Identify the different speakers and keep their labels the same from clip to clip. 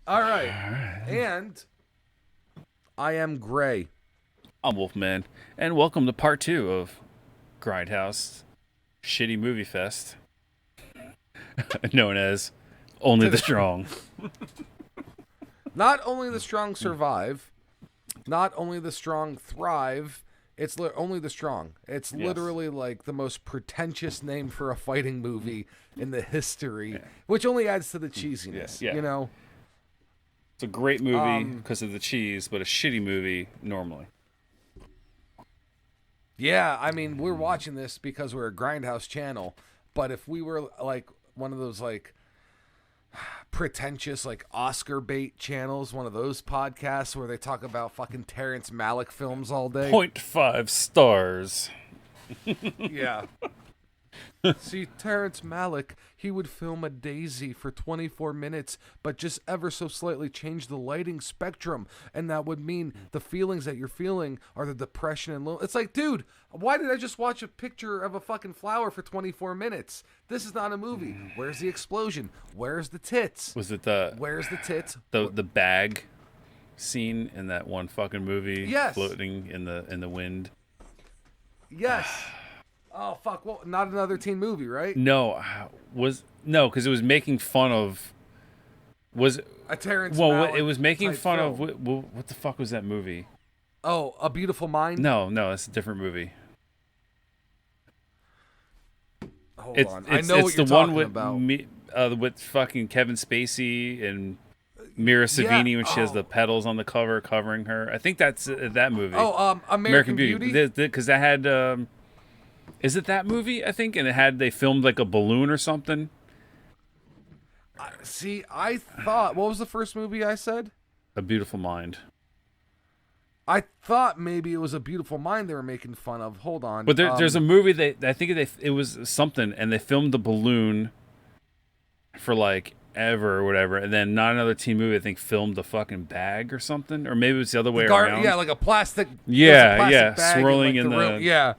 Speaker 1: All right. And I am Gray.
Speaker 2: I'm Wolfman, and welcome to part 2 of GrindHaus Shitty Movie Fest, known as Only the Strong.
Speaker 1: Not only the strong survive, not only the strong thrive, it's only the strong. It's literally like the most pretentious name for a fighting movie in the history, which only adds to the cheesiness, you know?
Speaker 2: It's a great movie because of the cheese, but a shitty movie normally.
Speaker 1: Yeah, I mean, we're watching this because we're a GrindHaus channel, but if we were like one of those like pretentious like Oscar bait channels, one of those podcasts where they talk about fucking Terrence Malick films all day.
Speaker 2: 0.5 stars.
Speaker 1: Yeah. See, Terrence Malick, he would film a daisy for 24 minutes, but just ever so slightly change the lighting spectrum, and that would mean the feelings that you're feeling are the depression and It's like, dude, why did I just watch a picture of a fucking flower for 24 minutes? This is not a movie. Where's the explosion? Where's the tits?
Speaker 2: Was it
Speaker 1: Where's the tits?
Speaker 2: the bag scene in that one fucking movie?
Speaker 1: Yes.
Speaker 2: Floating in the wind.
Speaker 1: Yes. Oh fuck! Well, not another teen movie, right?
Speaker 2: No, because it was making fun of. Was
Speaker 1: a Terrence?
Speaker 2: Well,
Speaker 1: Malick
Speaker 2: it was making fun
Speaker 1: film.
Speaker 2: of what the fuck was that movie?
Speaker 1: Oh, A Beautiful Mind.
Speaker 2: No, it's a different movie.
Speaker 1: Hold on, I know what you're talking about.
Speaker 2: With fucking Kevin Spacey and Mira Savini when she has the petals on the cover covering her. I think that's that movie.
Speaker 1: Oh, American Beauty.
Speaker 2: Because that had. Is it that movie? I think, and they filmed like a balloon or something.
Speaker 1: See, I thought, what was the first movie I said?
Speaker 2: A Beautiful Mind.
Speaker 1: I thought maybe it was A Beautiful Mind they were making fun of. Hold on.
Speaker 2: But there's a movie I think it was something, and they filmed the balloon for like ever or whatever, and then not another teen movie I think filmed the fucking bag or something, or maybe it's the other way around.
Speaker 1: Yeah, like a plastic.
Speaker 2: Yeah,
Speaker 1: bag
Speaker 2: swirling
Speaker 1: in, like,
Speaker 2: in the
Speaker 1: room. Yeah.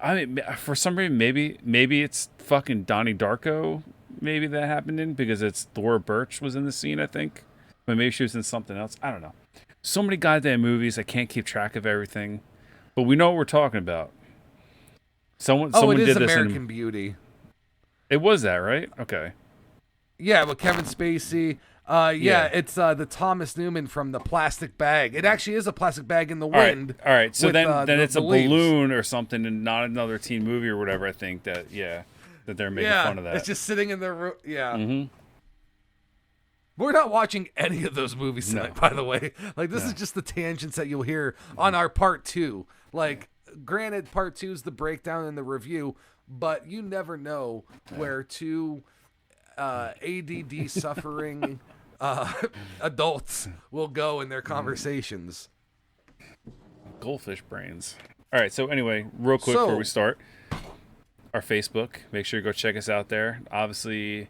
Speaker 2: I mean, for some reason, maybe it's fucking Donnie Darko. Maybe that happened in because it's Thora Birch was in the scene. I think, but maybe she was in something else. I don't know. So many goddamn movies. I can't keep track of everything, but we know what we're talking about. Someone
Speaker 1: it is
Speaker 2: did this
Speaker 1: American Beauty.
Speaker 2: It was that, right? Okay.
Speaker 1: Yeah, with Kevin Spacey. It's the Thomas Newman from the plastic bag. It actually is a plastic bag in the wind.
Speaker 2: All right. So
Speaker 1: with,
Speaker 2: then it's a
Speaker 1: leaves.
Speaker 2: balloon or something, and not another teen movie or whatever. I think that they're making fun of that.
Speaker 1: It's just sitting in the room. Yeah.
Speaker 2: Mm-hmm.
Speaker 1: We're not watching any of those movies tonight, by the way. Like, this is just the tangents that you'll hear on our part 2. Like, granted, part 2 is the breakdown and the review, but you never know where two ADD suffering adults will go in their conversations.
Speaker 2: Goldfish brains. All right. So anyway, real quick before we start, our Facebook. Make sure you go check us out there. Obviously,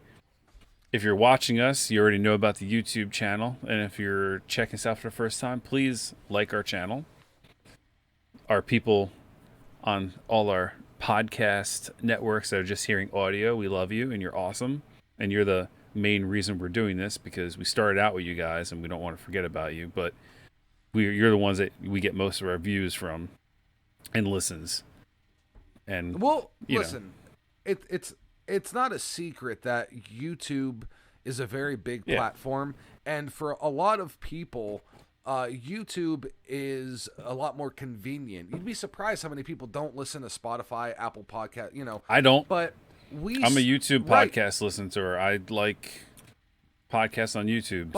Speaker 2: if you're watching us, you already know about the YouTube channel. And if you're checking us out for the first time, please like our channel. Our people on all our podcast networks that are just hearing audio, we love you and you're awesome. And you're the main reason we're doing this because we started out with you guys and we don't want to forget about you. But you're the ones that we get most of our views from and listens. And
Speaker 1: listen, it's not a secret that YouTube is a very big platform, and for a lot of people, YouTube is a lot more convenient. You'd be surprised how many people don't listen to Spotify, Apple Podcast.
Speaker 2: I don't,
Speaker 1: but
Speaker 2: I'm a YouTube podcast listener. I like podcasts on YouTube,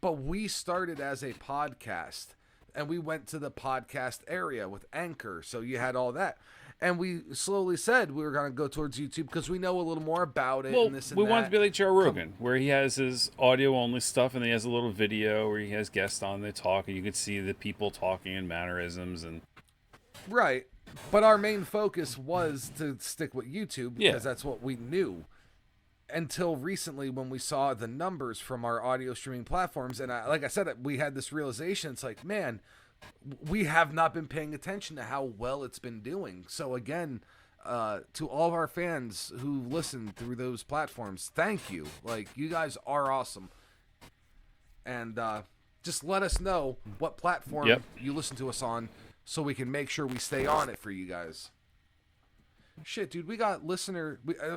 Speaker 1: But we started as a podcast, and we went to the podcast area with Anchor, so you had all that. And we slowly said we were going to go towards YouTube because we know a little more about it.
Speaker 2: Well,
Speaker 1: and this and
Speaker 2: we
Speaker 1: that.
Speaker 2: wanted to be like Joe Rogan, where he has his audio-only stuff, and he has a little video where he has guests on, they talk, and you can see the people talking and mannerisms. And
Speaker 1: right. But our main focus was to stick with YouTube because that's what we knew. Until recently when we saw the numbers from our audio streaming platforms. And like I said, we had this realization. It's like, man, we have not been paying attention to how well it's been doing. So again, to all of our fans who listen through those platforms, thank you. Like, you guys are awesome. And just let us know what platform you listen to us on so we can make sure we stay on it for you guys. Shit, dude, we got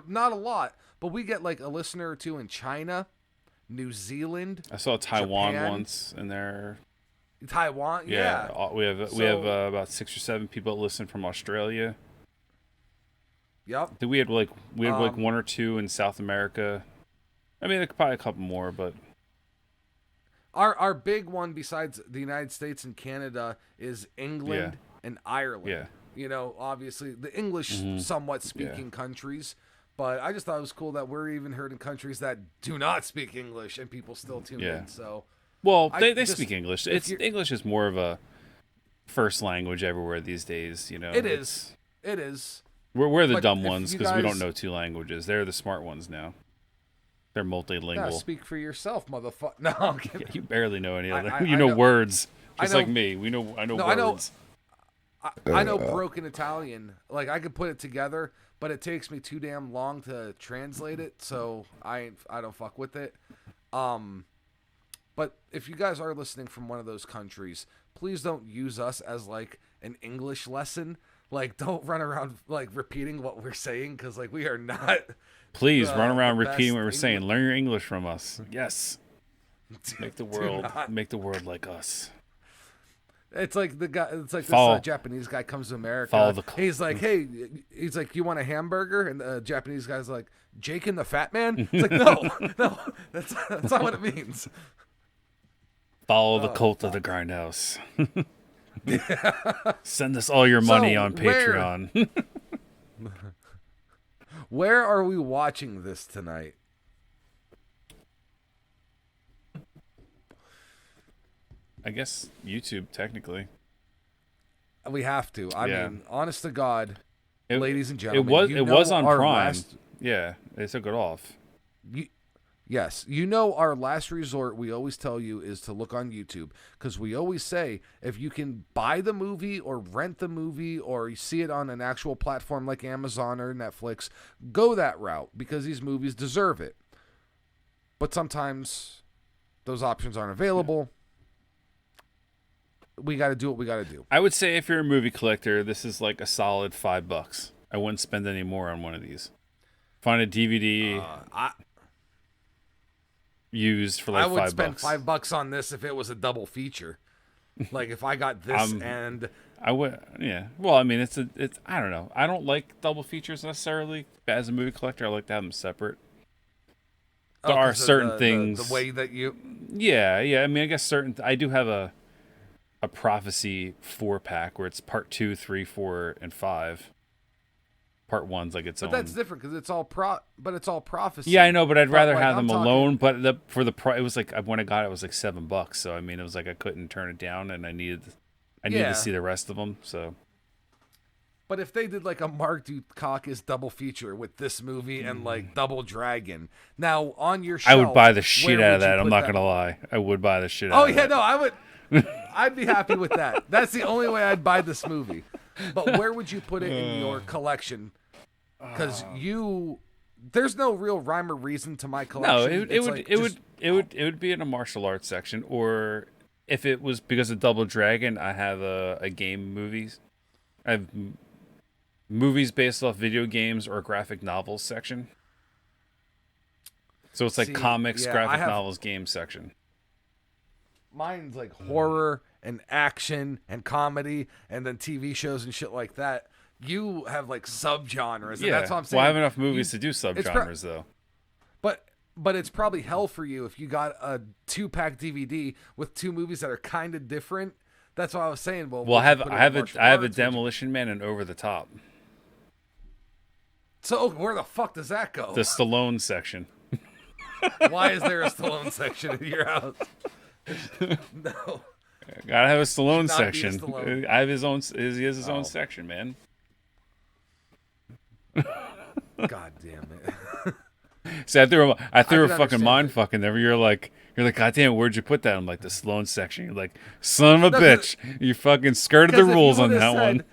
Speaker 1: not a lot, but we get like a listener or two in China, New Zealand.
Speaker 2: I saw Taiwan
Speaker 1: Japan.
Speaker 2: once in there.
Speaker 1: Taiwan, yeah.
Speaker 2: We have about 6 or 7 people that listen from Australia.
Speaker 1: Yep.
Speaker 2: We had like 1 or 2 in South America. I mean, probably a couple more, but
Speaker 1: our big one besides the United States and Canada is England and Ireland.
Speaker 2: Yeah.
Speaker 1: You know, obviously the English somewhat speaking countries, but I just thought it was cool that we're even heard in countries that do not speak English and people still tune in. So,
Speaker 2: well, they speak English. English is more of a first language everywhere these days. You know,
Speaker 1: it is.
Speaker 2: We're the dumb ones because we don't know 2 languages. They're the smart ones now. They're multilingual.
Speaker 1: Yeah, speak for yourself, motherfucker. No, I'm kidding.
Speaker 2: Yeah, you barely know any other. You know words, just like me. I know words.
Speaker 1: I know broken Italian. Like, I could put it together, but it takes me too damn long to translate it, so I don't fuck with it. But if you guys are listening from one of those countries, please don't use us as like an English lesson. Like, don't run around like repeating what we're saying, because like we are not.
Speaker 2: Please run around repeating what we're saying. Learn your English from us. Yes. Make the world like us.
Speaker 1: It's like the guy. It's like this Japanese guy comes to America. He's like, "Hey," he's like, "You want a hamburger?" And the Japanese guy's like, "Jake and the Fat Man." It's like, no, that's not what it means.
Speaker 2: Follow the cult of the GrindHaus. Send us all your money on Patreon.
Speaker 1: Where are we watching this tonight?
Speaker 2: I guess YouTube, technically.
Speaker 1: We have to. I mean, honest to God, ladies and gentlemen.
Speaker 2: It was on Prime. Yeah, they took it off.
Speaker 1: Yes. You know, our last resort, we always tell you, is to look on YouTube. Because we always say, if you can buy the movie or rent the movie or you see it on an actual platform like Amazon or Netflix, go that route. Because these movies deserve it. But sometimes those options aren't available. We got to do what we got to do.
Speaker 2: I would say if you're a movie collector, this is like a solid $5. I wouldn't spend any more on one of these. Find a DVD used for like $5.
Speaker 1: I would spend $5 on this if it was a double feature. Like if I got this and
Speaker 2: I would, yeah. Well, I mean, it's I don't know. I don't like double features necessarily. As a movie collector, I like to have them separate. There are certain things.
Speaker 1: The way that you.
Speaker 2: Yeah. I mean, I guess I do have a Prophecy 4-pack where it's part 2, 3, 4, and 5. Part 1's like its own.
Speaker 1: But that's different because it's all prophecy.
Speaker 2: Yeah, I know, but I'd rather have them alone. But it was like when I got it, it was like $7. So I mean, it was like I couldn't turn it down, and I needed to see the rest of them. So.
Speaker 1: But if they did like a Mark Dukakis double feature with this movie and like Double Dragon, now on your shelf,
Speaker 2: I would buy the shit out of that. I'm not gonna lie, I would buy the shit out.
Speaker 1: Oh yeah, no, I would. I'd be happy with that. That's the only way I'd buy this movie. But where would you put it in your collection? Because there's no real rhyme or reason to my collection.
Speaker 2: No, it would be in a martial arts section, or if it was because of Double Dragon, I have a game movies. I have movies based off video games or graphic novels section. So it's like comics, graphic novels, games section.
Speaker 1: Mine's like horror and action and comedy and then TV shows and shit like that. You have like subgenres. And that's what I'm saying.
Speaker 2: Well, I have enough movies to do subgenres though.
Speaker 1: But it's probably hell for you if you got a 2-pack DVD with 2 movies that are kind of different. That's what I was saying. Well, I
Speaker 2: have a Demolition Man and Over the Top.
Speaker 1: So where the fuck does that go?
Speaker 2: The Stallone section.
Speaker 1: Why is there a Stallone section in your house? No.
Speaker 2: Gotta have a Stallone section. I have his own. He has his own section, man.
Speaker 1: God damn it.
Speaker 2: See, I threw a fucking mind fucking there. You're like, God damn, where'd you put that? I'm like, the Stallone section. You're like, son of a bitch. You fucking skirted the rules on that one.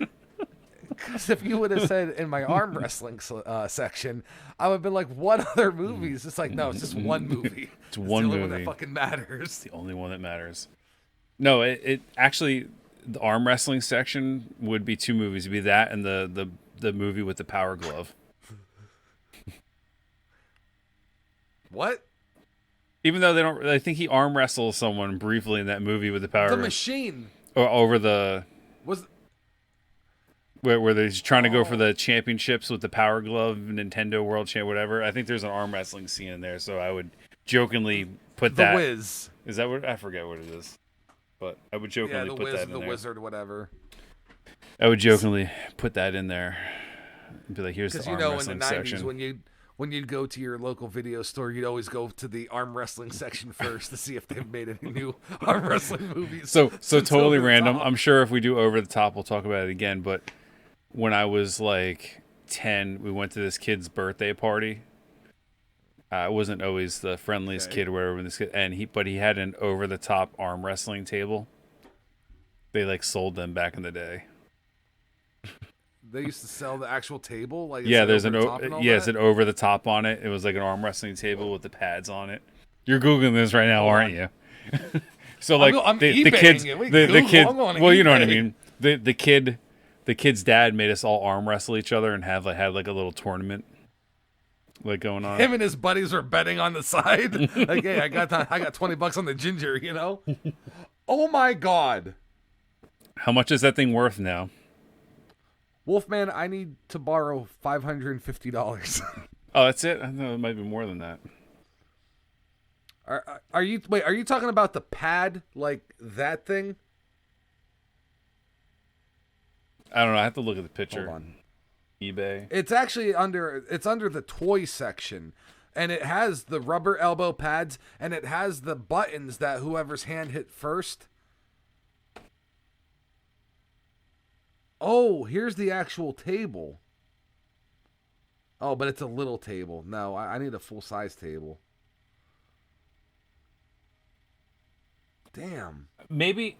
Speaker 1: Because if you would have said in my arm wrestling section, I would have been like, what other movies? It's like, no, it's just one movie.
Speaker 2: It's one
Speaker 1: the only
Speaker 2: movie
Speaker 1: one that fucking matters.
Speaker 2: It's the only one that matters. No, it actually, the arm wrestling section would be two movies. It'd be that and the movie with the power glove.
Speaker 1: What?
Speaker 2: Even though they don't, I think he arm wrestles someone briefly in that movie with the power.
Speaker 1: The Machine.
Speaker 2: Or over the
Speaker 1: was
Speaker 2: where they're trying to go for the championships with the power glove, Nintendo World Champ, whatever. I think there's an arm wrestling scene in there, so I would jokingly put
Speaker 1: the
Speaker 2: that.
Speaker 1: Wiz.
Speaker 2: Is that what? I forget what it is, but I would jokingly put
Speaker 1: Wiz,
Speaker 2: that in
Speaker 1: the
Speaker 2: there.
Speaker 1: Wizard, whatever.
Speaker 2: I would jokingly put that in there. And be like, here's the arm wrestling
Speaker 1: in the 90s,
Speaker 2: section.
Speaker 1: When you'd go to your local video store, you'd always go to the arm wrestling section first to see if they've made any new arm wrestling movies.
Speaker 2: So totally random. I'm sure if we do Over the Top, we'll talk about it again. But when I was like 10, we went to this kid's birthday party. I wasn't always the friendliest kid or whatever with this kid, but he had an Over the Top arm wrestling table. They like sold them back in the day.
Speaker 1: They used to sell the actual table, like
Speaker 2: there's it's an over the top on it. It was like an arm wrestling table with the pads on it. You're googling this right now, aren't you? So like the kids, the kid. Well, you know what I mean. The kid's dad made us all arm wrestle each other and had like a little tournament like going on.
Speaker 1: Him and his buddies were betting on the side. Like, hey, I got $20 on the ginger, you know. Oh my God!
Speaker 2: How much is that thing worth now?
Speaker 1: Wolfman, I need to borrow $550.
Speaker 2: Oh, that's it? I know it might be more than that.
Speaker 1: Are you talking about the pad, like that thing?
Speaker 2: I don't know. I have to look at the picture.
Speaker 1: Hold on.
Speaker 2: eBay.
Speaker 1: It's actually under the toy section, and it has the rubber elbow pads, and it has the buttons that whoever's hand hit first. Oh, here's the actual table. Oh, but it's a little table. No, I need a full-size table. Damn.
Speaker 2: Maybe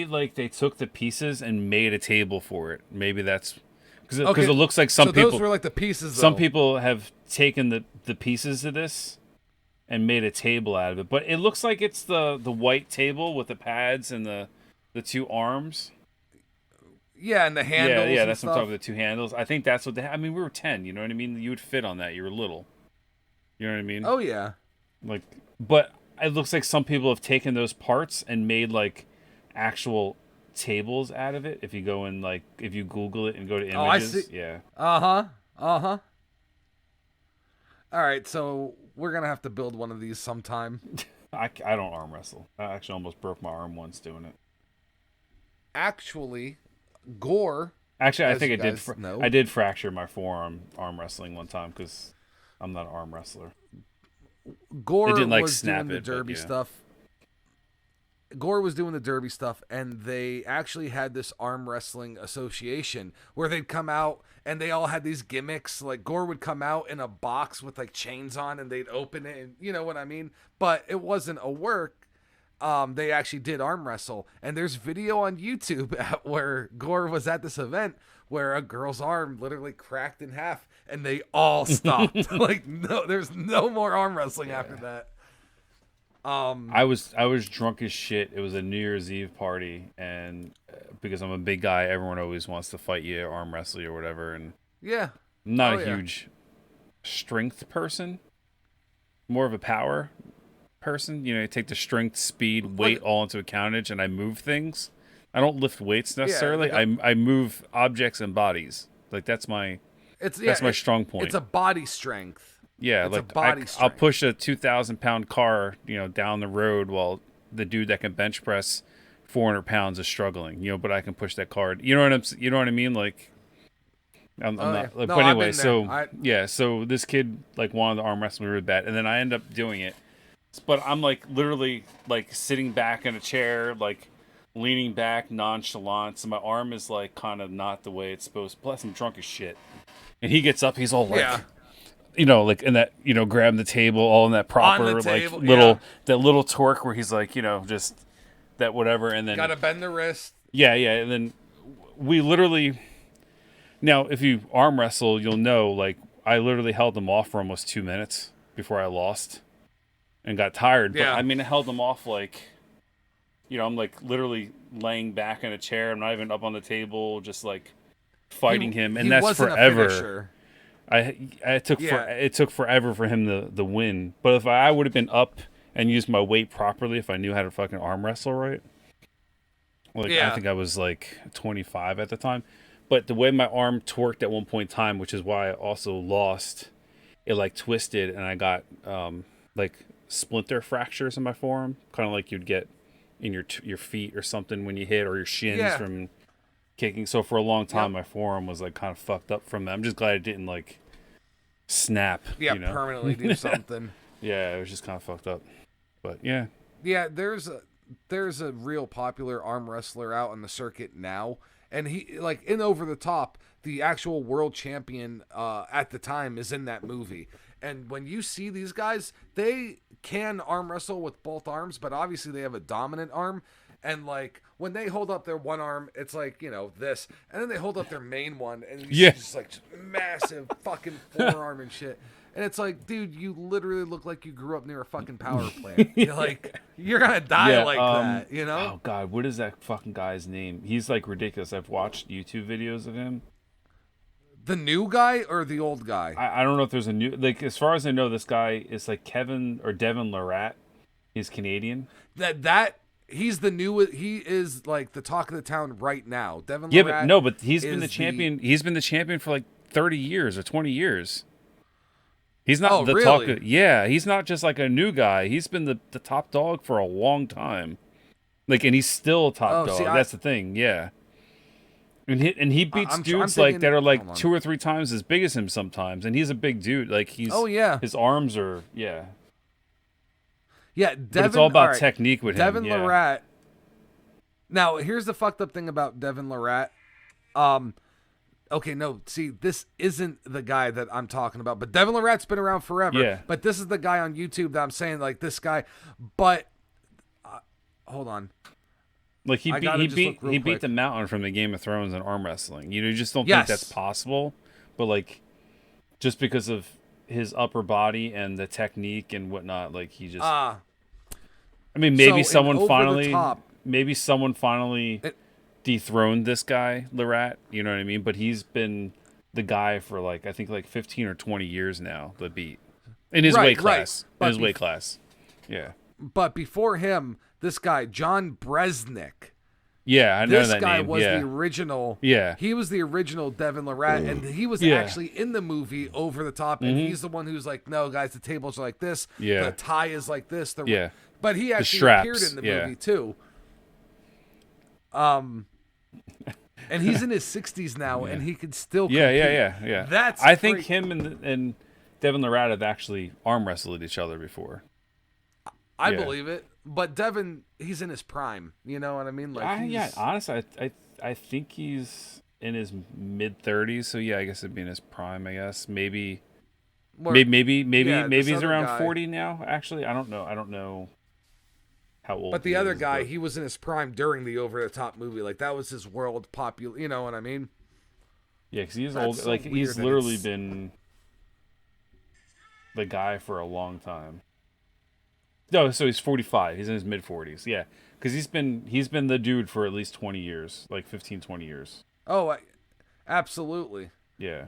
Speaker 2: like they took the pieces and made a table for it. Maybe that's because it looks like some people.
Speaker 1: Those were like the pieces.
Speaker 2: Some people have taken the pieces of this and made a table out of it, but it looks like it's the white table with the pads and the two arms.
Speaker 1: Yeah, and the handles.
Speaker 2: Yeah, that's what I'm talking about, the two handles. I think that's what I mean, we were 10, you know what I mean? You would fit on that. You were little. You know what I mean?
Speaker 1: Oh, yeah.
Speaker 2: Like, but it looks like some people have taken those parts and made, like, actual tables out of it. If you go and, like, if you Google it and go to images.
Speaker 1: Oh, I see.
Speaker 2: Yeah.
Speaker 1: Uh-huh. All right, so we're going to have to build one of these sometime.
Speaker 2: I don't arm wrestle. I actually almost broke my arm once doing it.
Speaker 1: Actually... Gore.
Speaker 2: Actually, I think I did fracture my forearm arm wrestling one time because I'm not an arm wrestler.
Speaker 1: Gore
Speaker 2: didn't, like,
Speaker 1: was
Speaker 2: snap
Speaker 1: doing the
Speaker 2: it,
Speaker 1: derby
Speaker 2: but, yeah.
Speaker 1: stuff. Gore was doing the derby stuff, and they actually had this arm wrestling association where they'd come out and they all had these gimmicks. Like Gore would come out in a box with like chains on, and they'd open it, and you know what I mean. But it wasn't a work. They actually did arm wrestle, and there's video on YouTube where Gore was at this event where a girl's arm literally cracked in half, and they all stopped. Like, no, there's no more arm wrestling after that.
Speaker 2: I was drunk as shit. It was a New Year's Eve party, and because I'm a big guy, everyone always wants to fight you, arm wrestle you, or whatever. And
Speaker 1: yeah,
Speaker 2: I'm not a huge strength person, more of a power person. You know, you take the strength, speed, weight all into accountage, and I move things. I don't lift weights necessarily. I move objects and bodies. Like that's my strong point.
Speaker 1: It's a body strength.
Speaker 2: Yeah,
Speaker 1: it's
Speaker 2: like I'll push a 2,000-pound car, you know, down the road while the dude that can bench press 400 pounds is struggling. You know, but I can push that car. You know what I mean? Like, I'm not. Like,
Speaker 1: no,
Speaker 2: but anyway, so this kid like wanted to arm wrestle me really bad, and then I end up doing it. But I'm like literally like sitting back in a chair, like leaning back, nonchalant. So my arm is like kind of not the way it's supposed to. Plus I'm drunk as shit. And he gets up, he's all like, you know, like in that, you know, grabbing the table, all in that proper like that little torque where he's like, you know, just that whatever. And then
Speaker 1: gotta bend the wrist.
Speaker 2: Yeah. And then we literally, Now, if you arm wrestle, you'll know, like, I literally held him off for almost 2 minutes before I lost and got tired. But,
Speaker 1: Yeah.
Speaker 2: I mean, I held him off, like, you know, I'm, like, literally laying back in a chair. I'm not even up on the table, just, like, fighting him. And
Speaker 1: he
Speaker 2: that's
Speaker 1: wasn't
Speaker 2: forever.
Speaker 1: A finisher.
Speaker 2: It took forever for him to win. But if I would have been up and used my weight properly, if I knew how to fucking arm wrestle right, like I think I was like 25 at the time. But the way my arm torqued at one point in time, which is why I also lost, it like twisted and I got like splinter fractures in my forearm, kind of like you'd get in your feet or something when you hit, or your shins from kicking. So for a long time, my forearm was like kind of fucked up from that. I'm just glad it didn't like snap.
Speaker 1: Yeah,
Speaker 2: you know?
Speaker 1: permanently do something.
Speaker 2: Yeah, it was just kind of fucked up. But yeah.
Speaker 1: Yeah, there's a real popular arm wrestler out on the circuit now, and he like in Over the Top, the actual world champion at the time is in that movie. And when you see these guys, they can arm wrestle with both arms, but obviously they have a dominant arm. And like when they hold up their one arm, it's like, you know, this, and then they hold up their main one, and it's just like massive fucking forearm and shit. And it's like, dude, you literally look like you grew up near a fucking power plant. You're like, you're gonna die like that, you know?
Speaker 2: Oh god, what is that fucking guy's name? He's like ridiculous. I've watched YouTube videos of him.
Speaker 1: The new guy or the old guy?
Speaker 2: I don't know if there's a new, like, as far as I know, this guy is like Kevin or Devin Lorette. He's Canadian.
Speaker 1: He's the new. He is like the talk of the town right now. Devin.
Speaker 2: Yeah,
Speaker 1: Lorette
Speaker 2: but he's been the champion. He's been the champion for like 30 years or 20 years. He's not the
Speaker 1: really?
Speaker 2: talk. Yeah, he's not just like a new guy. He's been the top dog for a long time. Like, and he's still a top dog. That's the thing. Yeah. And he beats dudes like that are like 2 or 3 times as big as him sometimes, and he's a big dude. Like he's.
Speaker 1: Oh yeah.
Speaker 2: His arms are yeah.
Speaker 1: Yeah,
Speaker 2: but it's all about technique with
Speaker 1: Devin
Speaker 2: him.
Speaker 1: Lorette. Now, here's the fucked up thing about Devin Lorette. Okay, no, see, this isn't the guy that I'm talking about. But Devin Lorette's been around forever.
Speaker 2: Yeah.
Speaker 1: But this is the guy on YouTube that I'm saying, like, this guy. But, hold on.
Speaker 2: Like, he beat the Mountain from the Game of Thrones in arm wrestling. You just don't think that's possible. But, like, just because of his upper body and the technique and whatnot, like, he just... I mean, maybe someone finally dethroned this guy, Lorette, you know what I mean? But he's been the guy for, like, I think, like, 15 or 20 years now, the beat. In his weight class. In his weight class. Yeah.
Speaker 1: But before him, this guy, John Bresnick.
Speaker 2: Yeah, I know that name.
Speaker 1: This guy was the original.
Speaker 2: Yeah.
Speaker 1: He was the original Devin Lorette, and he was actually in the movie Over the Top, and he's the one who's like, no, guys, the tables are like this.
Speaker 2: Yeah.
Speaker 1: The tie is like this. But he actually
Speaker 2: straps,
Speaker 1: appeared in the movie, too. And he's in his 60s now, and he can still compete.
Speaker 2: Yeah. I think him and Devin Lorette have actually arm wrestled each other before.
Speaker 1: I believe it. But Devin, he's in his prime. You know what I mean? Like,
Speaker 2: honestly, I think he's in his mid-30s. So yeah, I guess it'd be in his prime. I guess maybe he's around 40 now. Actually, I don't know how old.
Speaker 1: But the other guy, he was in his prime during the Over the Top movie. Like that was his world popular. You know what I mean?
Speaker 2: Yeah, because he's old. Like he's literally been the guy for a long time. No, so he's 45. He's in his mid-40s. Yeah, because he's been the dude for at least 20 years, like 15, 20 years.
Speaker 1: Oh, absolutely.
Speaker 2: Yeah.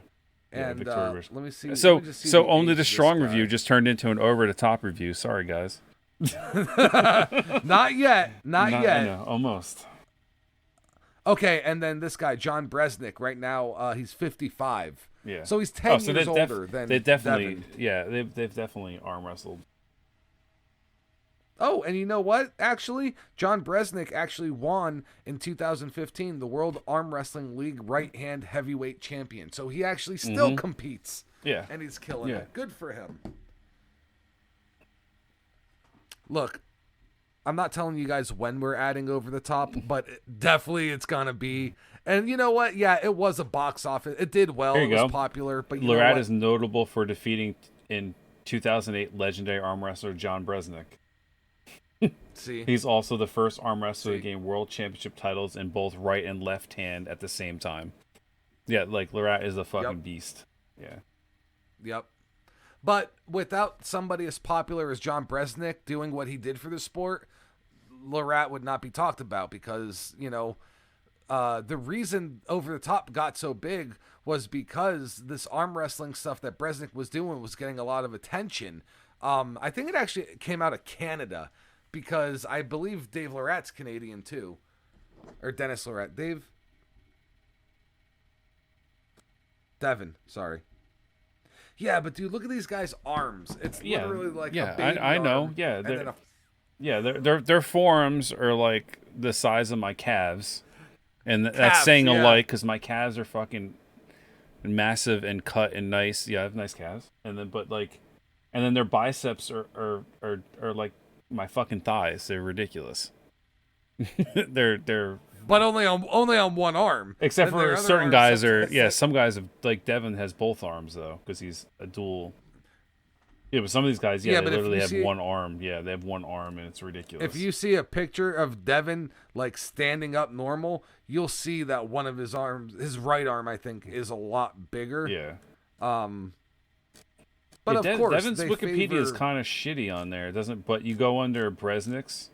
Speaker 1: And let me see.
Speaker 2: So only the strong review just turned into an over the top review. Sorry, guys.
Speaker 1: Not yet. Not yet.
Speaker 2: No, almost.
Speaker 1: Okay, and then this guy, John Bresnick, right now he's 55.
Speaker 2: Yeah.
Speaker 1: So he's 10 years older than
Speaker 2: they definitely,
Speaker 1: Devin.
Speaker 2: Yeah, they've definitely arm wrestled.
Speaker 1: Oh, and you know what? Actually, John Bresnick actually won in 2015 the World Arm Wrestling League right-hand heavyweight champion. So he actually still competes.
Speaker 2: Yeah.
Speaker 1: And he's killing it. Good for him. Look, I'm not telling you guys when we're adding Over the Top, but definitely it's going to be. And you know what? Yeah, it was a box office. It did well. It was popular. But
Speaker 2: Lorette is notable for defeating in 2008 legendary arm wrestler John Bresnick.
Speaker 1: See,
Speaker 2: he's also the first arm wrestler to gain world championship titles in both right and left hand at the same time. Yeah, like Lorrat is a fucking beast. Yeah.
Speaker 1: Yep. But without somebody as popular as John Bresnick doing what he did for the sport, Lorrat would not be talked about because, the reason Over the Top got so big was because this arm wrestling stuff that Bresnick was doing was getting a lot of attention. I think it actually came out of Canada because I believe Dave Lorrat's Canadian too. Or Dennis Lorrat. Devin, sorry. Yeah, but dude, look at these guys' arms. It's literally like a baby
Speaker 2: I know.
Speaker 1: arm,
Speaker 2: Yeah, their forearms are like the size of my calves, and that's saying a lot because my calves are fucking massive and cut and nice. Yeah, I have nice calves, and then their biceps are like my fucking thighs. They're ridiculous. they're
Speaker 1: but only on one arm.
Speaker 2: Except for certain guys some guys have, like Devin has both arms though because he's a dual. Yeah, but some of these guys, they literally have one arm. Yeah, they have one arm and it's ridiculous.
Speaker 1: If you see a picture of Devin like standing up normal, you'll see that one of his arms, his right arm, I think, is a lot bigger.
Speaker 2: Yeah.
Speaker 1: But of course,
Speaker 2: Devin's Wikipedia is kind of shitty on there. It doesn't, but you go under Bresnick's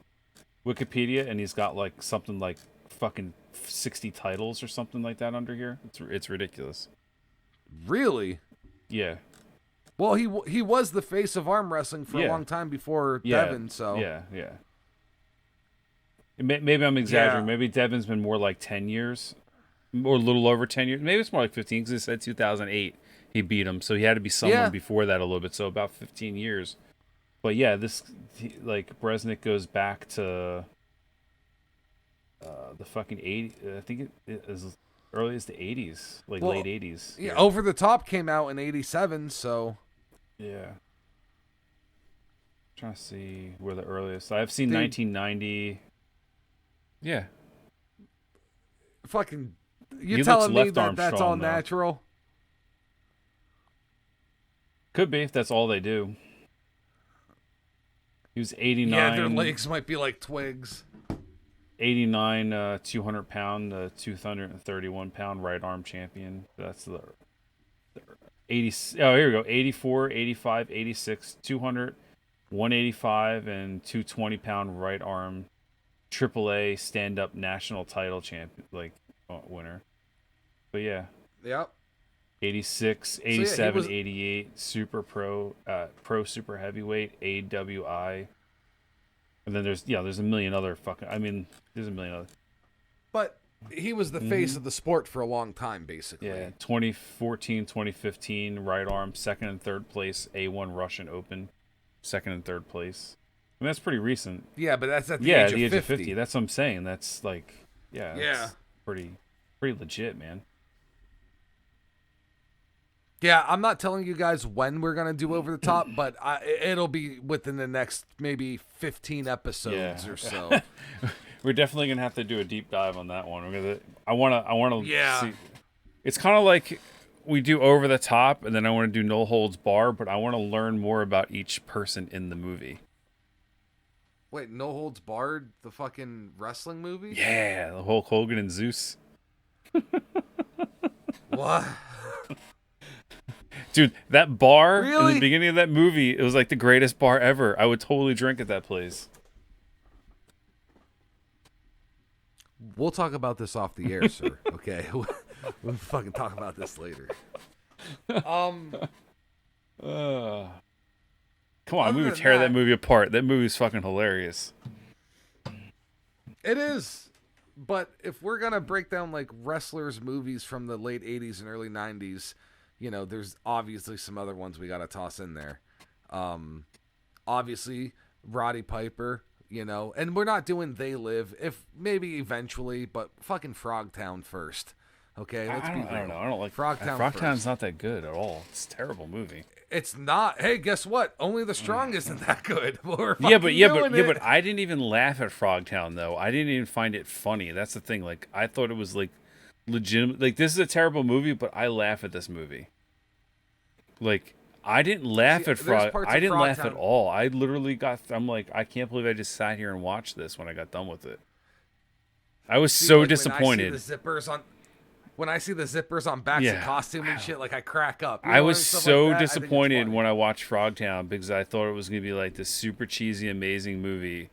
Speaker 2: Wikipedia and he's got like something like fucking 60 titles or something like that under here. It's ridiculous.
Speaker 1: Really?
Speaker 2: Yeah.
Speaker 1: Well, he was the face of arm wrestling for a long time before Devin, so...
Speaker 2: Yeah. Maybe I'm exaggerating. Maybe Devin's been more like 10 years, or a little over 10 years. Maybe it's more like 15, because it said 2008 he beat him, so he had to be someone before that a little bit, so about 15 years. But yeah, Bresnick goes back to the fucking 80s. I think it is early as the 80s, late 80s.
Speaker 1: Yeah, Over the Top came out in 87, so...
Speaker 2: Yeah. I'm trying to see where the earliest... I've seen 1990... Yeah.
Speaker 1: Fucking... You're telling me that's all natural?
Speaker 2: Could be, if that's all they do. He was 89...
Speaker 1: Yeah, their legs might be like twigs.
Speaker 2: 89, 200-pound, 231-pound right arm champion. That's the 80. Oh, here we go. 84, 85, 86, 200, 185, and 220-pound right arm AAA stand-up national title champion, winner. But yeah.
Speaker 1: Yep.
Speaker 2: 86, 87, 88, super pro super heavyweight, AWI. And then there's a million other there's a million other.
Speaker 1: But he was the face of the sport for a long time, basically.
Speaker 2: Yeah, 2014, 2015, right arm, second and third place, A1 Russian Open, second and third place. I mean, that's pretty recent.
Speaker 1: Yeah, but that's at the age of 50.
Speaker 2: That's what I'm saying. That's it's pretty legit, man.
Speaker 1: Yeah, I'm not telling you guys when we're going to do Over the Top, but it'll be within the next maybe 15 episodes or so.
Speaker 2: We're definitely going to have to do a deep dive on that one. I want to see. It's kind of like we do Over the Top, and then I want to do No Holds Bar, but I want to learn more about each person in the movie.
Speaker 1: Wait, No Holds Barred, the fucking wrestling movie?
Speaker 2: Yeah, the Hulk Hogan and Zeus.
Speaker 1: What?
Speaker 2: Dude, that bar
Speaker 1: really?
Speaker 2: in the beginning of that movie, it was like the greatest bar ever. I would totally drink at that place.
Speaker 1: We'll talk about this off the air, sir. Okay? We'll fucking talk about this later.
Speaker 2: Come on, we would tear that movie apart. That movie's fucking hilarious.
Speaker 1: It is. But if we're going to break down like wrestlers' movies from the late 80s and early 90s, there's obviously some other ones we got to toss in there. Obviously, Roddy Piper, and we're not doing They Live, if maybe eventually, but fucking Frogtown first. Okay, let's be real.
Speaker 2: I don't know. I don't like
Speaker 1: Frogtown.
Speaker 2: Frogtown's not that good at all. It's a terrible movie.
Speaker 1: It's not. Hey, guess what? Only the Strong isn't that good.
Speaker 2: But I didn't even laugh at Frogtown though. I didn't even find it funny. That's the thing. Like, I thought it was like legitimate. Like, this is a terrible movie, but I laugh at this movie. Like, I didn't laugh at I didn't laugh at all. I literally I'm like, I can't believe I just sat here and watched this when I got done with it. I was so disappointed.
Speaker 1: When I see the zippers on, when I see the zippers on backs of costume and shit, like I crack up.
Speaker 2: I was so disappointed when I watched Frogtown because I thought it was gonna be like this super cheesy, amazing movie.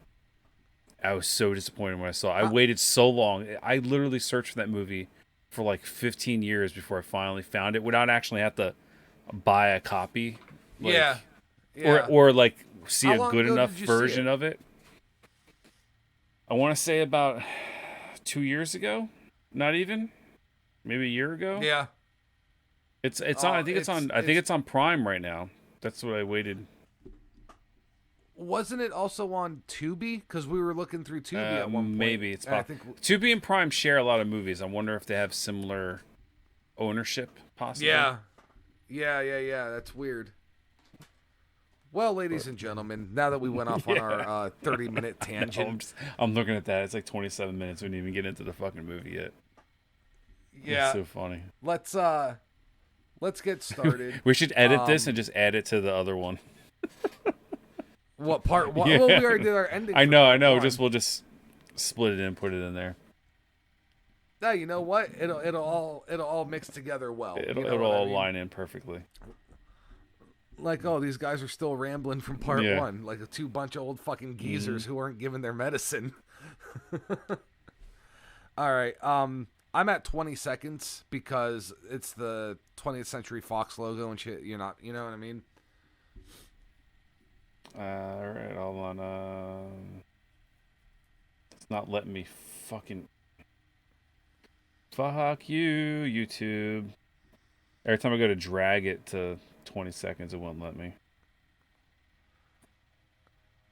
Speaker 2: I was so disappointed when I saw it. I waited so long. I literally searched for that movie for like 15 years before I finally found it without actually have to buy a copy. Like, or like see a good enough version of it. I want to say about 2 years ago. Not even. Maybe a year ago.
Speaker 1: Yeah.
Speaker 2: It's on. I think it's on Prime right now. That's what I waited.
Speaker 1: Wasn't it also on Tubi? Because we were looking through Tubi at one point.
Speaker 2: Maybe it's possible. Tubi and Prime share a lot of movies. I wonder if they have similar ownership, possibly.
Speaker 1: Yeah. That's weird. Well, ladies and gentlemen, now that we went off on our 30-minute tangent.
Speaker 2: I'm looking at that. It's like 27 minutes. We didn't even get into the fucking movie yet.
Speaker 1: Yeah.
Speaker 2: It's so funny.
Speaker 1: Let's get started.
Speaker 2: We should edit this and just add it to the other one.
Speaker 1: What part? Well, we already did our ending.
Speaker 2: I know. We'll just split it and put it in there.
Speaker 1: No, you know what? It'll all mix together well.
Speaker 2: It'll all line in perfectly.
Speaker 1: Like, oh, these guys are still rambling from part one, like a bunch of old fucking geezers who weren't given their medicine. All right, I'm at 20 seconds because it's the 20th Century Fox logo and shit. You know what I mean?
Speaker 2: All right, hold on. It's not letting me fucking. Fuck you, YouTube. Every time I go to drag it to 20 seconds, it won't let me.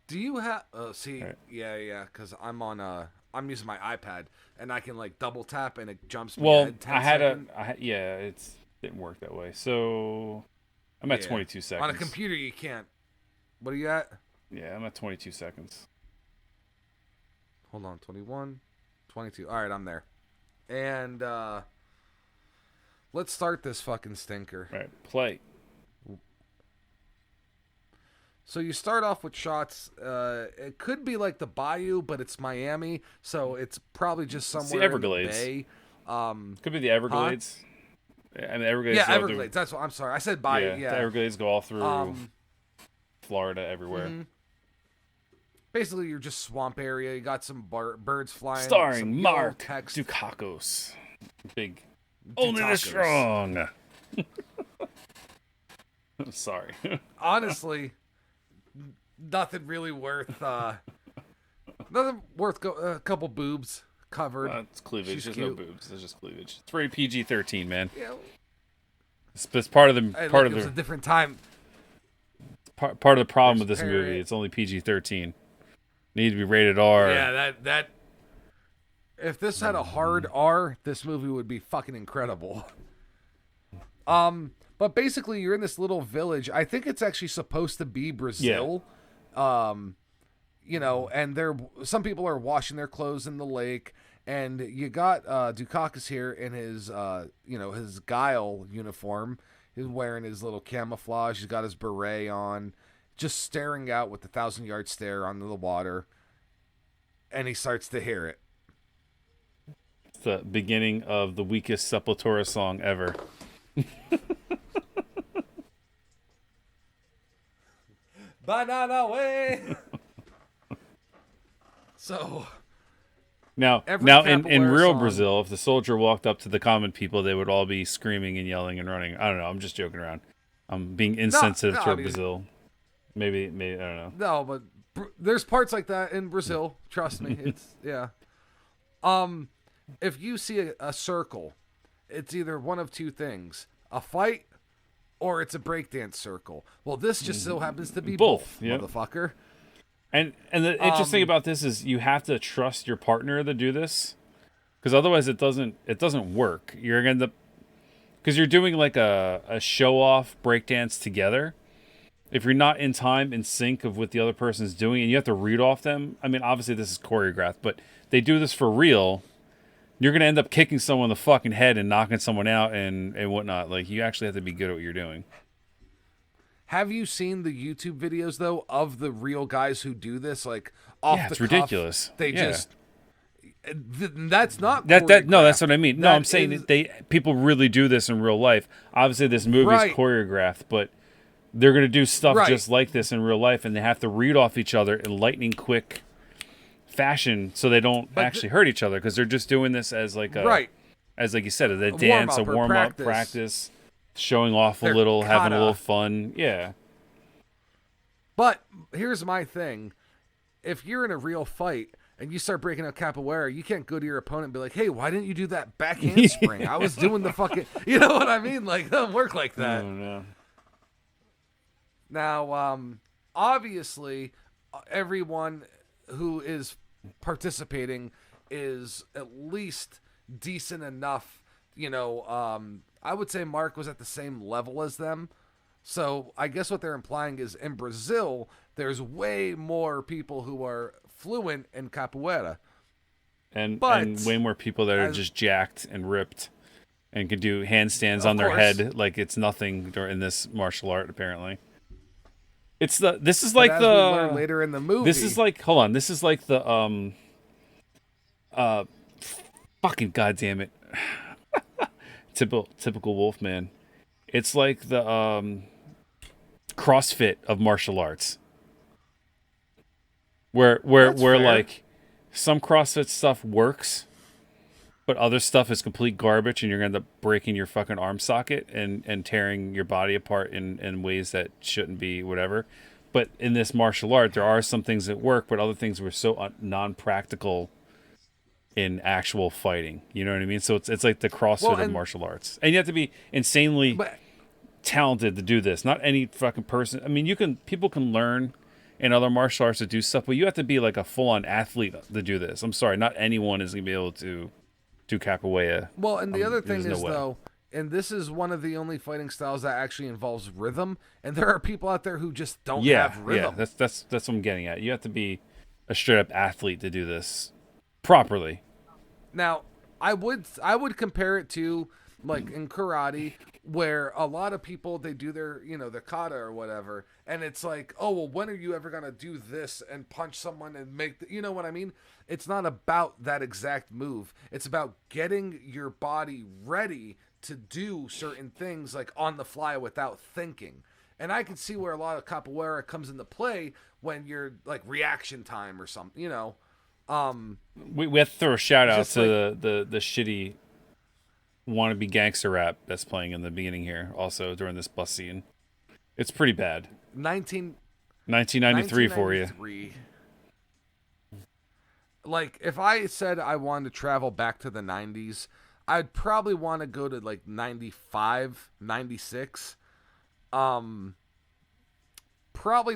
Speaker 1: Do you have? Right. Yeah. Because I'm using my iPad and I can like double tap and it jumps me ahead 10 seconds.
Speaker 2: It didn't work that way. So I'm at 22 seconds.
Speaker 1: On a computer, you can't. What are you at?
Speaker 2: Yeah, I'm at 22 seconds.
Speaker 1: Hold on, 21, 22. All right, I'm there. And let's start this fucking stinker.
Speaker 2: All right, play.
Speaker 1: So you start off with shots. It could be like the Bayou, but it's Miami, so it's probably just somewhere
Speaker 2: the Everglades.
Speaker 1: In the Bay.
Speaker 2: Could be the Everglades.
Speaker 1: Huh?
Speaker 2: I mean, Everglades.
Speaker 1: Yeah, Everglades. That's what I'm sorry. I said Bayou. Yeah,
Speaker 2: the Everglades go all through Florida, everywhere.
Speaker 1: Mm-hmm. Basically, you're just swamp area. You got some birds flying.
Speaker 2: Starring Mark Dukakis. Big. Only the strong. Sorry.
Speaker 1: Honestly, nothing really worth. Nothing worth. A couple boobs covered.
Speaker 2: It's cleavage.
Speaker 1: She's
Speaker 2: There's
Speaker 1: cute.
Speaker 2: no boobs. There's just cleavage. It's rated PG-13, man.
Speaker 1: Yeah.
Speaker 2: It's part of the.
Speaker 1: It was a different time.
Speaker 2: Part of the problem with this movie, it's only PG-13. Need to be rated R.
Speaker 1: Yeah, that. If this had a hard R, this movie would be fucking incredible. But basically, you're in this little village. I think it's actually supposed to be Brazil. Yeah. And some people are washing their clothes in the lake, and you got Dukakis here in his his Guile uniform. He's wearing his little camouflage. He's got his beret on, just staring out with the 1,000-yard stare onto the water. And he starts to hear it.
Speaker 2: It's the beginning of the weakest Sepultura song ever.
Speaker 1: Banana way. So
Speaker 2: now in real Brazil, if the soldier walked up to the common people, they would all be screaming and yelling and running. I don't know. I'm just joking around. I'm being insensitive toward Brazil. Maybe I don't know.
Speaker 1: No, but there's parts like that in Brazil. Trust me. It's yeah. If you see a circle, it's either one of two things: a fight, or it's a breakdance circle. Well, this just so happens to be both motherfucker.
Speaker 2: And the interesting thing about this is you have to trust your partner to do this, because otherwise it doesn't work. You're gonna end up, because you're doing like a show off breakdance together. If you're not in time in sync of what the other person's doing, and you have to read off them. I mean, obviously this is choreographed, but they do this for real. You're gonna end up kicking someone in the fucking head and knocking someone out and whatnot. Like, you actually have to be good at what you're doing.
Speaker 1: Have you seen the YouTube videos though of the real guys who do this? Like off the
Speaker 2: it's
Speaker 1: cuff,
Speaker 2: ridiculous.
Speaker 1: They just That's not
Speaker 2: no, that's what I mean. No, I'm saying
Speaker 1: that
Speaker 2: people really do this in real life. Obviously, this movie's choreographed, but they're going to do stuff just like this in real life, and they have to read off each other in lightning quick fashion so they don't actually hurt each other, because they're just doing this as like as like you said, a dance, a warm up, practice, showing off a little, having a little fun. Yeah.
Speaker 1: But here's my thing: if you're in a real fight and you start breaking out capoeira, you can't go to your opponent and be like, "Hey, why didn't you do that back handspring? I was doing the fucking," you know what I mean? Like, it doesn't work like that.
Speaker 2: Oh, no.
Speaker 1: Now, obviously, everyone who is participating is at least decent enough. You know, I would say Mark was at the same level as them. So I guess what they're implying is in Brazil, there's way more people who are fluent in capoeira.
Speaker 2: And way more people that are just jacked and ripped and can do handstands on their head like it's nothing in this martial art, apparently. This is like the
Speaker 1: later in the movie.
Speaker 2: This is like, hold on, this is like the fucking goddamn it. typical Wolfman. It's like the CrossFit of martial arts. Where like some CrossFit stuff works, but other stuff is complete garbage, and you're gonna end up breaking your fucking arm socket and tearing your body apart in ways that shouldn't be, whatever. But in this martial art, there are some things that work, but other things were so non-practical in actual fighting. You know what I mean? So it's like the CrossFit of martial arts, and you have to be insanely talented to do this. Not any fucking person. I mean, people can learn in other martial arts to do stuff, but you have to be like a full-on athlete to do this. I'm sorry, not anyone is gonna be able to do capoeira.
Speaker 1: Well, and the other thing is though, and this is one of the only fighting styles that actually involves rhythm, and there are people out there who just don't have rhythm.
Speaker 2: Yeah, that's what I'm getting at. You have to be a straight-up athlete to do this properly.
Speaker 1: Now, I would compare it to like in karate, where a lot of people, they do their their kata or whatever, and it's like, oh well, when are you ever gonna do this and punch someone and make you know what I mean? It's not about that exact move. It's about getting your body ready to do certain things like on the fly without thinking. And I can see where a lot of capoeira comes into play when you're like reaction time or something, We
Speaker 2: have to throw a shout out to the shitty wannabe gangster rap that's playing in the beginning here, also during this bus scene. It's pretty bad. 1993 for you.
Speaker 1: Like, if I said I wanted to travel back to the 90s, I'd probably want to go to like 95, 96. Probably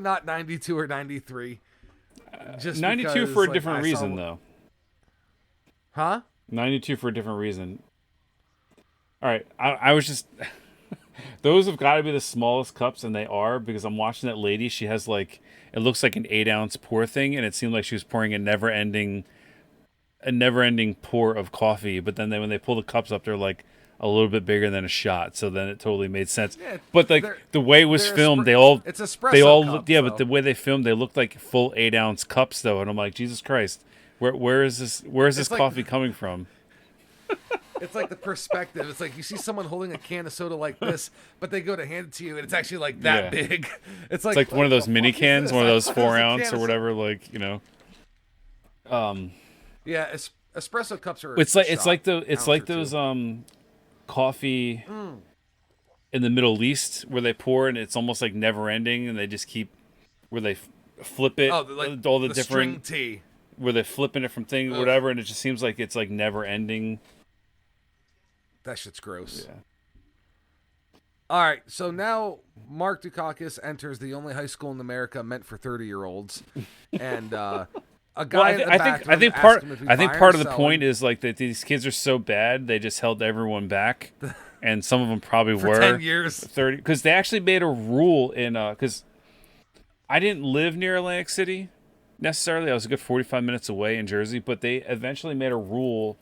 Speaker 1: not 92 or 93.
Speaker 2: Just 92 for a different reason, though.
Speaker 1: Huh?
Speaker 2: 92 for a different reason. All right, I was just... Those have got to be the smallest cups, and they are, because I'm watching that lady. She has like... It looks like an 8-ounce pour thing, and it seemed like she was pouring a never-ending pour of coffee. But then when they pull the cups up, they're like a little bit bigger than a shot. So then it totally made sense. Yeah, but like the way it was filmed,
Speaker 1: it's espresso cups,
Speaker 2: yeah. But the way they filmed, they looked like full 8-ounce cups, though. And I'm like, Jesus Christ, where is this coffee coming from?
Speaker 1: It's like the perspective. It's like you see someone holding a can of soda like this, but they go to hand it to you, and it's actually like that big. It's like
Speaker 2: one of those mini cans, one of those 4-ounce or whatever. Like Yeah,
Speaker 1: espresso cups are.
Speaker 2: It's like those coffee in the Middle East where they pour and it's almost like never ending, and they just keep where they flip it.
Speaker 1: Oh, like
Speaker 2: all the
Speaker 1: string
Speaker 2: different
Speaker 1: tea.
Speaker 2: Where they're flipping it from thing whatever, and it just seems like it's like never ending.
Speaker 1: That shit's gross.
Speaker 2: Yeah.
Speaker 1: All right, so now Mark Dukakis enters the only high school in America meant for 30-year-olds, and a guy.
Speaker 2: Well, I think part of the point is like that these kids are so bad they just held everyone back, and some of them probably
Speaker 1: for
Speaker 2: were
Speaker 1: 10 years,
Speaker 2: 30, because they actually made a rule in because I didn't live near Atlantic City necessarily. I was a good 45 minutes away in Jersey, but they eventually made a rule.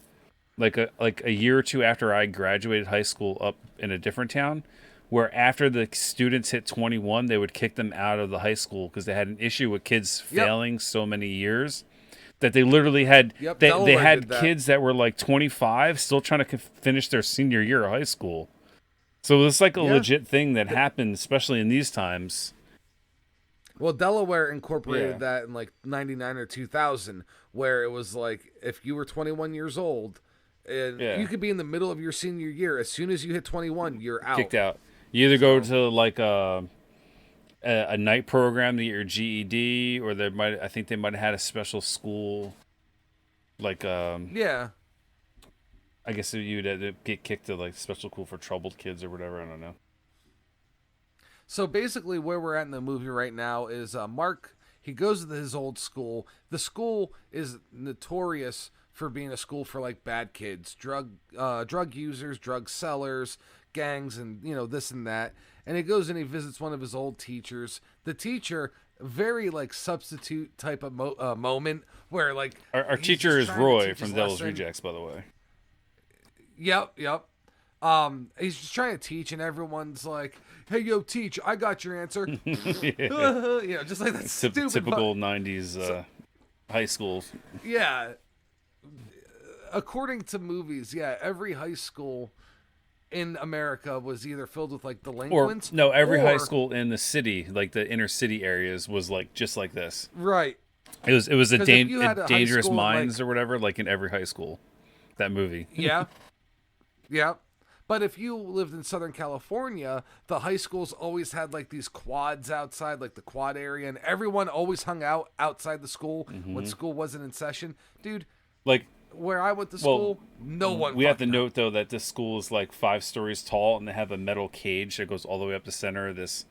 Speaker 2: Like a year or two after I graduated high school up in a different town, where after the students hit 21, they would kick them out of the high school because they had an issue with kids failing so many years. That they literally had they
Speaker 1: Delaware
Speaker 2: had
Speaker 1: did that.
Speaker 2: kids that were like 25 still trying to finish their senior year of high school. So it's like a legit thing that happened, especially in these times.
Speaker 1: Well, Delaware incorporated that in like 99 or 2000, where it was like if you were 21 years old, and you could be in the middle of your senior year. As soon as you hit 21, you're out.
Speaker 2: Kicked out. You either go to like a night program to get your GED, or I think they might have had a special school, like I guess you'd have to get kicked to like special school for troubled kids or whatever. I don't know.
Speaker 1: So basically, where we're at in the movie right now is Mark. He goes to his old school. The school is notorious for being a school for like bad kids, drug users, drug sellers, gangs, and this and that. And he goes and he visits one of his old teachers. The teacher, very like substitute type of moment where like
Speaker 2: our teacher is Roy from Devil's Rejects, by the way.
Speaker 1: Yep. He's just trying to teach, and everyone's like, "Hey, yo, teach! I got your answer." Just like that stupid
Speaker 2: typical '90s high school.
Speaker 1: Yeah. According to movies, every high school in America was either filled with like delinquents,
Speaker 2: every high school in the city, like the inner city areas, was like just like this.
Speaker 1: Right.
Speaker 2: It was a Dangerous
Speaker 1: school,
Speaker 2: Minds or whatever, like in every high school. That movie.
Speaker 1: Yeah. But if you lived in Southern California, the high schools always had like these quads outside, like the quad area, and everyone always hung out outside the school when school wasn't in session. Dude,
Speaker 2: like
Speaker 1: where I went to school, no one.
Speaker 2: We have to note though that this school is like 5 stories tall, and they have a metal cage that goes all the way up the center of this,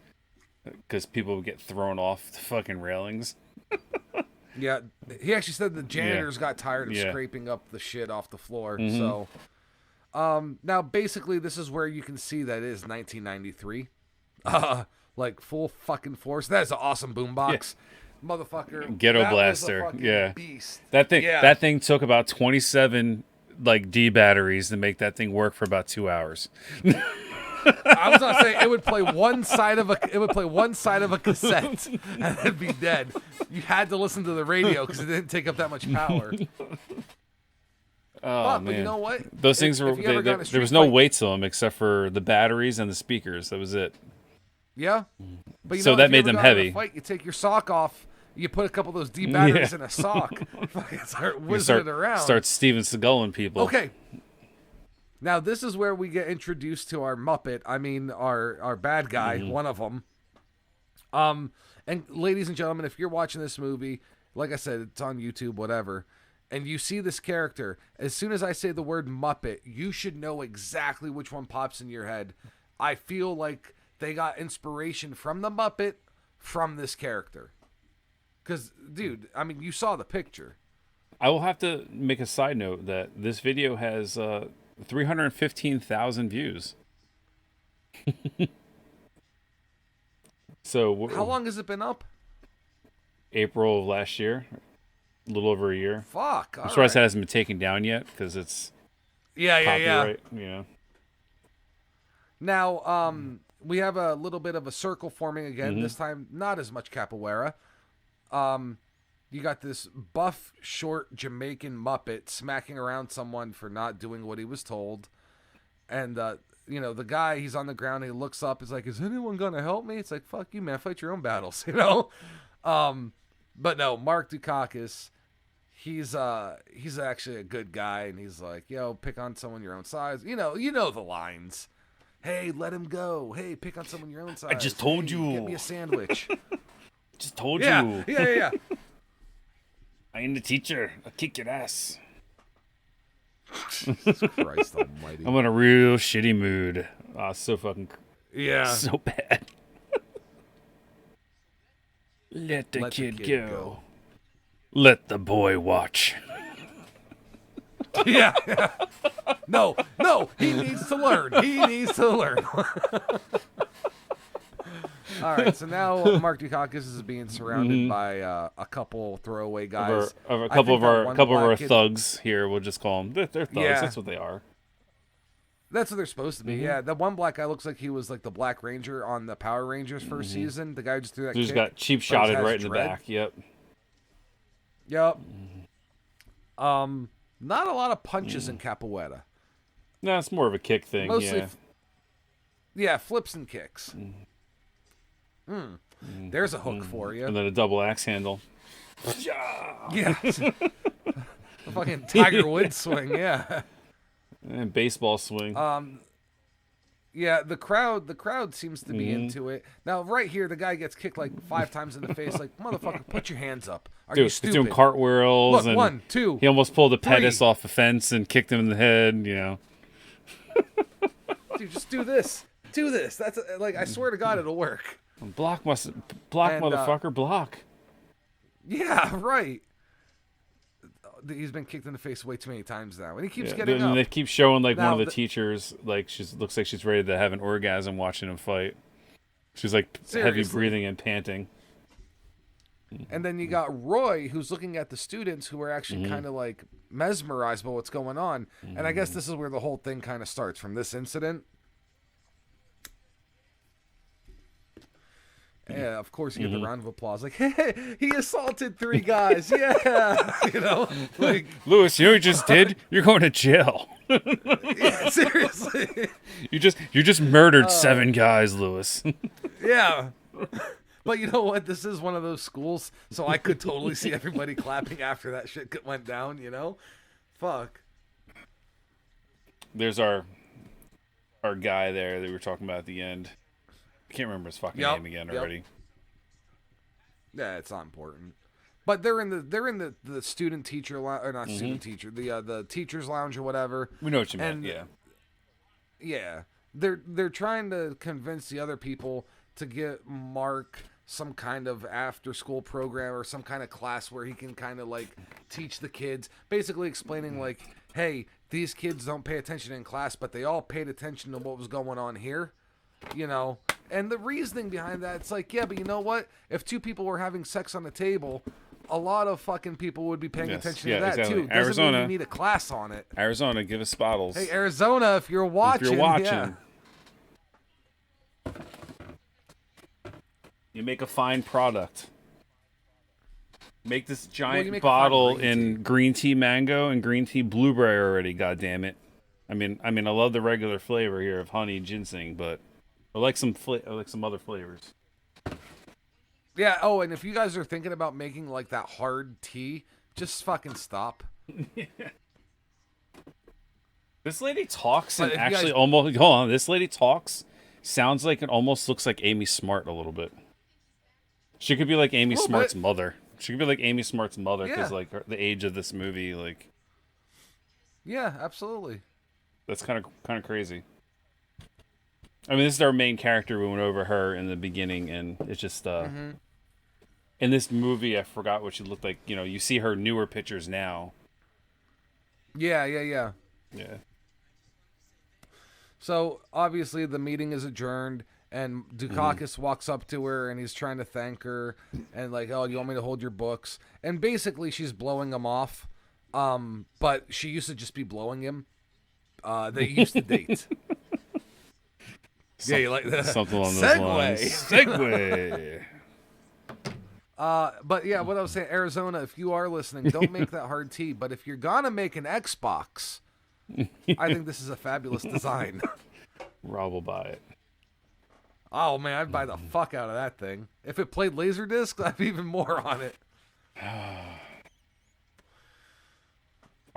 Speaker 2: because people would get thrown off the fucking railings.
Speaker 1: Yeah, he actually said the janitors got tired of scraping up the shit off the floor. So, now basically this is where you can see that it is 1993, like full fucking force. That is an awesome boombox, motherfucker.
Speaker 2: Ghetto blaster,
Speaker 1: beast.
Speaker 2: That thing took about 27 like D batteries to make that thing work for about 2 hours.
Speaker 1: I was gonna say it would play one side of a cassette and it'd be dead. You had to listen to the radio because it didn't take up that much power.
Speaker 2: But
Speaker 1: you know what?
Speaker 2: Those things were there was no weight to them except for the batteries and the speakers. That was it.
Speaker 1: Yeah, but
Speaker 2: so that made them heavy.
Speaker 1: Fight, you take your sock off. You put a couple of those D batteries in a sock. Start whizzing it around.
Speaker 2: Start Steven Seagalling people.
Speaker 1: Okay. Now, this is where we get introduced to our Muppet. I mean, our bad guy, one of them. And ladies and gentlemen, if you're watching this movie, like I said, it's on YouTube, whatever, and you see this character, as soon as I say the word Muppet, you should know exactly which one pops in your head. I feel like they got inspiration from the Muppet from this character. Because, dude, I mean, you saw the picture.
Speaker 2: I will have to make a side note that this video has 315,000 views. So
Speaker 1: how long has it been up?
Speaker 2: April of last year, a little over a year.
Speaker 1: Fuck.
Speaker 2: I'm surprised that hasn't been taken down yet because it's copyright. Yeah.
Speaker 1: Now, we have a little bit of a circle forming again. This time, not as much capoeira. You got this buff, short Jamaican Muppet smacking around someone for not doing what he was told. And, the guy, he's on the ground, he looks up, he's like, is anyone going to help me? It's like, fuck you, man, fight your own battles, But no, Mark Dukakis, he's actually a good guy, and he's like, yo, pick on someone your own size. You know the lines. Hey, let him go. Hey, pick on someone your own size.
Speaker 2: I just told you.
Speaker 1: Get me a sandwich.
Speaker 2: Just told
Speaker 1: you. Yeah.
Speaker 2: I am the teacher. I'll kick your ass.
Speaker 1: Jesus Christ almighty.
Speaker 2: I'm in a real shitty mood. So fucking...
Speaker 1: Yeah.
Speaker 2: So bad. Let the kid go. Let the boy watch.
Speaker 1: Yeah. No, he needs to learn. All right, so now Mark Dukakis is being surrounded by a couple throwaway guys.
Speaker 2: A couple of our thugs here. We'll just call them. They're thugs. Yeah. That's what they are.
Speaker 1: That's what they're supposed to be. Yeah, that one black guy looks like he was like the Black Ranger on the Power Rangers first season. The guy who just threw that.
Speaker 2: Who's got cheap shotted right in the back. Yep.
Speaker 1: Not a lot of punches in capoeira.
Speaker 2: No, it's more of a kick thing.
Speaker 1: Mostly,
Speaker 2: yeah.
Speaker 1: Flips and kicks. There's a hook for you.
Speaker 2: And then a double axe handle.
Speaker 1: Yeah. A fucking Tiger Woods swing, yeah.
Speaker 2: And baseball swing.
Speaker 1: Yeah, the crowd seems to be into it. Now, right here, the guy gets kicked like 5 times in the face. Like, motherfucker, put your hands up. Are you stupid?
Speaker 2: He's doing cartwheels.
Speaker 1: Look,
Speaker 2: and
Speaker 1: 1, 2.
Speaker 2: He almost pulled a
Speaker 1: 3.
Speaker 2: Pettis off a fence and kicked him in the head. You know.
Speaker 1: Dude, just do this. Do this. That's like, I swear to God, it'll work.
Speaker 2: Block, motherfucker, block.
Speaker 1: Yeah, right. He's been kicked in the face way too many times now, and he keeps getting up.
Speaker 2: And they keep showing like now, one of the teachers, like looks like she's ready to have an orgasm watching him fight. She's like heavy breathing and panting.
Speaker 1: And then you got Roy, who's looking at the students who are actually kind of like mesmerized by what's going on. And I guess this is where the whole thing kind of starts, from this incident. Yeah, of course you get the round of applause. Like, hey, he assaulted 3 guys. Yeah, you know, like
Speaker 2: Lewis, you know what you just did? You're going to jail.
Speaker 1: Yeah, seriously.
Speaker 2: You just murdered 7 guys, Lewis.
Speaker 1: Yeah. But you know what? This is one of those schools, so I could totally see everybody clapping after that shit went down, you know? Fuck.
Speaker 2: There's our guy there that we were talking about at the end. I can't remember his fucking name again already.
Speaker 1: Yeah, it's not important. But they're in the student teacher or not student teacher, the teacher's lounge or whatever.
Speaker 2: We know what you meant, yeah.
Speaker 1: Yeah. They're trying to convince the other people to get Mark some kind of after school program or some kind of class where he can kind of like teach the kids, basically explaining like, hey, these kids don't pay attention in class, but they all paid attention to what was going on here, you know. And the reasoning behind that, it's like, yeah, but you know what? If 2 people were having sex on the table, a lot of fucking people would be paying attention to that too. Doesn't mean you need a class on it.
Speaker 2: Arizona, give us bottles.
Speaker 1: Hey, Arizona, if you're watching. Yeah.
Speaker 2: You make a fine product. Make this giant bottle in green tea mango and green tea blueberry already, goddammit. I mean I love the regular flavor here of honey ginseng, but I like some other flavors.
Speaker 1: Yeah, oh, and if you guys are thinking about making like that hard tea, just fucking stop.
Speaker 2: This lady talks and actually almost hold on, this lady talks sounds like it almost looks like Amy Smart a little bit. She could be like Amy Smart's mother. She could be like Amy Smart's mother because like the age of this movie, like.
Speaker 1: Yeah, absolutely.
Speaker 2: That's kind of crazy. I mean, this is our main character. We went over her in the beginning, and it's just in this movie, I forgot what she looked like. You know, you see her newer pictures now.
Speaker 1: Yeah. So obviously the meeting is adjourned. And Dukakis walks up to her, and he's trying to thank her, and like, oh, you want me to hold your books? And basically, she's blowing him off, but she used to just be blowing him. They used to date. Yeah, you like that?
Speaker 2: Something along those lines. Segue.
Speaker 1: But yeah, what I was saying, Arizona, if you are listening, don't make that hard tea. But if you're gonna make an Xbox, I think this is a fabulous design.
Speaker 2: Rob will buy it.
Speaker 1: Oh, man, I'd buy the fuck out of that thing. If it played Laserdisc, I'd be even more on it.
Speaker 2: I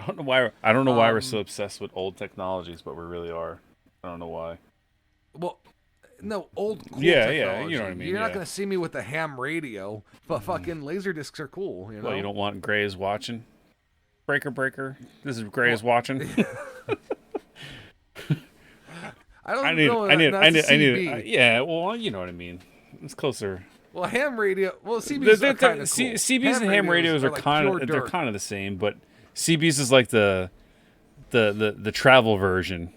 Speaker 2: don't know why we're so obsessed with old technologies, but we really are. I don't know why.
Speaker 1: Well, no, old cool technology.
Speaker 2: Yeah, you know what I mean.
Speaker 1: You're not going to see me with a ham radio, but fucking Laserdiscs are cool, you know?
Speaker 2: Well, you don't want Gray's watching? Breaker. This is Gray's watching.
Speaker 1: I need
Speaker 2: yeah, well, you know what I mean. It's closer.
Speaker 1: Well, ham radio. Well, CBs are kind of cool.
Speaker 2: CBs and ham radios are like kind of the same, but CBs is like the travel version.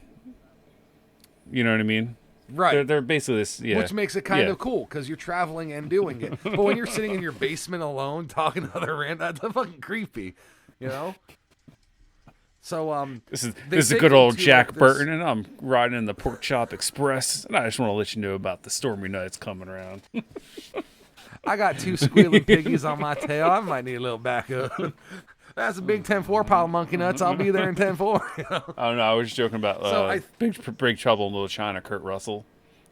Speaker 2: You know what I mean?
Speaker 1: Right.
Speaker 2: They're basically this. Yeah.
Speaker 1: Which makes it kind of cool because you're traveling and doing it. But when you're sitting in your basement alone talking to other random, that's fucking creepy. You know. So
Speaker 2: this is a good old Jack Burton, and I'm riding in the Pork Chop Express, and I just want to let you know about the stormy nights coming around.
Speaker 1: I got 2 squealing piggies on my tail. I might need a little backup. That's a big 10-4 pile of monkey nuts. I'll be there in 10-4. You know?
Speaker 2: I don't know. I was just joking about
Speaker 1: So
Speaker 2: Big Trouble in Little China. Kurt Russell,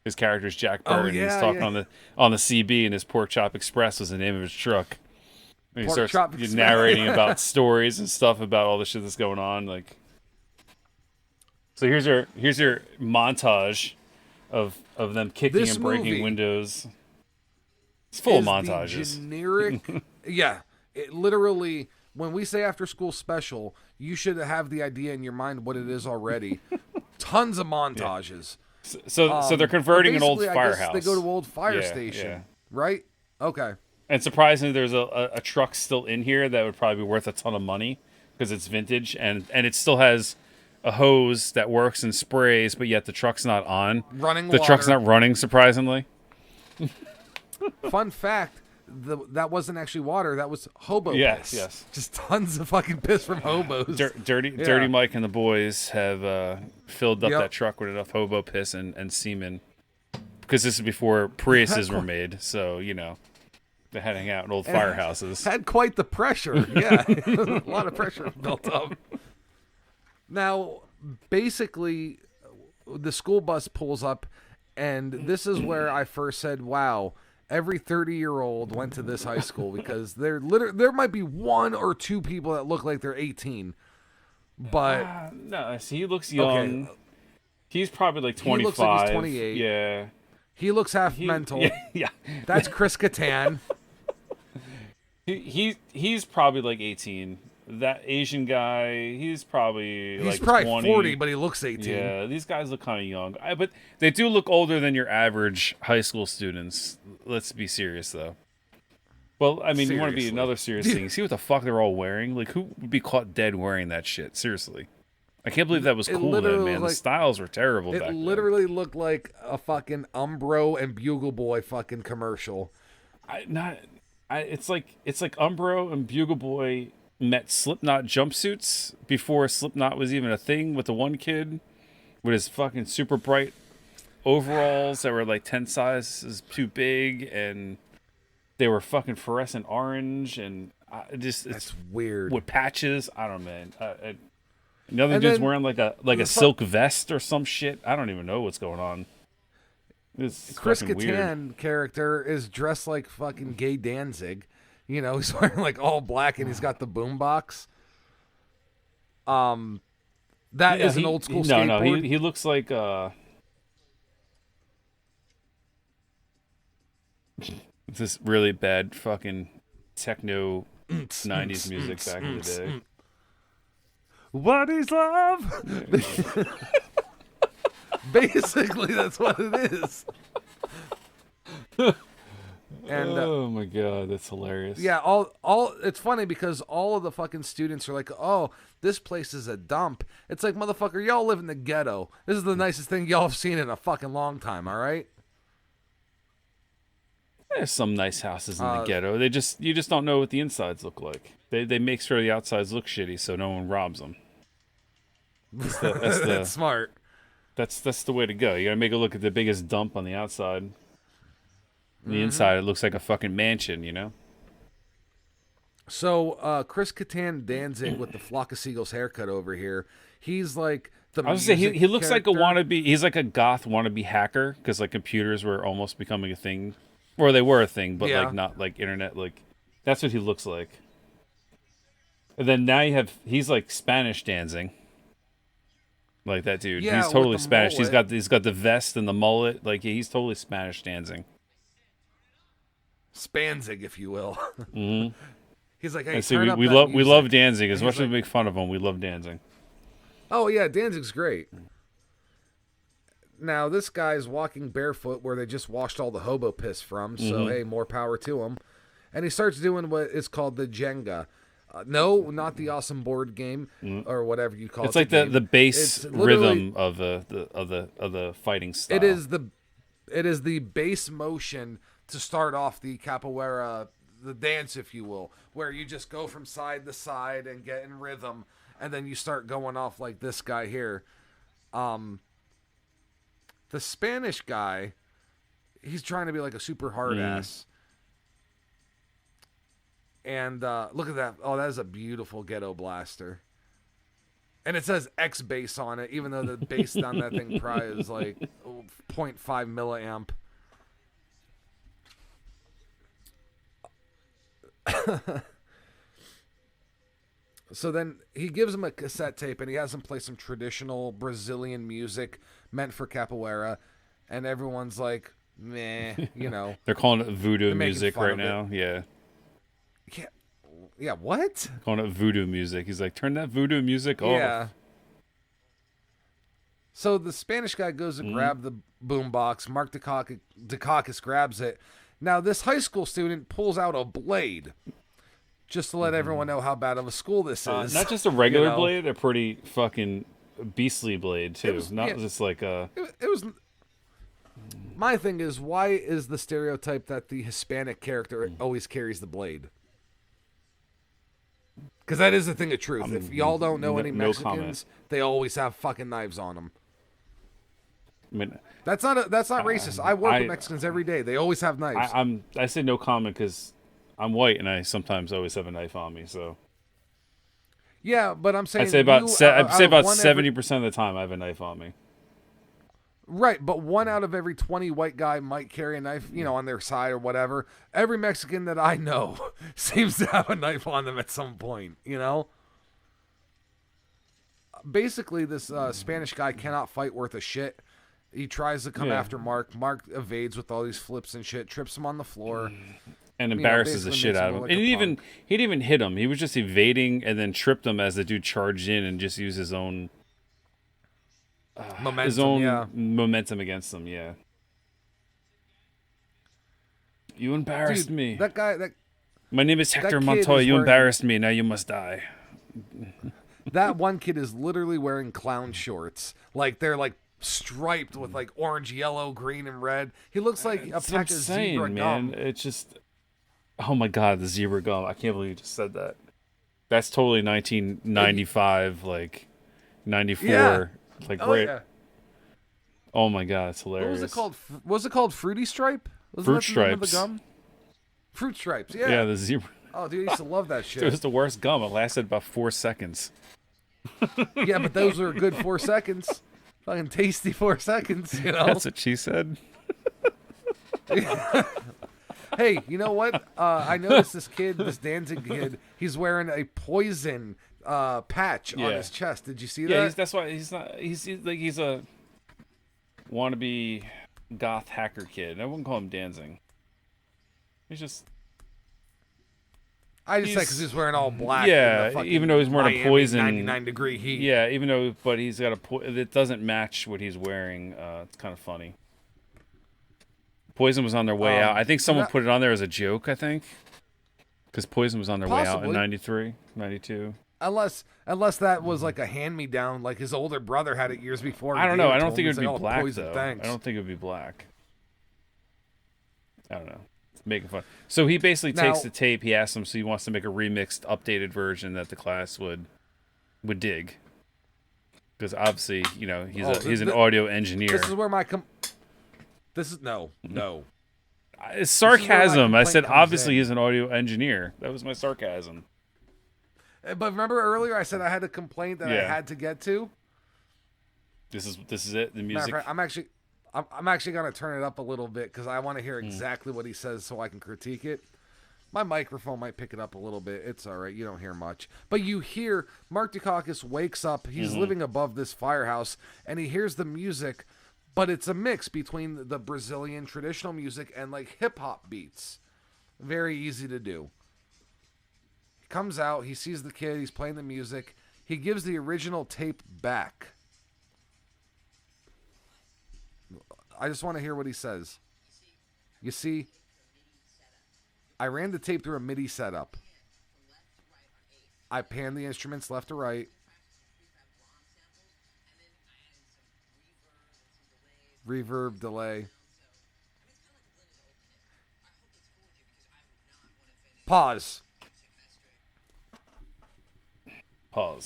Speaker 2: his character's Jack Bird, and he's talking on the CB, and his Pork Chop Express was the name of his truck. And he starts narrating about stories and stuff about all the shit that's going on. Like, so here's your montage of them kicking and breaking windows. It's full of montages.
Speaker 1: Generic. Yeah, it literally. When we say after school special, you should have the idea in your mind what it is already. Tons of montages.
Speaker 2: Yeah. So they're converting an old firehouse.
Speaker 1: They go to old fire station, right? Okay.
Speaker 2: And surprisingly, there's a truck still in here that would probably be worth a ton of money because it's vintage and it still has a hose that works and sprays, but yet the truck's not on. The truck's not running, surprisingly.
Speaker 1: Fun fact. That wasn't actually water. That was hobo piss. Yes. Just tons of fucking piss from hobos.
Speaker 2: Dirty Mike and the boys have filled up that truck with enough hobo piss and semen. Because this is before Priuses were made. So, you know, they had to hang out in old firehouses.
Speaker 1: Had quite the pressure. Yeah. A lot of pressure built up. Now, basically, the school bus pulls up. And this is where I first said, wow. Every 30-year-old went to this high school because there might be one or two people that look like they're 18. But
Speaker 2: no, he looks young. Okay. He's probably like 25. He looks like he's 28. Yeah.
Speaker 1: He looks half mental.
Speaker 2: Yeah.
Speaker 1: That's Chris Kattan.
Speaker 2: He's probably like 18. That Asian guy, he's probably 20.
Speaker 1: 40, but he looks 18.
Speaker 2: Yeah, these guys look kind of young. But they do look older than your average high school students. Let's be serious, though. Well, I mean, you want to be another serious thing. See what the fuck they're all wearing? Like, who would be caught dead wearing that shit? Seriously. I can't believe that was cool then, man. The styles were terrible back then. It
Speaker 1: literally looked like a fucking Umbro and Bugle Boy fucking commercial.
Speaker 2: It's like Umbro and Bugle Boy met Slipknot jumpsuits before Slipknot was even a thing, with the one kid with his fucking super bright overalls that were like 10 sizes too big, and they were fucking fluorescent orange, and it's
Speaker 1: weird
Speaker 2: with patches. I don't know, man. The other dude's wearing like a silk vest or some shit. I don't even know what's going on.
Speaker 1: Chris Kattan character is dressed like fucking Gay Danzig. You know, he's wearing like all black and he's got the boombox. That is an old school skateboard.
Speaker 2: No, he looks like this really bad fucking techno 90s music back in the day.
Speaker 1: What is love? Basically, that's what it is. And
Speaker 2: oh my god, that's hilarious.
Speaker 1: Yeah, all it's funny because all of the fucking students are like, "Oh, this place is a dump." It's like, motherfucker, y'all live in the ghetto. This is the nicest thing y'all have seen in a fucking long time, all right?
Speaker 2: There's some nice houses in the ghetto. You just don't know what the insides look like. They make sure the outsides look shitty so no one robs them.
Speaker 1: That's smart.
Speaker 2: That's the way to go. You gotta make a look at the biggest dump on the outside. On the inside, it looks like a fucking mansion, you know?
Speaker 1: So, Chris Kattan Danzig with the Flock of Seagulls haircut over here. He's like
Speaker 2: I was gonna say, he looks like a wannabe. He's like a goth wannabe hacker because like computers were almost becoming a thing, or they were a thing, but like not like internet. Like that's what he looks like. And then now he's like Spanish dancing. Like that dude.
Speaker 1: Yeah,
Speaker 2: he's totally Spanish.
Speaker 1: Mullet.
Speaker 2: He's got the vest and the mullet. Like he's totally Spanish dancing.
Speaker 1: Spanzig, if you will.
Speaker 2: Mm-hmm.
Speaker 1: He's like, hey,
Speaker 2: we love Danzig. As much as we make fun of him, we love Danzig.
Speaker 1: Oh yeah, Danzig's great. Now this guy's walking barefoot where they just washed all the hobo piss from. So hey, more power to him. And he starts doing what is called the Jenga. No, not the awesome board game or whatever you call it.
Speaker 2: It's like the bass rhythm of the fighting style.
Speaker 1: It is the bass motion to start off the capoeira, the dance, if you will, where you just go from side to side and get in rhythm, and then you start going off like this guy here. The Spanish guy, he's trying to be like a super hard ass. And look at that. Oh, that is a beautiful ghetto blaster. And it says X bass on it, even though the bass on that thing probably is like 0.5 milliamp. So then he gives him a cassette tape and he has him play some traditional Brazilian music meant for capoeira. And everyone's like, meh, you know.
Speaker 2: They're calling it voodoo music right now. Yeah.
Speaker 1: Yeah, what?
Speaker 2: They're calling it voodoo music. He's like, turn that voodoo music off. Yeah.
Speaker 1: So the Spanish guy goes to grab the boombox. Mark Dukakis grabs it. Now this high school student pulls out a blade. Just to let everyone know how bad of a school this is.
Speaker 2: Not just a regular blade, a pretty fucking beastly blade too. Not just like a.
Speaker 1: It was. My thing is, why is the stereotype that the Hispanic character always carries the blade? Because that is a thing of truth. If y'all don't know any Mexicans, they always have fucking knives on them.
Speaker 2: I mean,
Speaker 1: that's not racist. I work with Mexicans every day. They always have knives.
Speaker 2: I say no comment because I'm white and I sometimes always have a knife on me. So
Speaker 1: yeah, but I'm saying
Speaker 2: I'd say about 70% of the time I have a knife on me.
Speaker 1: Right, but 1 out of every 20 white guy might carry a knife, on their side or whatever. Every Mexican that I know seems to have a knife on them at some point, Basically, this Spanish guy cannot fight worth a shit. He tries to come after Mark. Mark evades with all these flips and shit, trips him on the floor.
Speaker 2: And embarrasses the shit out of him. Like and he didn't even hit him. He was just evading and then tripped him as the dude charged in and just used his own... momentum against them, yeah. You embarrassed me.
Speaker 1: That guy,
Speaker 2: my name is Hector Montoya. You embarrassed me. Now you must die.
Speaker 1: That one kid is literally wearing clown shorts. Like they're like striped with like orange, yellow, green, and red. He looks like a pack of zebra gum.
Speaker 2: It's just, oh my god, the zebra gum. I can't believe you just said that. That's totally 1995, like 94. Yeah. Like right. Yeah. Oh my god, it's hilarious.
Speaker 1: What was it called? Was it called Fruity Stripe?
Speaker 2: Fruit Stripes.
Speaker 1: The gum? Fruit Stripes. Yeah.
Speaker 2: Yeah, the zebra.
Speaker 1: Oh, dude, I used to love that shit.
Speaker 2: It was the worst gum. It lasted about 4 seconds.
Speaker 1: Yeah, but those were a good 4 seconds. Fucking tasty 4 seconds.
Speaker 2: That's what she said.
Speaker 1: Hey, you know what? I noticed this kid, this Danzig kid. He's wearing a poison patch on his chest. Did you see that?
Speaker 2: Yeah, that's why he's not. He's a wannabe goth hacker kid. I wouldn't call him Danzig. He's just.
Speaker 1: I just said because he's wearing all black.
Speaker 2: Yeah, even though he's wearing a poison
Speaker 1: 99-degree heat.
Speaker 2: Yeah, but he's got it doesn't match what he's wearing. It's kind of funny. Poison was on their way out. I think someone put it on there as a joke. I think because Poison was on their way out in 93, 92.
Speaker 1: Unless that was like a hand-me-down, like his older brother had it years before.
Speaker 2: I don't know. I don't think it would be black, though. Thanks. I don't think it would be black. I don't know. It's making fun. So he basically takes the tape. He asks him, so he wants to make a remixed, updated version that the class would dig. Because obviously, he's an audio engineer.
Speaker 1: This is where my no.
Speaker 2: It's sarcasm. I said obviously he's an audio engineer. That was my sarcasm.
Speaker 1: But remember earlier I said I had a complaint that I had to get to?
Speaker 2: This is it, the music.
Speaker 1: I'm actually going to turn it up a little bit because I want to hear exactly what he says so I can critique it. My microphone might pick it up a little bit. It's all right. You don't hear much. But you hear Mark Dukakis wakes up. He's living above this firehouse, and he hears the music, but it's a mix between the Brazilian traditional music and like hip-hop beats. Very easy to do. He comes out. He sees the kid. He's playing the music. He gives the original tape back. I just want to hear what he says. You see, I ran the tape through a MIDI setup. I panned the instruments left to right. Reverb, delay. Pause. All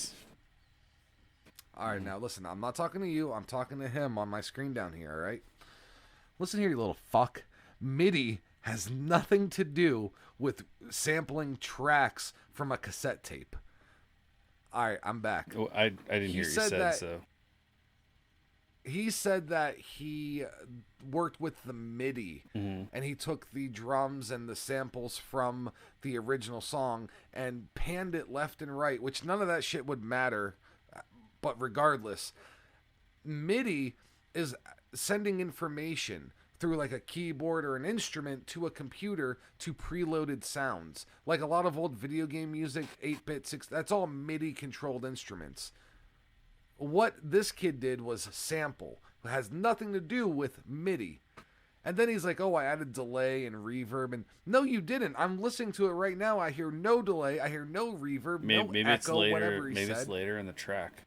Speaker 1: right, now listen. I'm not talking to you. I'm talking to him on my screen down here, all right? Listen here, you little fuck. MIDI has nothing to do with sampling tracks from a cassette tape. All right, I'm back.
Speaker 2: Oh, I didn't hear you said
Speaker 1: that,
Speaker 2: so.
Speaker 1: He said that he worked with the MIDI, and he took the drums and the samples from the original song and panned it left and right, which none of that shit would matter. But regardless, MIDI is sending information through like a keyboard or an instrument to a computer to preloaded sounds. Like a lot of old video game music, 8-bit, 6, that's all MIDI controlled instruments. What this kid did was sample. It has nothing to do with MIDI. And then he's like, oh, I added delay and reverb. And no, you didn't. I'm listening to it right now. I hear no delay. I hear no reverb,
Speaker 2: Maybe
Speaker 1: no
Speaker 2: it's
Speaker 1: echo,
Speaker 2: later.
Speaker 1: whatever he
Speaker 2: Maybe
Speaker 1: said.
Speaker 2: it's later in the track.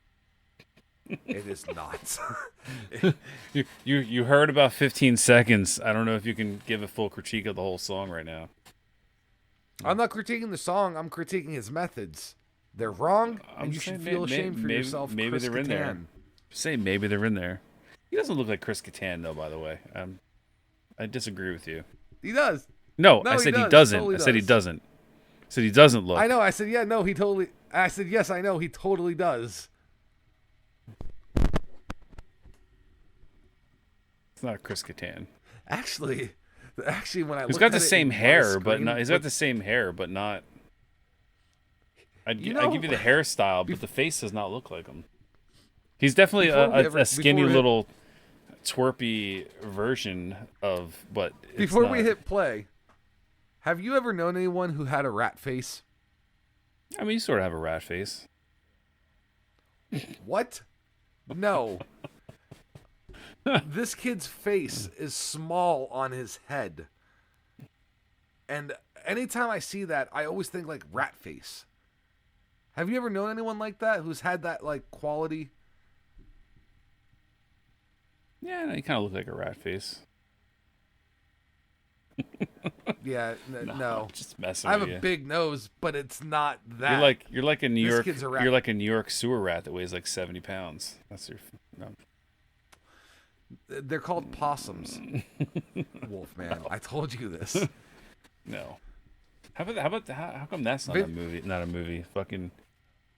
Speaker 1: It is not.
Speaker 2: You heard about 15 seconds. I don't know if you can give a full critique of the whole song right now.
Speaker 1: I'm not critiquing the song. I'm critiquing his methods. They're wrong, and you should feel ashamed for yourself.
Speaker 2: Maybe
Speaker 1: Chris
Speaker 2: they're in there.
Speaker 1: Kattan.
Speaker 2: Say maybe they're in there. He doesn't look like Chris Kattan, though. By the way, I disagree with you.
Speaker 1: He does.
Speaker 2: No, I said he doesn't.
Speaker 1: Totally
Speaker 2: I said he
Speaker 1: does.
Speaker 2: doesn't. I said he doesn't look.
Speaker 1: I know. I said yeah. No, he totally. I said yes. I know. He totally does.
Speaker 2: It's not Chris Kattan.
Speaker 1: Actually, when I
Speaker 2: He's
Speaker 1: looked
Speaker 2: got
Speaker 1: at
Speaker 2: the
Speaker 1: it
Speaker 2: same
Speaker 1: in
Speaker 2: hair,
Speaker 1: screen,
Speaker 2: but not. He's got the same hair, but not. I give you the hairstyle, but the face does not look like him. He's definitely a skinny little twerpy version of, but
Speaker 1: Before we hit play, have you ever known anyone who had a rat face?
Speaker 2: I mean, you sort of have a rat face.
Speaker 1: What? No. This kid's face is small on his head. And anytime I see that, I always think like rat face. Have you ever known anyone like that who's had that like quality?
Speaker 2: Yeah, he kind of looked like a rat face.
Speaker 1: Yeah, no.
Speaker 2: Just messing
Speaker 1: I have
Speaker 2: with
Speaker 1: a
Speaker 2: you.
Speaker 1: big nose, but it's not that.
Speaker 2: You're like a New
Speaker 1: This
Speaker 2: York.
Speaker 1: kid's a rat.
Speaker 2: You're like a New York sewer rat that weighs like 70 pounds. That's your. No.
Speaker 1: They're called possums. Wolfman, I told you this.
Speaker 2: No. How come that's not a movie? Not a movie. Fucking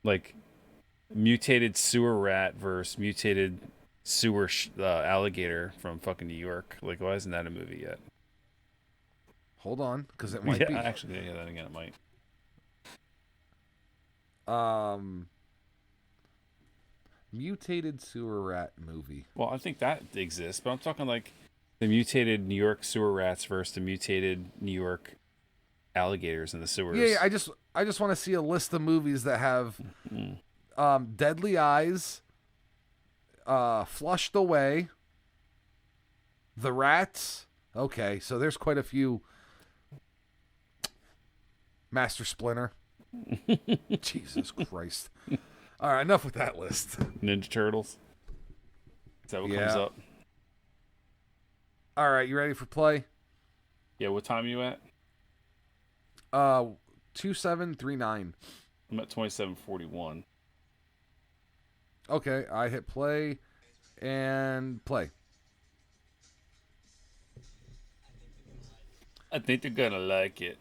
Speaker 2: like mutated sewer rat versus mutated sewer alligator from fucking New York. Like, why isn't that a movie yet?
Speaker 1: Hold on, because it might be.
Speaker 2: Actually, yeah, then again, it might.
Speaker 1: Mutated sewer rat movie.
Speaker 2: Well, I think that exists, but I'm talking like the mutated New York sewer rats versus the mutated New York alligators in the sewers.
Speaker 1: Yeah, I just want to see a list of movies that have Deadly Eyes, Flushed Away, The Rats. Okay, so there's quite a few. Master Splinter. Jesus Christ. All right, enough with that list.
Speaker 2: Ninja Turtles. Is that what comes up?
Speaker 1: All right, you ready for play?
Speaker 2: Yeah, what time are you at?
Speaker 1: 2739.
Speaker 2: I'm at 27:41.
Speaker 1: Okay, I hit play and play.
Speaker 2: I think they're gonna like it.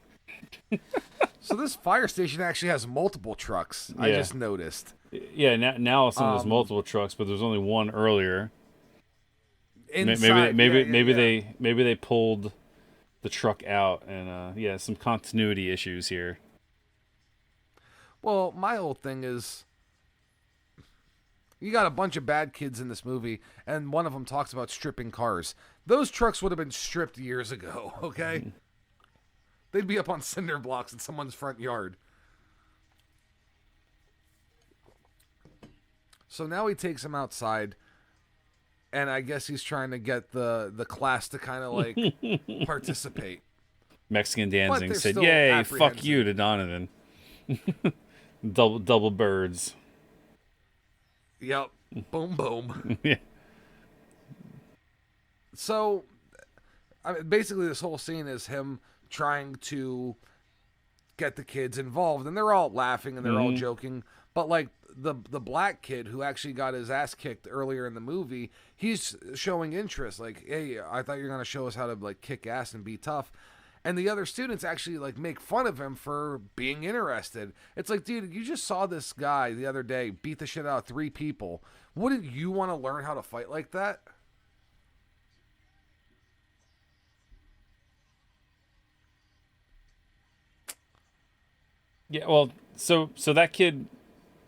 Speaker 1: So this fire station actually has multiple trucks. I just noticed.
Speaker 2: Yeah, now there's multiple trucks, but there's only one earlier.
Speaker 1: Inside,
Speaker 2: maybe they pulled the truck out, and some continuity issues here.
Speaker 1: Well, my whole thing is, you got a bunch of bad kids in this movie, and one of them talks about stripping cars. Those trucks would have been stripped years ago, okay? They'd be up on cinder blocks in someone's front yard. So now he takes him outside, and I guess he's trying to get the class to kind of like participate.
Speaker 2: Mexican dancing said,
Speaker 1: still
Speaker 2: "Yay, fuck you" to Donovan. double birds.
Speaker 1: Yep. Boom, boom.
Speaker 2: Yeah.
Speaker 1: So, I mean, basically, this whole scene is him trying to get the kids involved, and they're all laughing and they're all joking. But like the black kid who actually got his ass kicked earlier in the movie, he's showing interest. Like, hey, I thought you were gonna show us how to like kick ass and be tough. And the other students actually like make fun of him for being interested. It's like, dude, you just saw this guy the other day beat the shit out of 3 people. Wouldn't you want to learn how to fight like that?
Speaker 2: Yeah, well, so that kid,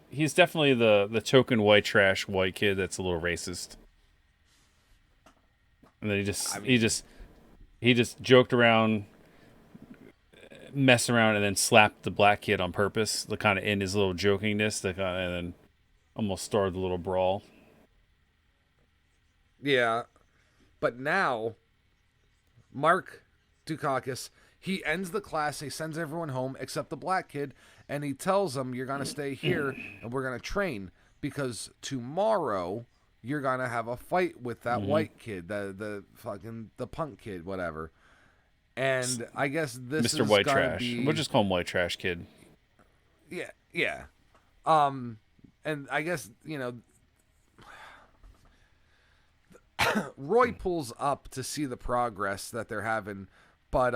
Speaker 2: he's definitely the token white trash white kid that's a little racist. And then he just joked around, messed around, and then slapped the black kid on purpose. The kind of in his little jokingness, and then almost started the little brawl.
Speaker 1: Yeah, but now Mark Dukakis, he ends the class. He sends everyone home except the black kid, and he tells them, "You're gonna stay here, and we're gonna train because tomorrow you're gonna have a fight with that white kid, the fucking the punk kid, whatever." And I guess this
Speaker 2: Mr.
Speaker 1: is
Speaker 2: White
Speaker 1: gonna
Speaker 2: Trash.
Speaker 1: be,
Speaker 2: We'll just call him White Trash Kid.
Speaker 1: yeah. And I guess Roy pulls up to see the progress that they're having, but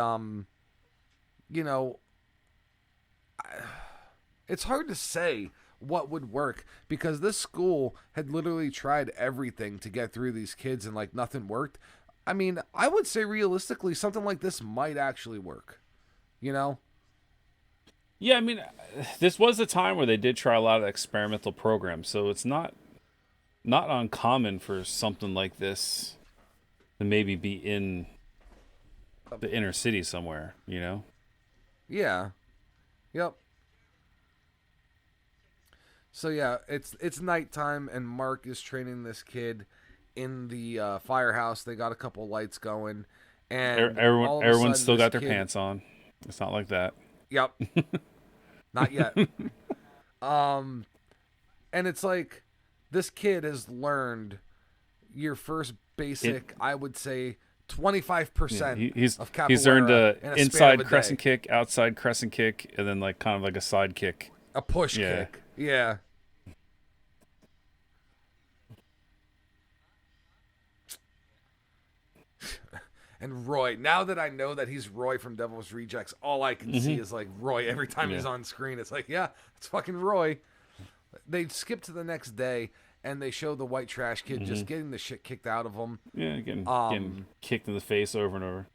Speaker 1: it's hard to say what would work because this school had literally tried everything to get through these kids and like nothing worked. I mean, I would say realistically something like this might actually work.
Speaker 2: Yeah, I mean, this was a time where they did try a lot of experimental programs, so it's not uncommon for something like this to maybe be in the inner city somewhere,
Speaker 1: Yeah. Yep. So yeah, it's nighttime and Mark is training this kid in the firehouse. They got a couple lights going, and
Speaker 2: everyone's still got their pants on. It's not like that.
Speaker 1: Yep. Not yet. And it's like this kid has learned your first basic, I would say 25% of capoeira.
Speaker 2: He's earned a inside crescent kick, outside crescent kick, and then like kind of like a side kick.
Speaker 1: A push kick. Yeah. And Roy, now that I know that he's Roy from Devil's Rejects, all I can see is like Roy every time he's on screen. It's like, yeah, it's fucking Roy. They skip to the next day and they show the white trash kid just getting the shit kicked out of him.
Speaker 2: Yeah, getting kicked in the face over and over.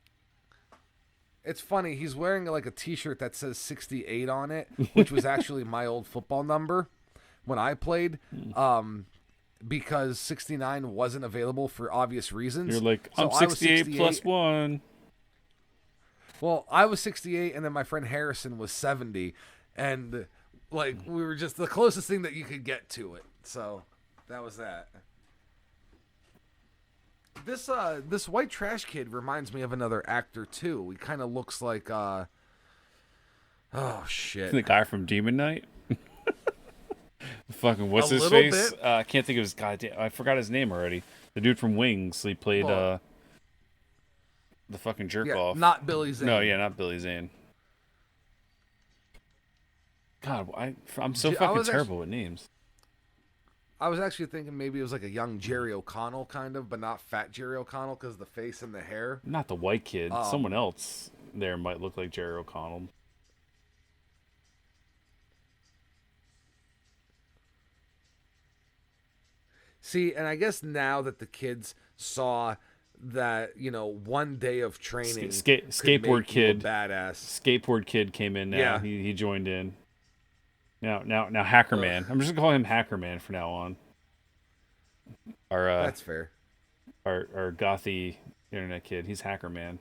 Speaker 1: It's funny, he's wearing like a t-shirt that says 68 on it, which was actually my old football number when I played. Because 69 wasn't available for obvious reasons.
Speaker 2: You're like, I'm 68 plus 1.
Speaker 1: Well, I was 68, and then my friend Harrison was 70. And, like, we were just the closest thing that you could get to it. So, that was that. This white trash kid reminds me of another actor, too. He kind of looks like, oh, shit.
Speaker 2: The guy from Demon Knight? Fucking what's his face? I can't think of his goddamn. I forgot his name already. The dude from Wings. He played the fucking jerk off.
Speaker 1: Not Billy Zane.
Speaker 2: No, not Billy Zane. God, I'm so fucking terrible with names.
Speaker 1: I was actually thinking maybe it was like a young Jerry O'Connell kind of, but not fat Jerry O'Connell because of the face and the hair.
Speaker 2: Not the white kid. Someone else there might look like Jerry O'Connell.
Speaker 1: See, and I guess now that the kids saw that, one day of training,
Speaker 2: skateboard kid,
Speaker 1: badass.
Speaker 2: Skateboard kid came in now.
Speaker 1: Yeah.
Speaker 2: He joined in. Now Hacker Man. I'm just gonna call him Hacker Man from now on.
Speaker 1: That's fair.
Speaker 2: Our gothy internet kid. He's Hacker Man.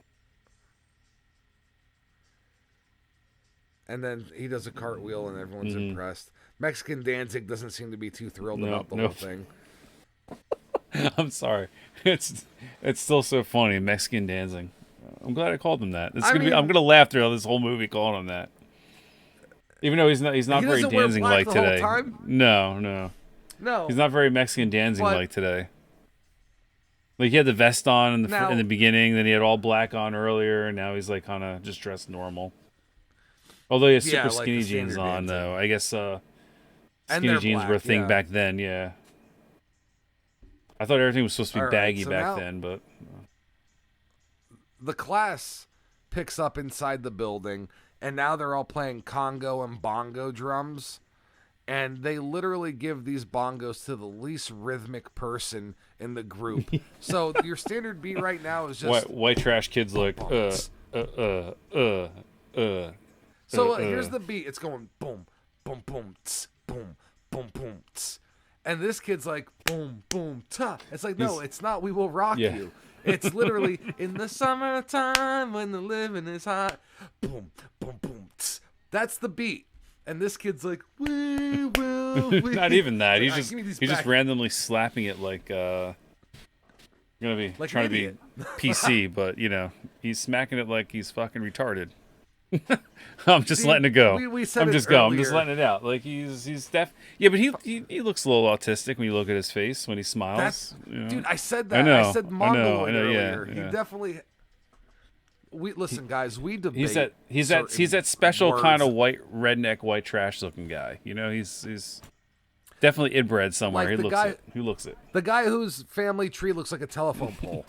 Speaker 1: And then he does a cartwheel and everyone's impressed. Mexican Danzig doesn't seem to be too thrilled about the whole thing.
Speaker 2: I'm sorry. It's still so funny, Mexican dancing. I'm glad I called him that. I'm gonna laugh throughout this whole movie calling him that. Even though he's not very dancing like today. No. He's not very Mexican dancing like today. Like he had the vest on in the beginning, then he had all black on earlier, and now he's like kind of just dressed normal. Although he has super skinny jeans on, though. I guess skinny jeans were a thing back then. Yeah. I thought everything was supposed to be baggy back then, but
Speaker 1: the class picks up inside the building, and now they're all playing congo and bongo drums. And they literally give these bongos to the least rhythmic person in the group. So your standard beat right now is just
Speaker 2: white trash kids like
Speaker 1: So here's the beat. It's going boom, boom, boom, tss, boom, boom, boom, tss. And this kid's like boom, boom, ta. It's like, no, it's not. We will rock you. It's literally in the summertime when the living is hot. Boom, boom, boom, tss. That's the beat. And this kid's like, we will.
Speaker 2: Not even that.
Speaker 1: Like,
Speaker 2: He's just randomly slapping it like gonna be like trying to be PC, but he's smacking it like he's fucking retarded. I'm just letting it go.
Speaker 1: We said
Speaker 2: I'm just going. I'm just letting it out. Like he's deaf. Yeah, but he looks a little autistic when you look at his face when he smiles.
Speaker 1: Dude, I said that.
Speaker 2: I know.
Speaker 1: I said Mongoloid earlier.
Speaker 2: Yeah.
Speaker 1: He definitely. Listen, guys. We debate.
Speaker 2: He's that special kind of white trash looking guy. He's definitely inbred somewhere.
Speaker 1: Like
Speaker 2: he looks it.
Speaker 1: The guy whose family tree looks like a telephone pole.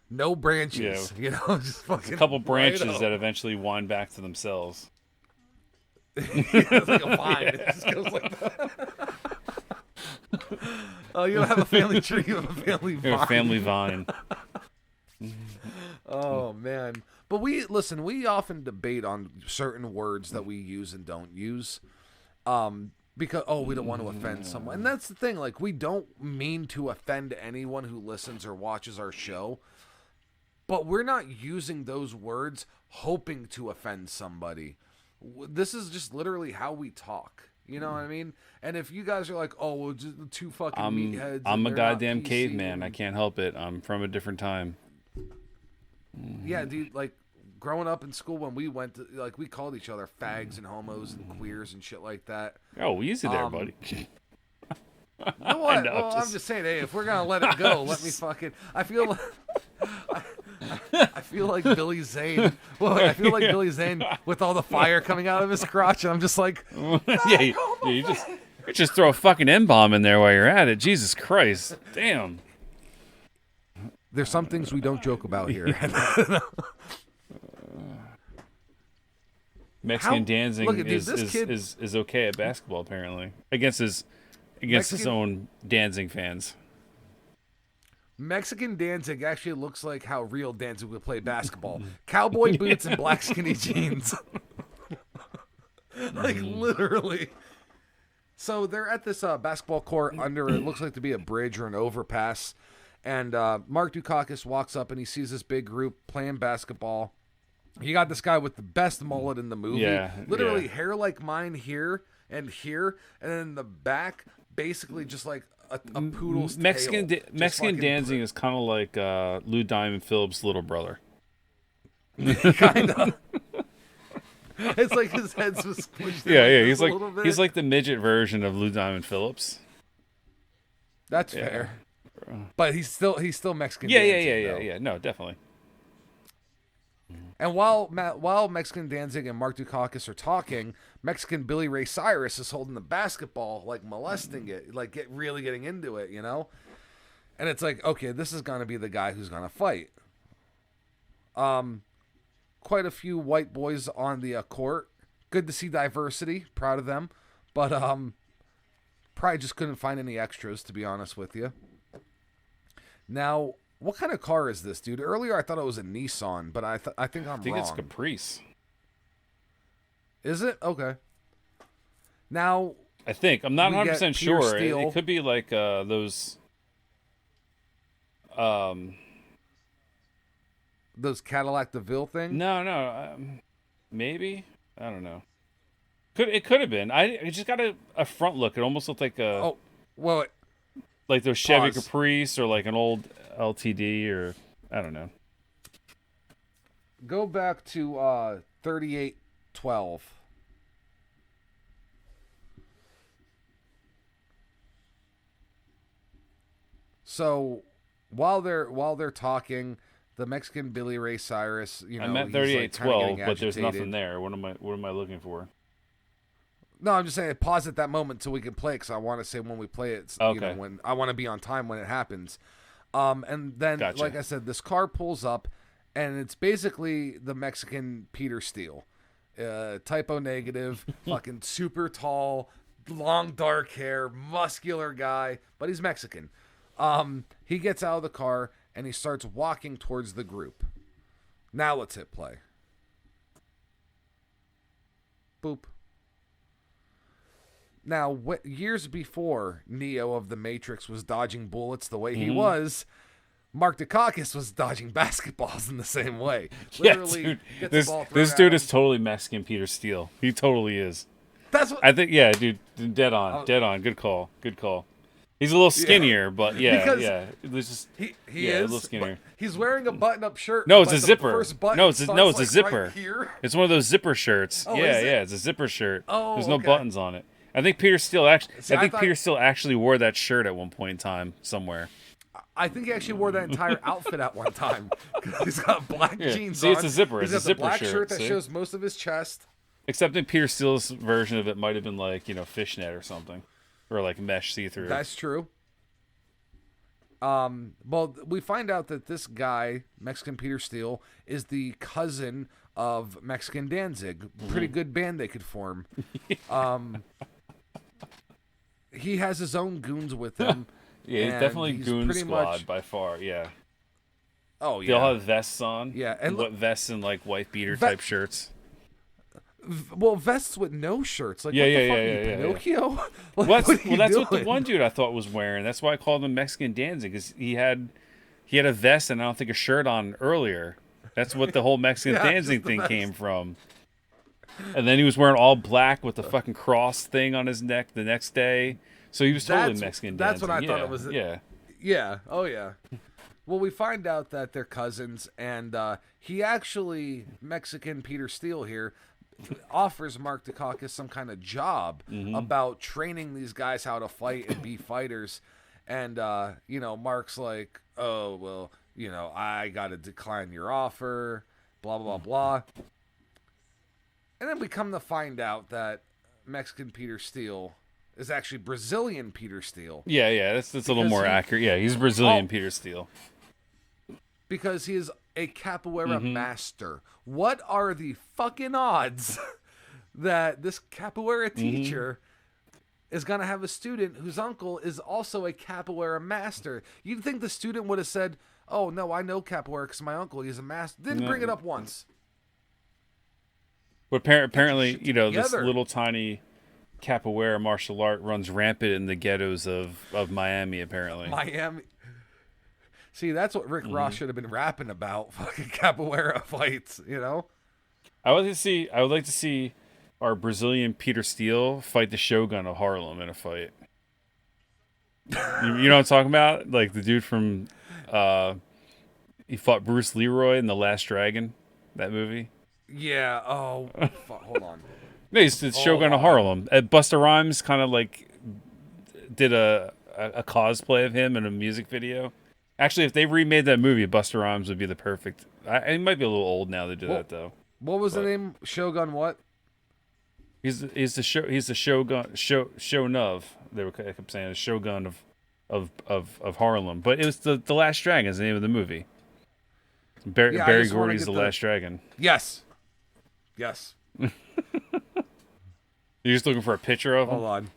Speaker 1: No branches. Just fucking.
Speaker 2: A couple branches that eventually wind back to themselves.
Speaker 1: It's like a vine. It just goes like that. Oh, you don't have a family tree. You have a family vine.
Speaker 2: A family vine.
Speaker 1: Oh man. But we often debate on certain words that we use and don't use. Because we don't want to offend someone. And that's the thing, like we don't mean to offend anyone who listens or watches our show. But we're not using those words hoping to offend somebody. This is just literally how we talk. You know what I mean? And if you guys are like, well, just two fucking meatheads.
Speaker 2: I'm a goddamn caveman. I can't help it. I'm from a different time.
Speaker 1: Yeah, dude, like growing up in school when we went to, like, we called each other fags and homos and queers and shit like that.
Speaker 2: Oh, easy there, buddy.
Speaker 1: You know what? I'm just saying, hey, if we're gonna let it go, let me fucking. I feel like Billy Zane. Well, I feel like Billy Zane with all the fire coming out of his crotch, and I'm just like,
Speaker 2: you just throw a fucking N-bomb in there while you're at it. Jesus Christ, damn.
Speaker 1: There's some things we don't joke about here.
Speaker 2: Mexican dancing is okay at basketball, apparently, against his own dancing fans.
Speaker 1: Mexican dancing actually looks like how real dancing would play basketball. Cowboy boots and black skinny jeans. Like, literally. So they're at this basketball court under, it looks like to be a bridge or an overpass. And Mark Dukakis walks up and he sees this big group playing basketball. You got this guy with the best mullet in the movie. Literally hair like mine here, and then in the back, basically just like a poodle's
Speaker 2: Mexican
Speaker 1: tail.
Speaker 2: Mexican dancing is kind of like Lou Diamond Phillips' little brother.
Speaker 1: Kind of. It's like his head's just squished.
Speaker 2: He's like the midget version of Lou Diamond Phillips.
Speaker 1: That's fair. But he's still Mexican.
Speaker 2: Yeah. No, definitely.
Speaker 1: And while Mexican Danzig and Mark Dukakis are talking, Mexican Billy Ray Cyrus is holding the basketball, like molesting it, like really getting into it, you know? And it's like, okay, this is gonna be the guy who's gonna fight. Quite a few white boys on the court. Good to see diversity. Proud of them. But probably just couldn't find any extras, to be honest with you. Now, what kind of car is this, dude? Earlier I thought it was a Nissan, but I think I'm wrong.
Speaker 2: I think it's Caprice.
Speaker 1: Is it? Okay. Now,
Speaker 2: I think. I'm not 100% sure. It could be like those
Speaker 1: Cadillac DeVille things?
Speaker 2: No. Maybe? I don't know. It could have been. It just got a front look. It almost looked like a...
Speaker 1: Oh, well...
Speaker 2: Like those Chevy Caprice or like an old LTD or... I don't know.
Speaker 1: Go back to 3812. So, while they're talking... The Mexican Billy Ray Cyrus, you know,
Speaker 2: I meant 3812, but there's nothing there. What am I looking for?
Speaker 1: No, I'm just saying pause at that moment so we can play, because I want to say when we play it,
Speaker 2: okay.
Speaker 1: You know, when I want to be on time when it happens. And then,
Speaker 2: Gotcha.
Speaker 1: like I said, this car pulls up, and it's basically the Mexican Peter Steele. Typo negative, fucking super tall, long dark hair, muscular guy, but he's Mexican. He gets out of the car and he starts walking towards the group. Now let's hit play. Boop. Now, years before Neo of the Matrix was dodging bullets the way he was, Mark Dukakis was dodging basketballs in the same way. Literally,
Speaker 2: yeah, dude. This dude is totally Mexican Peter Steele. He totally is.
Speaker 1: That's what
Speaker 2: I think. Yeah, dude. Dead on. Dead on. Good call. Good call. He's a little skinnier, but yeah. It's just,
Speaker 1: he
Speaker 2: is
Speaker 1: a
Speaker 2: little skinnier.
Speaker 1: He's wearing a button-up shirt.
Speaker 2: No, it's a zipper. It's a
Speaker 1: like
Speaker 2: zipper.
Speaker 1: Right here.
Speaker 2: It's one of those zipper shirts.
Speaker 1: Oh,
Speaker 2: it's a zipper shirt.
Speaker 1: Oh,
Speaker 2: there's no buttons on it. I think Peter Steele
Speaker 1: Peter
Speaker 2: Steele actually wore that shirt at one point in time somewhere.
Speaker 1: I think he actually wore that entire outfit at one time. He's got black jeans
Speaker 2: See,
Speaker 1: on.
Speaker 2: it's a zipper.
Speaker 1: He's
Speaker 2: It's
Speaker 1: got
Speaker 2: a
Speaker 1: the black
Speaker 2: zipper
Speaker 1: shirt that
Speaker 2: see?
Speaker 1: shows most of his chest.
Speaker 2: Except in Peter Steele's version of it might have been like, fishnet or something. Or like mesh see-through.
Speaker 1: That's true. Well, we find out that this guy, Mexican Peter Steele, is the cousin of Mexican Danzig. Pretty good band they could form. He has his own goons with him.
Speaker 2: Yeah, he's definitely goon squad by far. Yeah.
Speaker 1: Oh yeah.
Speaker 2: They all have vests on.
Speaker 1: Yeah, and
Speaker 2: what vests and like wife beater type shirts.
Speaker 1: Well, vests with no shirts. Like, Pinocchio? Like,
Speaker 2: That's what
Speaker 1: doing?
Speaker 2: the one dude I thought was wearing. That's why I called him Mexican Danzig, because he had a vest and I don't think a shirt on earlier. That's what the whole Mexican Danzig thing came from. And then he was wearing all black with the fucking cross thing on his neck the next day. So he was totally Mexican Danzig.
Speaker 1: That's what I thought it was.
Speaker 2: Yeah.
Speaker 1: Yeah. Oh, yeah. Well, we find out that they're cousins, and he actually, Mexican Peter Steele here, offers Mark Dukakis some kind of job about training these guys how to fight and be fighters. And, Mark's like, oh, well, I got to decline your offer, blah, blah, blah. And then we come to find out that Mexican Peter Steele is actually Brazilian Peter Steele.
Speaker 2: Yeah, that's a little more accurate. Yeah, he's Brazilian Peter Steele.
Speaker 1: Because he is a capoeira master. What are the fucking odds that this capoeira teacher is going to have a student whose uncle is also a capoeira master? You'd think the student would have said, oh, no, I know capoeira because my uncle, he's a master. Didn't bring it up once.
Speaker 2: But apparently, this little tiny capoeira martial art runs rampant in the ghettos of Miami, apparently.
Speaker 1: Miami. See, that's what Rick Ross should have been rapping about. Fucking capoeira fights,
Speaker 2: I would like to see our Brazilian Peter Steele fight the Shogun of Harlem in a fight. You know what I'm talking about? Like the dude from he fought Bruce Leroy in The Last Dragon, that movie.
Speaker 1: Yeah. Oh, fuck. Hold on.
Speaker 2: No, it's Shogun of Harlem. Busta Rhymes kind of like did a cosplay of him in a music video. Actually, if they remade that movie, Busta Rhymes would be the perfect. He might be a little old now to do that though.
Speaker 1: What was the name? Shogun what?
Speaker 2: He's the Shogun Shonuv. They kept saying the Shogun of Harlem, but it was the Last Dragon is the name of the movie. Barry Gordy's the Last Dragon.
Speaker 1: Yes.
Speaker 2: You're just looking for a picture of him?
Speaker 1: Hold on.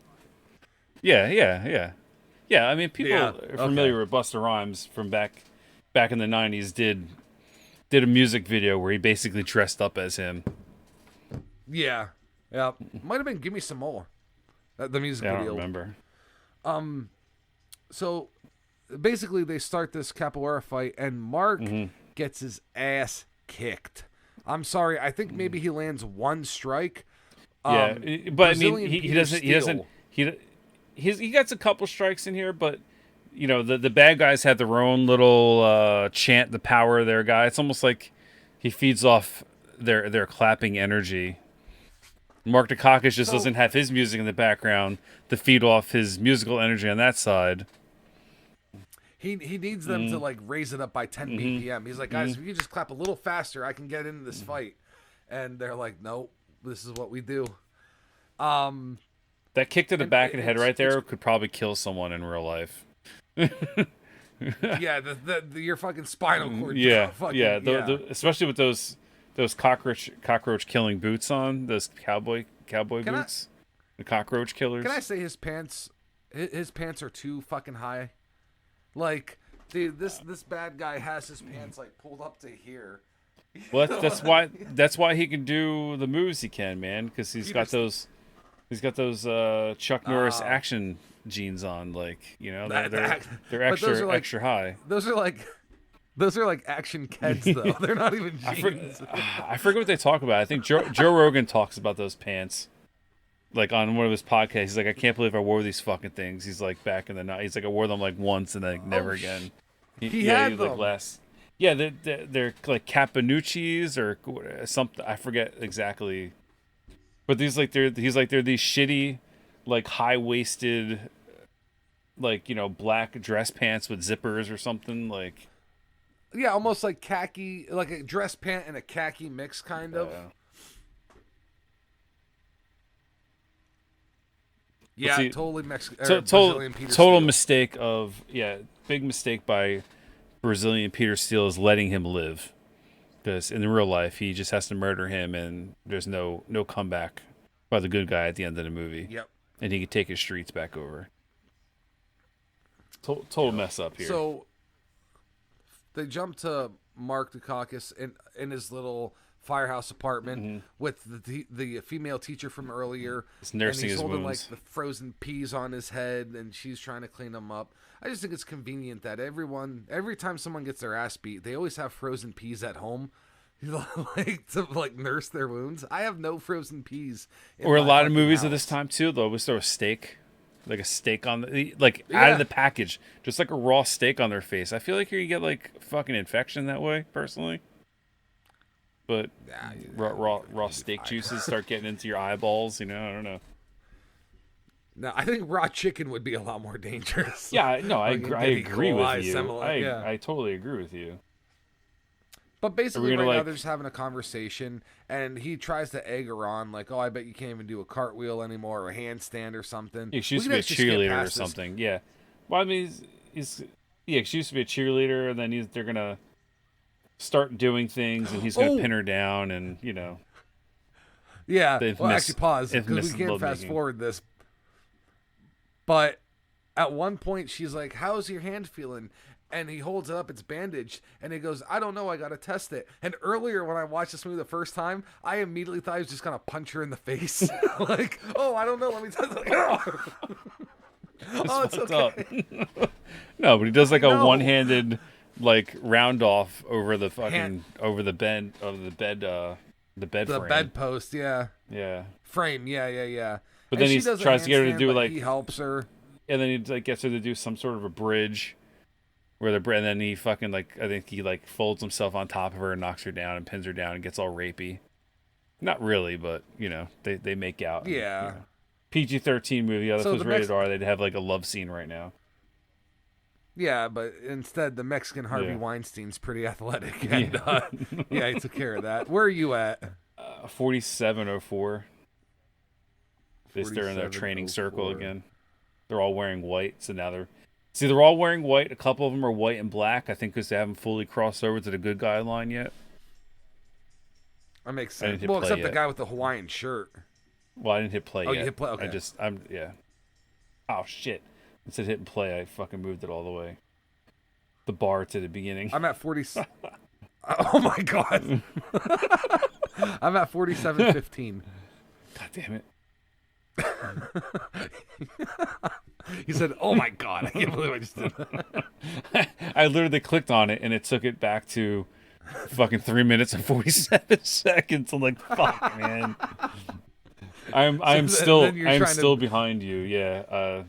Speaker 2: Yeah. I mean, people are familiar with Busta Rhymes from back in the 90s. Did a music video where he basically dressed up as him.
Speaker 1: Yeah. Might have been "Give Me Some More." The music video.
Speaker 2: I don't remember.
Speaker 1: So basically, they start this capoeira fight, and Mark gets his ass kicked. I'm sorry. I think maybe he lands one strike.
Speaker 2: But Brazilian I mean, he doesn't. He gets a couple strikes in here, but the bad guys have their own little chant the power of their guy. It's almost like he feeds off their clapping energy. Mark Dukakis just doesn't have his music in the background to feed off his musical energy on that side.
Speaker 1: He needs them to like raise it up by 10 BPM. He's like, guys, if you just clap a little faster, I can get into this fight. And they're like, nope, this is what we do. That
Speaker 2: kick to the back of the head right there could probably kill someone in real life.
Speaker 1: Yeah, your fucking spinal cord.
Speaker 2: Yeah,
Speaker 1: Fucking,
Speaker 2: yeah. Especially with those cockroach killing boots on, those cowboy boots, the cockroach killers.
Speaker 1: Can I say his pants are too fucking high? Like, this bad guy has his pants like pulled up to here.
Speaker 2: Well, that's why he can do the moves he can, man, because he's got those Chuck Norris action jeans on, like, you know, they're extra high.
Speaker 1: Those are like action Keds though. They're not even jeans.
Speaker 2: I forget what they talk about. I think Joe Rogan talks about those pants, like on one of his podcasts. He's like, I can't believe I wore these fucking things. He's like, back in the night. He's like, I wore them like once and then never again.
Speaker 1: He had them.
Speaker 2: Like last. Yeah, they're like Capanucci's or something. I forget exactly. But these like they're these shitty, like high waisted, like, you know, black dress pants with zippers or something, like.
Speaker 1: Yeah, almost like khaki, like a dress pant and a khaki mix, kind of. Yeah,
Speaker 2: see,
Speaker 1: totally Mexican.
Speaker 2: Total mistake of big mistake by Brazilian Peter Steele is letting him live, because in real life he just has to murder him and there's no comeback by the good guy at the end of the movie.
Speaker 1: Yep.
Speaker 2: And he could take his streets back over. Total mess up here.
Speaker 1: So they jump to Mark Dukakis in his little firehouse apartment with the female teacher from earlier.
Speaker 2: He's nursing
Speaker 1: and he's
Speaker 2: his
Speaker 1: holding
Speaker 2: wounds.
Speaker 1: like the frozen peas on his head, and she's trying to clean them up. I just think it's convenient that every time someone gets their ass beat, they always have frozen peas at home, like to like nurse their wounds. I have no frozen peas.
Speaker 2: Or a lot of movies at this time too, they'll always throw a steak. Like a steak on out of the package, just like a raw steak on their face. I feel like you get like fucking infection that way, personally. But raw steak juices start getting into your eyeballs. You know, I don't know.
Speaker 1: No, I think raw chicken would be a lot more dangerous.
Speaker 2: Yeah, no, I agree with you.
Speaker 1: Yeah.
Speaker 2: I totally agree with you.
Speaker 1: But basically, right now they're just having a conversation, and he tries to egg her on, like, "Oh, I bet you can't even do a cartwheel anymore, or a handstand, or something."
Speaker 2: Yeah, she used to be a cheerleader or something. Yeah. Well, I mean, she used to be a cheerleader, and then they're gonna start doing things, and he's gonna pin her down, and you know.
Speaker 1: Yeah. Well, actually, pause because we can't fast forward this. But at one point, she's like, "How's your hand feeling?" And he holds it up, it's bandaged, and he goes, "I don't know, I gotta test it." And earlier, when I watched this movie the first time, I immediately thought he was just gonna punch her in the face. Like, "Oh, I don't know, let me test it." Oh, it's okay.
Speaker 2: No, but he does like a one-handed, like, round off over the fucking, over the bed frame.
Speaker 1: The bedpost, yeah.
Speaker 2: Yeah.
Speaker 1: Frame, yeah.
Speaker 2: But then he tries to get her to do, like...
Speaker 1: He helps her.
Speaker 2: And then he like gets her to do some sort of a bridge. And then he fucking, like, I think he, like, folds himself on top of her and knocks her down and pins her down and gets all rapey. Not really, but, you know, they make out.
Speaker 1: Yeah.
Speaker 2: And, you know. PG-13 movie. If it was rated R, they'd have, like, a love scene right now.
Speaker 1: Yeah, but instead, the Mexican Harvey Weinstein's pretty athletic. And, he took care of that. Where are you at?
Speaker 2: 4704. They're in their training circle again. They're all wearing white, so now they're all wearing white. A couple of them are white and black, I think, because they haven't fully crossed over to the good guy line yet.
Speaker 1: That makes sense. Well, except the guy with the Hawaiian shirt.
Speaker 2: Well, I didn't hit play yet.
Speaker 1: Oh, you hit play? Okay.
Speaker 2: Oh, shit. Instead of hitting play, I fucking moved it all the way. The bar to the beginning.
Speaker 1: I'm at 40... Oh, my God. I'm at 47:15.
Speaker 2: God damn it.
Speaker 1: He said, "Oh my God, I can't believe I just did that."
Speaker 2: I literally clicked on it and it took it back to fucking 3 minutes and 47 seconds. I'm like, fuck, man. I'm still behind you. Yeah.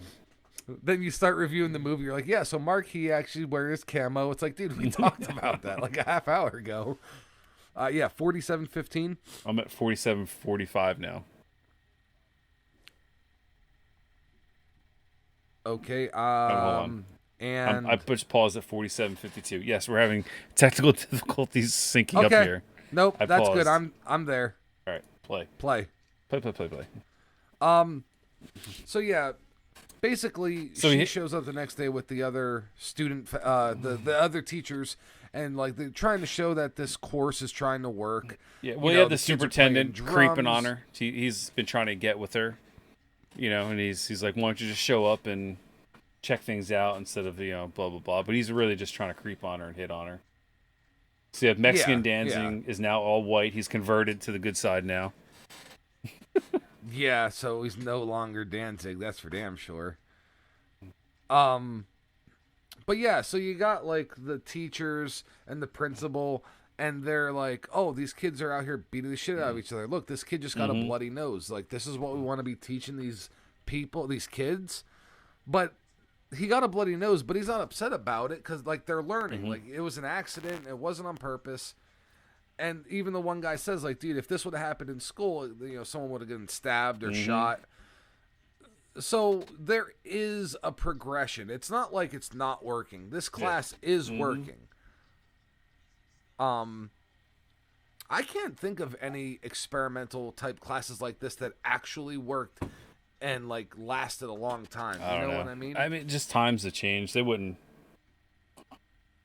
Speaker 1: Then you start reviewing the movie. You're like, "Yeah, so Mark, he actually wears camo." It's like, dude, we talked about that like a half hour ago. 47:15.
Speaker 2: I'm at 47:45 now.
Speaker 1: Okay.
Speaker 2: Hold on.
Speaker 1: And
Speaker 2: I just paused at 47:52. Yes, we're having technical difficulties syncing up here.
Speaker 1: Nope, that's good. I'm there.
Speaker 2: All right, play.
Speaker 1: Play.
Speaker 2: So yeah,
Speaker 1: basically,
Speaker 2: So
Speaker 1: she shows up the next day with the other student, the other teachers, and like they're trying to show that this course is trying to work.
Speaker 2: Yeah, well, you had the superintendent creeping on her. He's been trying to get with her, and he's like, why don't you just show up and check things out instead of blah blah blah. But he's really just trying to creep on her and hit on her. So you have Mexican dancing is now all white. He's converted to the good side now.
Speaker 1: Yeah, so he's no longer Danzig. That's for damn sure. But yeah, so you got like the teachers and the principal, and they're like, "Oh, these kids are out here beating the shit out of each other. Look, this kid just got a bloody nose. Like, this is what we want to be teaching these people, these kids." But he got a bloody nose, but he's not upset about it because like they're learning. Like, it was an accident. It wasn't on purpose. And even the one guy says, like, dude, if this would have happened in school, someone would have gotten stabbed or shot. So there is a progression. It's not like it's not working. This class is working. I can't think of any experimental type classes like this that actually worked and like lasted a long time. You know what I mean?
Speaker 2: I mean, just times have changed. They wouldn't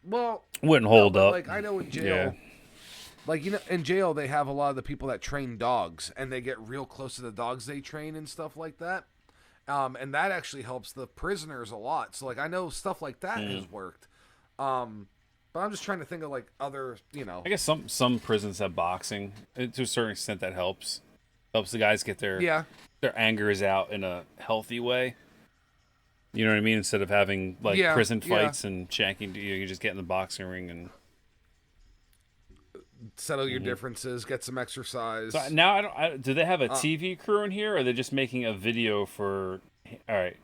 Speaker 1: wouldn't
Speaker 2: hold up.
Speaker 1: Like, I know in jail, like, in jail they have a lot of the people that train dogs, and they get real close to the dogs they train and stuff like that. And that actually helps the prisoners a lot. So, like, I know stuff like that has worked. But I'm just trying to think of, like, other,
Speaker 2: I guess some prisons have boxing. To a certain extent, that helps. Helps the guys get their angers out in a healthy way. You know what I mean? Instead of having, like, prison fights and shanking, you just get in the boxing ring and
Speaker 1: settle your differences, get some exercise.
Speaker 2: So now, do they have a TV crew in here, or are they just making a video for... All right.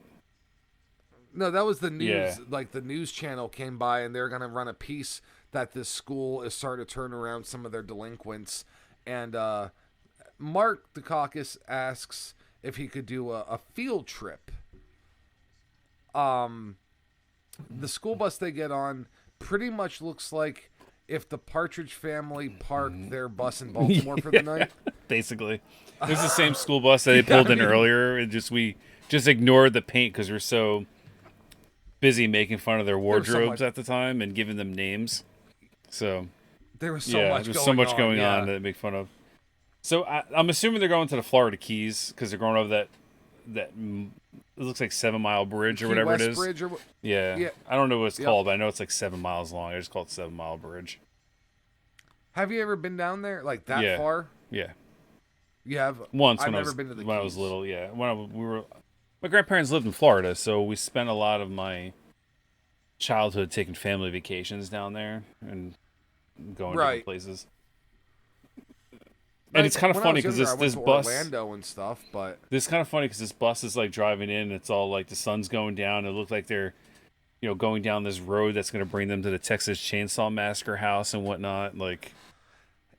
Speaker 1: No, that was the news. Yeah. Like, the news channel came by, and they're going to run a piece that this school is starting to turn around some of their delinquents. And Mark Dukakis asks if he could do a field trip. The school bus they get on pretty much looks like if the Partridge Family parked their bus in Baltimore for the night.
Speaker 2: Basically. This is the same school bus that they pulled in earlier. We just ignored the paint because we're so busy making fun of their wardrobes at the time and giving them names. So
Speaker 1: there was so much
Speaker 2: going on to make fun of. So I'm assuming they're going to the Florida Keys because they're going over that it looks like 7 Mile Bridge or whatever
Speaker 1: West
Speaker 2: it is.
Speaker 1: Bridge
Speaker 2: yeah. I don't know what it's called, but I know it's like 7 miles long. I just call it 7 Mile Bridge.
Speaker 1: Have you ever been down there like that far?
Speaker 2: Yeah.
Speaker 1: You have?
Speaker 2: Once
Speaker 1: I've
Speaker 2: when
Speaker 1: never been to the
Speaker 2: when
Speaker 1: Keys.
Speaker 2: I was little, yeah. My grandparents lived in Florida, so we spent a lot of my childhood taking family vacations down there and going to different places. And it's kind of funny because this bus,
Speaker 1: Orlando and stuff, but
Speaker 2: this is kind of funny because this bus is like driving in. It's all like the sun's going down. It looked like they're, going down this road that's going to bring them to the Texas Chainsaw Massacre house and whatnot. Like,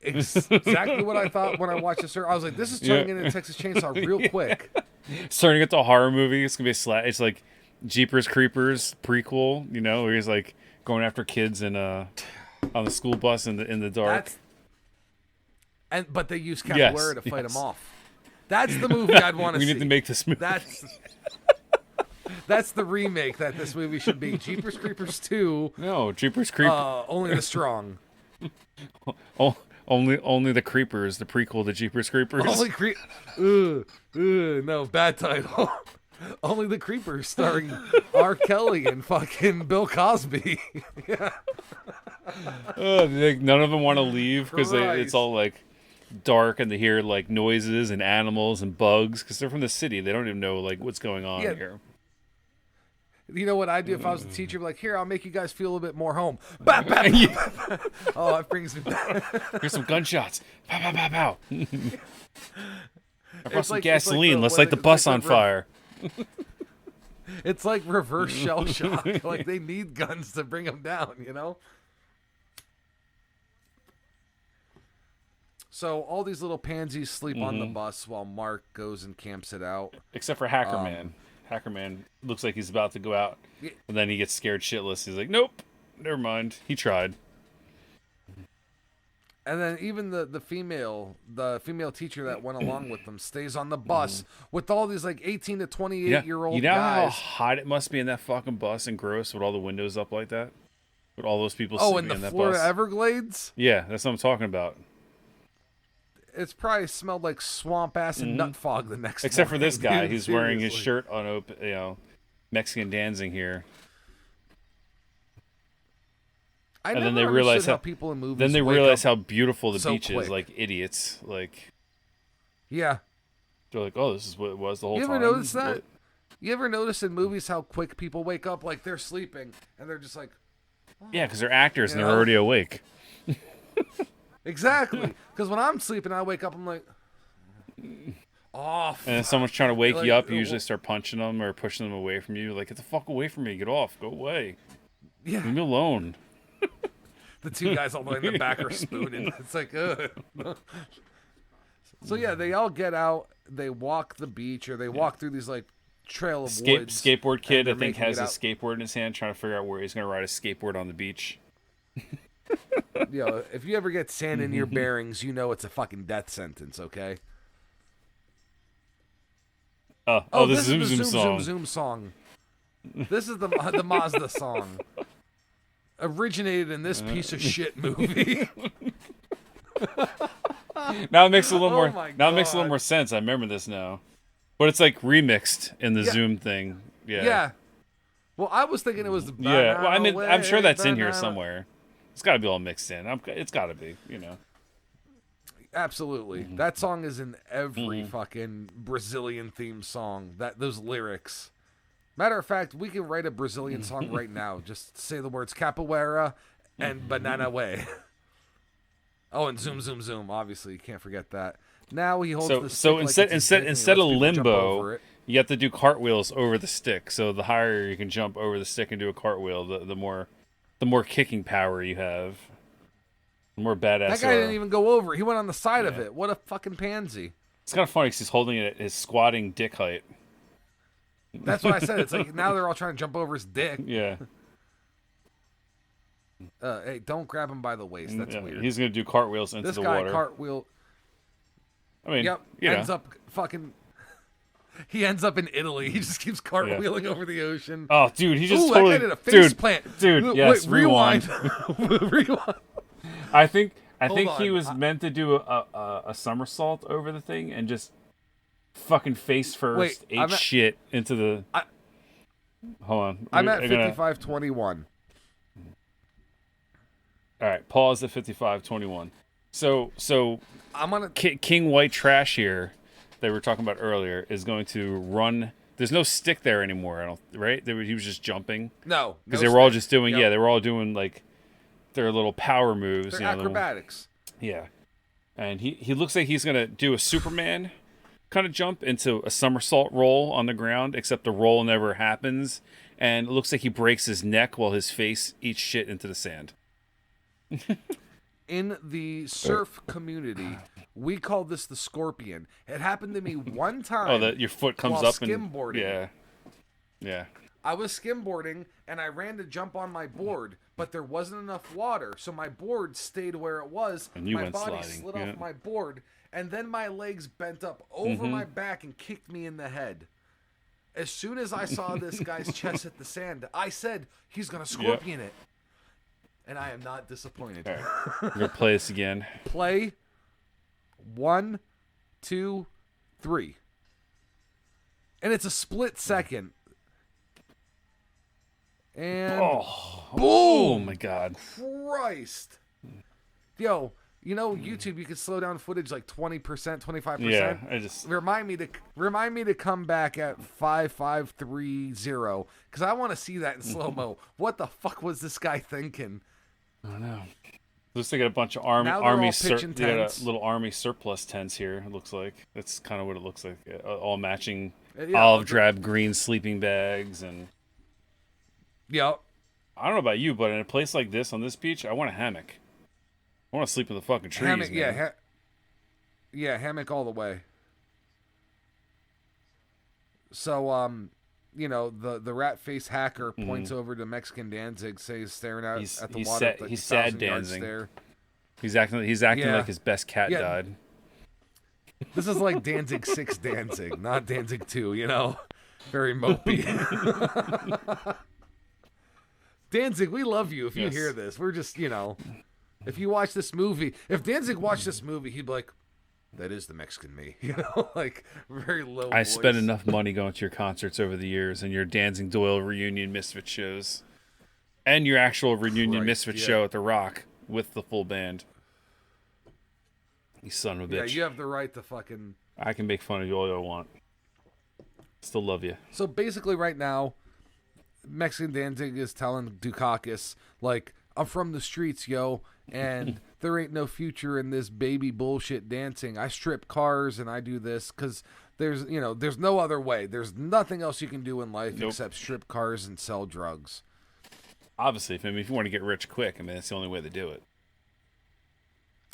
Speaker 1: exactly what I thought when I watched this. I was like, this is turning into Texas Chainsaw real quick.
Speaker 2: It's turning into a horror movie. It's gonna be it's like Jeepers Creepers prequel. Where he's like going after kids and on the school bus in the dark.
Speaker 1: But they use capoeira to fight them off. That's the movie I'd want to see.
Speaker 2: We need to make this movie.
Speaker 1: That's the remake that this movie should be. Jeepers Creepers 2.
Speaker 2: No, Jeepers Creepers.
Speaker 1: Only the strong.
Speaker 2: Only the Creepers, the prequel to Jeepers Creepers.
Speaker 1: No, bad title. Only the Creepers, starring R. Kelly and fucking Bill Cosby. Yeah.
Speaker 2: None of them want to leave because it's all like dark and they hear like noises and animals and bugs because they're from the city. They don't even know like what's going on here.
Speaker 1: You know what I'd do if I was a teacher? Like, here, I'll make you guys feel a little bit more home. Bap, bap, bap. Oh, that brings me back.
Speaker 2: Here's some gunshots. Pow, pow, pow, pow. I brought some gasoline. Let's light the bus on fire.
Speaker 1: It's like reverse shell shock. Like, they need guns to bring them down, So all these little pansies sleep on the bus while Mark goes and camps it out.
Speaker 2: Except for Hacker Man. Hacker Man looks like he's about to go out, and then he gets scared shitless. He's like, nope, never mind. He tried.
Speaker 1: And then even the female teacher that went along with them stays on the bus with all these like 18 to 28-year-old
Speaker 2: You know how
Speaker 1: guys.
Speaker 2: hot it must be in that fucking bus and gross with all the windows up like that? With all those people
Speaker 1: Oh,
Speaker 2: sleeping
Speaker 1: in
Speaker 2: in
Speaker 1: the
Speaker 2: that
Speaker 1: Florida
Speaker 2: bus?
Speaker 1: Everglades?
Speaker 2: Yeah, that's what I'm talking about.
Speaker 1: It's probably smelled like swamp ass and nut fog the next
Speaker 2: Except for
Speaker 1: morning,
Speaker 2: this guy,
Speaker 1: dude,
Speaker 2: he's wearing his
Speaker 1: seriously.
Speaker 2: shirt on open, Mexican dancing here.
Speaker 1: I
Speaker 2: And
Speaker 1: never
Speaker 2: then they
Speaker 1: understood
Speaker 2: realize
Speaker 1: how
Speaker 2: how
Speaker 1: people in movies
Speaker 2: Then they
Speaker 1: wake
Speaker 2: realize
Speaker 1: up
Speaker 2: how beautiful the
Speaker 1: so
Speaker 2: beach
Speaker 1: quick.
Speaker 2: is, like idiots. Like
Speaker 1: Yeah.
Speaker 2: they're like, "Oh, this is what it was the whole
Speaker 1: You
Speaker 2: time."
Speaker 1: ever notice that?
Speaker 2: What?
Speaker 1: You ever notice in movies how quick people wake up? Like they're sleeping and they're just like,
Speaker 2: Yeah, because they're actors and
Speaker 1: You
Speaker 2: they're
Speaker 1: know?
Speaker 2: already awake.
Speaker 1: exactly. Because when I'm sleeping, I wake up, I'm like, off.
Speaker 2: And then someone's trying to wake
Speaker 1: Like,
Speaker 2: you up, you usually start punching them or pushing them away from you. Like, get the fuck away from me. Get off. Go away.
Speaker 1: Yeah.
Speaker 2: Leave me alone.
Speaker 1: The two guys all the way in the back are spooning. It's like, ugh. So yeah, they all get out. They walk the beach, or they walk through these like trail of woods.
Speaker 2: Skateboard kid,
Speaker 1: and
Speaker 2: I
Speaker 1: they're
Speaker 2: think,
Speaker 1: making
Speaker 2: has
Speaker 1: it
Speaker 2: his
Speaker 1: out.
Speaker 2: skateboard in his hand, trying to figure out where he's going to ride a skateboard on the beach.
Speaker 1: You know, if you ever get sand in your bearings, you know it's a fucking death sentence. Okay.
Speaker 2: Oh, the
Speaker 1: this
Speaker 2: Zoom
Speaker 1: is the
Speaker 2: Zoom song.
Speaker 1: Zoom song. This is the Mazda song. Originated in this piece of shit movie.
Speaker 2: Now it makes a little more.
Speaker 1: my
Speaker 2: Now it makes a little
Speaker 1: God.
Speaker 2: more sense. I remember this now, but it's like remixed in the Zoom thing. Yeah.
Speaker 1: Yeah. Well, I was thinking it was the
Speaker 2: Yeah. Well, I mean, I'm sure that's in here
Speaker 1: banana.
Speaker 2: somewhere. It's got to be all mixed in. It's got to be.
Speaker 1: Absolutely. That song is in every fucking Brazilian theme song. Those lyrics. Matter of fact, we can write a Brazilian song right now. Just say the words capoeira and banana way. Oh, and zoom, zoom, zoom. Obviously, you can't forget that. Now he holds the stick
Speaker 2: So
Speaker 1: like
Speaker 2: instead
Speaker 1: it's his dick and he
Speaker 2: instead
Speaker 1: lets
Speaker 2: of
Speaker 1: people jump
Speaker 2: limbo,
Speaker 1: over it.
Speaker 2: you have to do cartwheels over the stick. So the higher you can jump over the stick and do a cartwheel, the more kicking power you have. The more badass.
Speaker 1: That guy didn't even go over. He went on the side of it. What a fucking pansy.
Speaker 2: It's kind of funny because he's holding it at his squatting dick height.
Speaker 1: That's what I said. It's like now they're all trying to jump over his dick.
Speaker 2: Yeah.
Speaker 1: Hey, don't grab him by the waist. That's
Speaker 2: Yeah,
Speaker 1: weird.
Speaker 2: he's gonna do cartwheels into
Speaker 1: This
Speaker 2: the
Speaker 1: guy
Speaker 2: water.
Speaker 1: cartwheel.
Speaker 2: I mean,
Speaker 1: Yep. Ends up fucking. He ends up in Italy. He just keeps cartwheeling over the ocean.
Speaker 2: Oh, dude, he just
Speaker 1: Ooh,
Speaker 2: totally.
Speaker 1: that guy did a face
Speaker 2: dude,
Speaker 1: plant.
Speaker 2: Dude, yes,
Speaker 1: Wait, rewind.
Speaker 2: rewind.
Speaker 1: Rewind.
Speaker 2: I think
Speaker 1: Hold
Speaker 2: he
Speaker 1: on.
Speaker 2: was meant to do a somersault over the thing and just fucking face first ate shit into the. Hold on.
Speaker 1: I'm at 55:21.
Speaker 2: All right, pause at 55:21. So
Speaker 1: I'm gonna.
Speaker 2: King White Trash here that we were talking about earlier is going to run. There's no stick there anymore. Right? He was just jumping.
Speaker 1: No,
Speaker 2: Because
Speaker 1: no
Speaker 2: they were all
Speaker 1: stick.
Speaker 2: just doing.
Speaker 1: Yep.
Speaker 2: Yeah, they were all doing like their little power moves.
Speaker 1: They're
Speaker 2: you know,
Speaker 1: acrobatics.
Speaker 2: Yeah, and he looks like he's gonna do a Superman kind of jump into a somersault roll on the ground, except the roll never happens, and it looks like he breaks his neck while his face eats shit into the sand.
Speaker 1: In the surf community, we call this the scorpion. It happened to me one time.
Speaker 2: Oh, that your foot comes
Speaker 1: while
Speaker 2: up and
Speaker 1: skimboarding.
Speaker 2: yeah.
Speaker 1: I was skimboarding and I ran to jump on my board, but there wasn't enough water, so my board stayed where it was.
Speaker 2: And you
Speaker 1: my
Speaker 2: went
Speaker 1: body
Speaker 2: sliding,
Speaker 1: slid
Speaker 2: yeah.
Speaker 1: off my board, and then my legs bent up over my back and kicked me in the head. As soon as I saw this guy's chest hit the sand, I said, he's going to scorpion it. And I am not disappointed.
Speaker 2: All right. We're gonna play this again.
Speaker 1: Play 1, 2, 3. And it's a split second. And
Speaker 2: Oh
Speaker 1: boom!
Speaker 2: my god.
Speaker 1: Christ. Yo, you know YouTube, you can slow down footage like 20%, 25%.
Speaker 2: Yeah, I just
Speaker 1: Remind me to come back at 5530 because I want to see that in slow mo. What the fuck was this guy thinking?
Speaker 2: I don't know. Looks like a bunch of
Speaker 1: Now they're all
Speaker 2: army
Speaker 1: pitching
Speaker 2: they got
Speaker 1: tents.
Speaker 2: a little army surplus tents here. It looks like that's kind of what it looks like. All matching
Speaker 1: Yeah.
Speaker 2: olive drab green sleeping bags, and
Speaker 1: Yo,
Speaker 2: I don't know about you, but in a place like this on this beach, I want a hammock. I want to sleep in the fucking trees.
Speaker 1: hammock,
Speaker 2: man.
Speaker 1: yeah, hammock all the way. So, you know, the rat face hacker points over to Mexican Danzig, says staring out
Speaker 2: He's-
Speaker 1: at the
Speaker 2: he's
Speaker 1: water.
Speaker 2: sad-
Speaker 1: with, like,
Speaker 2: he's
Speaker 1: a
Speaker 2: sad
Speaker 1: 1,000-yard
Speaker 2: dancing.
Speaker 1: stare.
Speaker 2: He's acting like his best cat died.
Speaker 1: This is like Danzig 6 Danzig, not Danzig 2, you know? Very mopey. Danzig, we love you if you hear this. We're just, you know, if you watch this movie, if Danzig watched this movie, he'd be like, that is the Mexican me, you know? Like, very low
Speaker 2: I
Speaker 1: voice.
Speaker 2: spent enough money going to your concerts over the years and your Danzig Doyle reunion Misfit shows. And your actual reunion Misfit show at the Rock with the full band. You son of a bitch.
Speaker 1: Yeah, you have the right to fucking...
Speaker 2: I can make fun of you all I want. Still love you.
Speaker 1: So basically right now, Mexican Danzig is telling Dukakis, like, I'm from the streets, yo, and there ain't no future in this baby bullshit dancing. I strip cars and I do this because there's no other way. There's nothing else you can do in life except strip cars and sell drugs.
Speaker 2: Obviously, if you want to get rich quick, I mean, that's the only way to do it.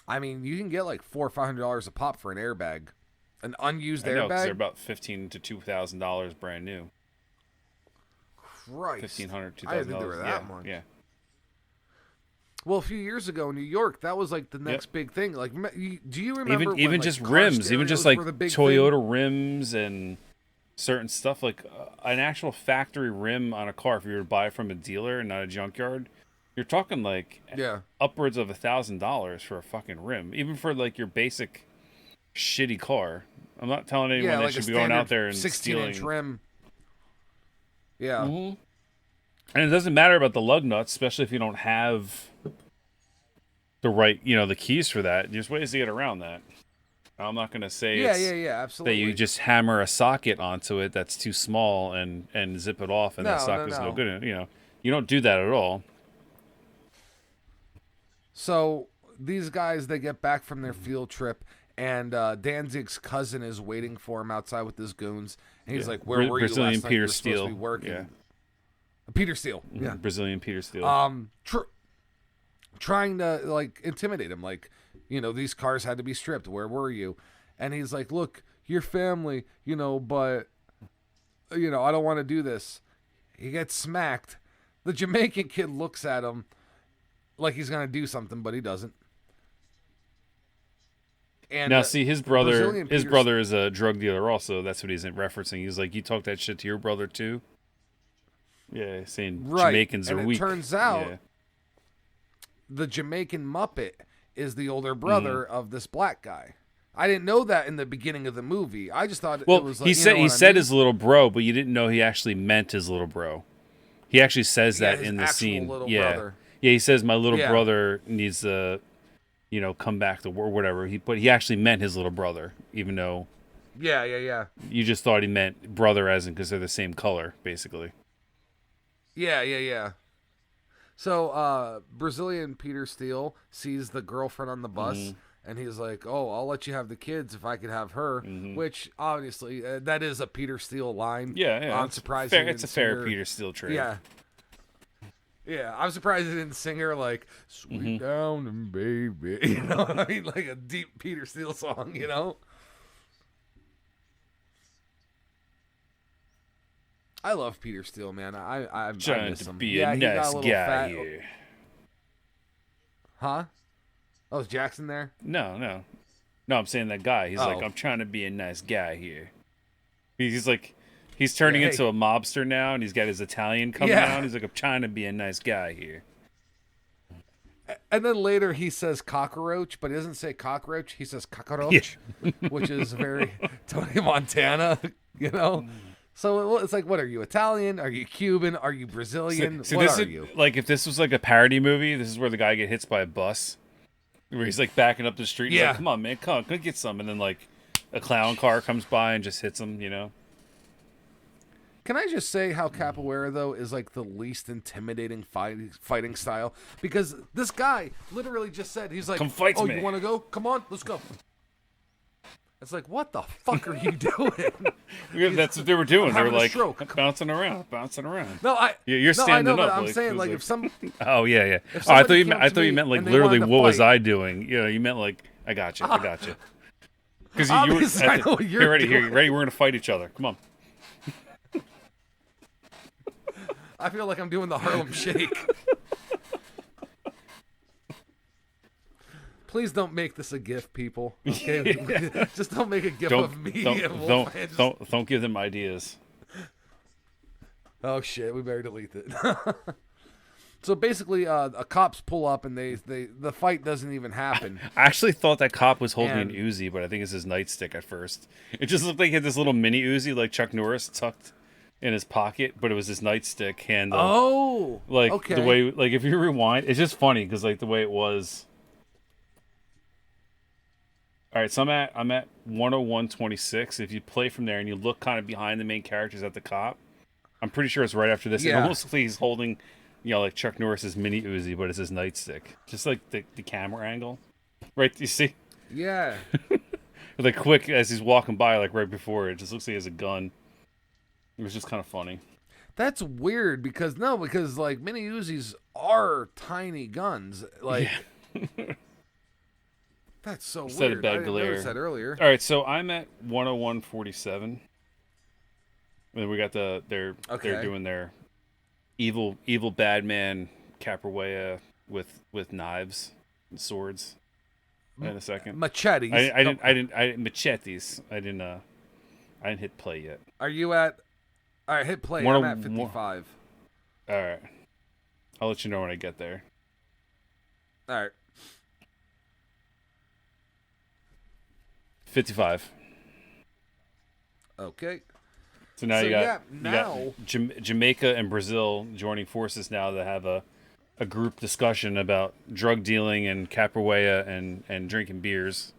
Speaker 1: I mean, you can get like $400 or $500 a pop for an airbag. An unused airbag?
Speaker 2: They're about $1,500 to $2,000 brand new.
Speaker 1: Christ.
Speaker 2: $1,500, $2,000.
Speaker 1: I didn't think they were that much.
Speaker 2: Yeah.
Speaker 1: Well, a few years ago in New York, that was like the next big thing. Like, do you remember
Speaker 2: even
Speaker 1: when,
Speaker 2: just
Speaker 1: like,
Speaker 2: rims, even just like Toyota
Speaker 1: thing?
Speaker 2: rims and certain stuff, like an actual factory rim on a car, if you were to buy it from a dealer and not a junkyard, you're talking like upwards of $1,000 for a fucking rim, even for like your basic shitty car. I'm not telling anyone they should be going out there and
Speaker 1: 16-inch rim. Yeah.
Speaker 2: Mm-hmm. And it doesn't matter about the lug nuts, especially if you don't have the right, the keys for that. There's ways to get around that. I'm not going to say absolutely. That you just hammer a socket onto it that's too small and zip it off and that socket's no good. You don't do that at all.
Speaker 1: So these guys, they get back from their field trip, and Danzig's cousin is waiting for him outside with his goons. And he's like, where were you last night? Peter Steele. Supposed to be working. Yeah. Peter Steele. Yeah.
Speaker 2: Brazilian Peter Steele.
Speaker 1: Trying to, like, intimidate him. Like, these cars had to be stripped. Where were you? And he's like, look, your family, but, I don't want to do this. He gets smacked. The Jamaican kid looks at him like he's going to do something, but he doesn't. And
Speaker 2: now, see, his brother is a drug dealer also. That's what he's referencing. He's like, you talk that shit to your brother, too? Yeah, saying Jamaicans are weak.
Speaker 1: It turns out the Jamaican Muppet is the older brother of this black guy. I didn't know that in the beginning of the movie. I just thought it was like...
Speaker 2: He said his little bro, but you didn't know he actually meant his little bro. He actually says that in the scene.
Speaker 1: Brother.
Speaker 2: Yeah, he says, my little brother needs to, come back to war, whatever. But he actually meant his little brother, even though...
Speaker 1: Yeah.
Speaker 2: You just thought he meant brother as in because they're the same color, basically.
Speaker 1: Yeah. So, Brazilian Peter Steele sees the girlfriend on the bus, and he's like, oh, I'll let you have the kids if I could have her, which, obviously, that is a Peter Steele line.
Speaker 2: Yeah.
Speaker 1: I'm surprised it's
Speaker 2: a fair Peter Steele trade.
Speaker 1: Yeah, I'm surprised he didn't sing her, like, sweet down and baby, you know what I mean? Like a deep Peter Steele song, I love Peter Steele, man. I miss him.
Speaker 2: Be a nice guy here.
Speaker 1: Huh? Oh, is Jackson there?
Speaker 2: No, I'm saying that guy. He's like, I'm trying to be a nice guy here. He's like, he's turning into a mobster now, and he's got his Italian coming out. He's like, I'm trying to be a nice guy here.
Speaker 1: And then later he says cockroach, but he doesn't say cockroach. He says cockroach, which is very Tony Montana, So it's like, what are you, Italian? Are you Cuban? Are you Brazilian? What are you?
Speaker 2: Like, if this was like a parody movie, this is where the guy get hits by a bus, where he's like backing up the street. He's like, come on, man, come get some. And then like a clown car comes by and just hits him,
Speaker 1: Can I just say how Capoeira, though, is like the least intimidating fighting style? Because this guy literally just said, he's like,
Speaker 2: come fight me.
Speaker 1: You want to go? Come on, let's go. It's like, what the fuck are you doing?
Speaker 2: That's what they were doing. They were like bouncing around.
Speaker 1: No,
Speaker 2: you're standing
Speaker 1: I know,
Speaker 2: up.
Speaker 1: But I'm saying, like, if some.
Speaker 2: Oh yeah. Oh, I thought you meant like literally, what was I doing? You meant like, I got you. Because you're ready. Here, you ready? We're gonna fight each other. Come on.
Speaker 1: I feel like I'm doing the Harlem Shake. Please don't make this a GIF, people. Okay, just don't make a GIF of me and Wolfman.
Speaker 2: Don't give them ideas.
Speaker 1: Oh shit, we better delete it. So basically, cops pull up and the fight doesn't even happen.
Speaker 2: I actually thought that cop was holding an Uzi, but I think it's his nightstick at first. It just looked like he had this little mini Uzi, like Chuck Norris, tucked in his pocket, but it was his nightstick handle.
Speaker 1: Oh,
Speaker 2: like
Speaker 1: okay.
Speaker 2: The way, like if you rewind, it's just funny because like the way it was. All right, so I'm at 101.26. If you play from there and you look kind of behind the main characters at the cop, I'm pretty sure it's right after this.
Speaker 1: Yeah.
Speaker 2: It almost looks like he's holding, like Chuck Norris's mini Uzi, but it's his nightstick. Just like the camera angle, right? You see?
Speaker 1: Yeah.
Speaker 2: Like quick as he's walking by, like right before it, just looks like he has a gun. It was just kind of funny.
Speaker 1: That's weird because like mini Uzis are tiny guns. Like that's so
Speaker 2: Instead
Speaker 1: weird.
Speaker 2: Of bad
Speaker 1: I didn't
Speaker 2: glare.
Speaker 1: notice that earlier.
Speaker 2: All right, so I'm at 101.47. And then we got they're doing their evil bad man capoeira with knives and swords. In a second,
Speaker 1: machetes.
Speaker 2: I didn't machetes. I didn't hit play yet.
Speaker 1: Are you at? All right, hit play. I'm at 55.
Speaker 2: All right, I'll let you know when I get there.
Speaker 1: All right.
Speaker 2: 55.
Speaker 1: Okay.
Speaker 2: So now you got Jamaica and Brazil joining forces now to have a group discussion about drug dealing and capoeira and drinking beers.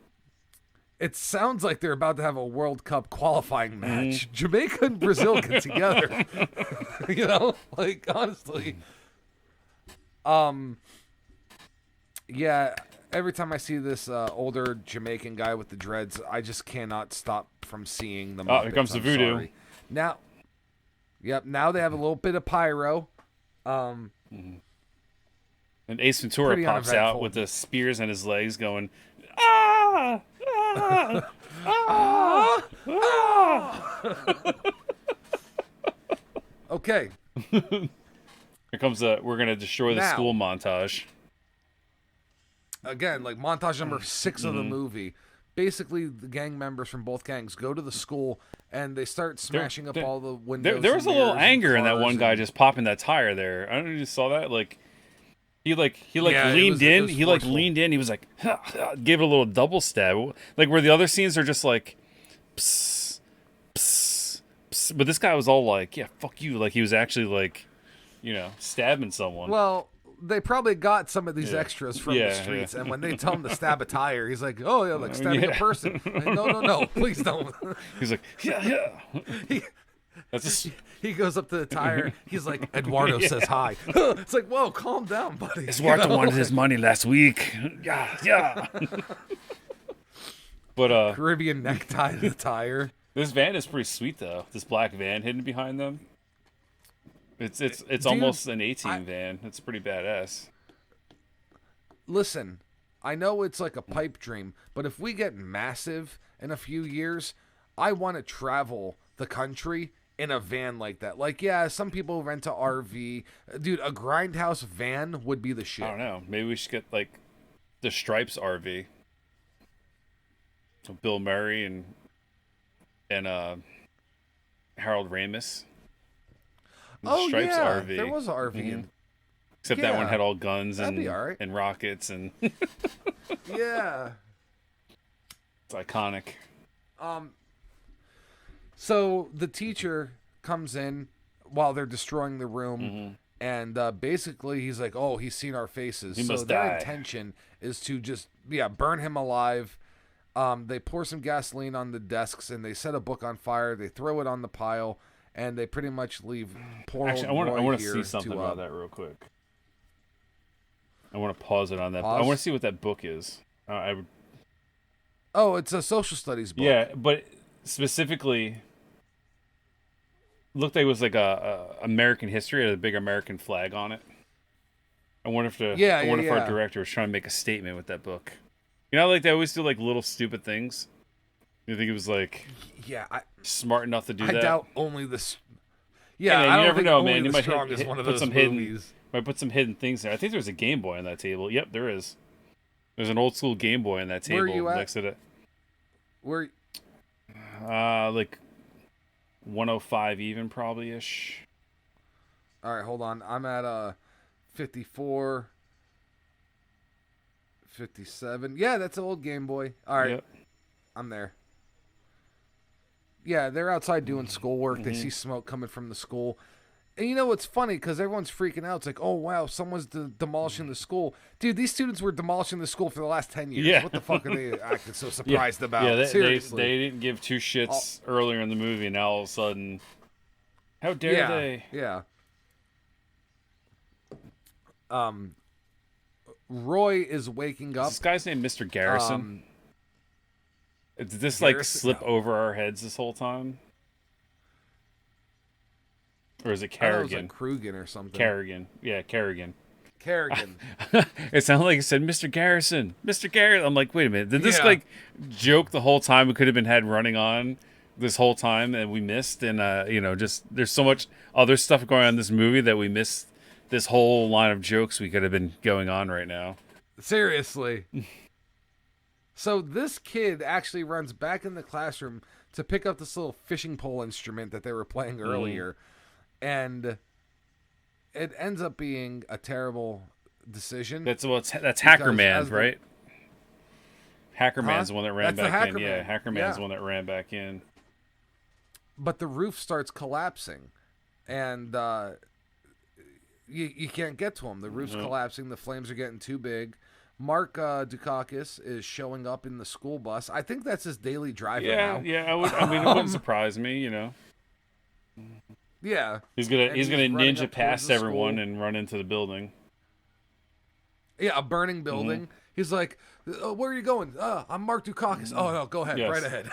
Speaker 1: It sounds like they're about to have a World Cup qualifying match. Jamaica and Brazil get together. Like honestly. Yeah, every time I see this older Jamaican guy with the dreads, I just cannot stop from seeing them.
Speaker 2: Oh, here comes the voodoo.
Speaker 1: Sorry. Now, now they have a little bit of pyro.
Speaker 2: And Ace Ventura pops out with the spears on his legs going, ah! Ah! Ah! Ah!
Speaker 1: Okay.
Speaker 2: Here comes we're going to destroy the school montage.
Speaker 1: Again, like montage number 6 of the movie. Basically, the gang members from both gangs go to the school and they start smashing up all the windows.
Speaker 2: There was a little anger in that one guy just popping that tire there. I don't know if you saw that. Like he leaned in. He like leaned in. He was like gave it a little double stab. Like where the other scenes are just like, psst, psst, psst. But this guy was all like, yeah, fuck you. Like he was actually like, stabbing someone.
Speaker 1: Well, they probably got some of these extras from the streets, and when they tell him to stab a tire, he's like, "Oh yeah, like stabbing a person." Like, no, please don't.
Speaker 2: He's like, yeah.
Speaker 1: He goes up to the tire. He's like, Eduardo says hi. It's like, whoa, calm down, buddy.
Speaker 2: Eduardo wanted his money last week. Yeah. But
Speaker 1: Caribbean necktie to the tire.
Speaker 2: This van is pretty sweet though. This black van hidden behind them. It's almost an 18 van. It's pretty badass.
Speaker 1: Listen, I know it's like a pipe dream, but if we get massive in a few years, I want to travel the country in a van like that. Like, yeah, some people rent a RV. Dude, a GrindHaus van would be the shit.
Speaker 2: I don't know. Maybe we should get like the Stripes RV. So Bill Murray and Harold Ramis. Stripes RV.
Speaker 1: There was an RV.
Speaker 2: Except that one had all guns
Speaker 1: and
Speaker 2: rockets and
Speaker 1: yeah.
Speaker 2: It's iconic.
Speaker 1: So the teacher comes in while they're destroying the room, and basically he's like, "Oh, he's seen our faces."
Speaker 2: He must
Speaker 1: their
Speaker 2: die.
Speaker 1: intention is to just burn him alive. They pour some gasoline on the desks and they set a book on fire. They throw it on the pile. And they pretty much leave poor
Speaker 2: Actually,
Speaker 1: old
Speaker 2: I want
Speaker 1: to
Speaker 2: see something about that real quick. I want to pause it on that.
Speaker 1: Pause?
Speaker 2: I want to see what that book is.
Speaker 1: Oh, it's a social studies book.
Speaker 2: Yeah, but specifically, looked like it was like a American history. It had a big American flag on it. I wonder if our director was trying to make a statement with that book. Like they always do like little stupid things. You think it was like smart enough to do that?
Speaker 1: I doubt only this.
Speaker 2: Yeah,
Speaker 1: I don't
Speaker 2: never
Speaker 1: think
Speaker 2: know,
Speaker 1: only
Speaker 2: man. You
Speaker 1: the
Speaker 2: might
Speaker 1: Strong is one of those
Speaker 2: some
Speaker 1: movies.
Speaker 2: Might put some hidden things there. I think there's a Game Boy on that table. Yep, there is. There's an old school Game Boy on that table
Speaker 1: Where are you at?
Speaker 2: next to it.
Speaker 1: Where?
Speaker 2: Like 105 even probably ish.
Speaker 1: All right, hold on. I'm at 54, 57. Yeah, that's an old Game Boy. All right,
Speaker 2: Yep.
Speaker 1: I'm there. Yeah, they're outside doing schoolwork. They see smoke coming from the school. And you know what's funny? Because everyone's freaking out. It's like, oh, wow, someone's demolishing the school. Dude, these students were demolishing the school for the last 10 years.
Speaker 2: Yeah.
Speaker 1: What the fuck are they acting so surprised about?
Speaker 2: Yeah,
Speaker 1: Seriously.
Speaker 2: they didn't give two shits earlier in the movie, and now all of a sudden, how dare they?
Speaker 1: Yeah. Roy is waking up.
Speaker 2: Is this guy's name Mr. Garrison? Did this
Speaker 1: Garrison?
Speaker 2: like slip over our heads this whole time? Or is it
Speaker 1: I thought it was
Speaker 2: Kerrigan?
Speaker 1: like Krugen or something.
Speaker 2: Kerrigan. Yeah, Kerrigan.
Speaker 1: Kerrigan.
Speaker 2: It sounded like it said Mr. Garrison. Mr. Garrison. I'm like, wait a minute. Did this
Speaker 1: Yeah.
Speaker 2: like joke the whole time we could have been had running on this whole time and we missed? And just there's so much other stuff going on in this movie that we missed this whole line of jokes we could have been going on right now.
Speaker 1: Seriously. So this kid actually runs back in the classroom to pick up this little fishing pole instrument that they were playing earlier. And it ends up being a terrible decision.
Speaker 2: That's Hacker Man's,
Speaker 1: as the-
Speaker 2: right? Hacker Man's the one that ran
Speaker 1: That's the
Speaker 2: back in.
Speaker 1: Hacker
Speaker 2: Yeah,
Speaker 1: Man.
Speaker 2: Hacker Man's
Speaker 1: Yeah.
Speaker 2: the one that ran back in.
Speaker 1: But the roof starts collapsing. And you can't get to him. The roof's collapsing. The flames are getting too big. Mark Dukakis is showing up in the school bus. I think that's his daily driver now.
Speaker 2: Yeah. I mean, it wouldn't surprise me,
Speaker 1: Yeah.
Speaker 2: He's gonna
Speaker 1: And he's
Speaker 2: ninja
Speaker 1: running up
Speaker 2: past
Speaker 1: towards the
Speaker 2: everyone
Speaker 1: school.
Speaker 2: and run into the building.
Speaker 1: Yeah, a burning building. He's like, where are you going? I'm Mark Dukakis. Oh, no, go ahead.
Speaker 2: Yes.
Speaker 1: Right ahead.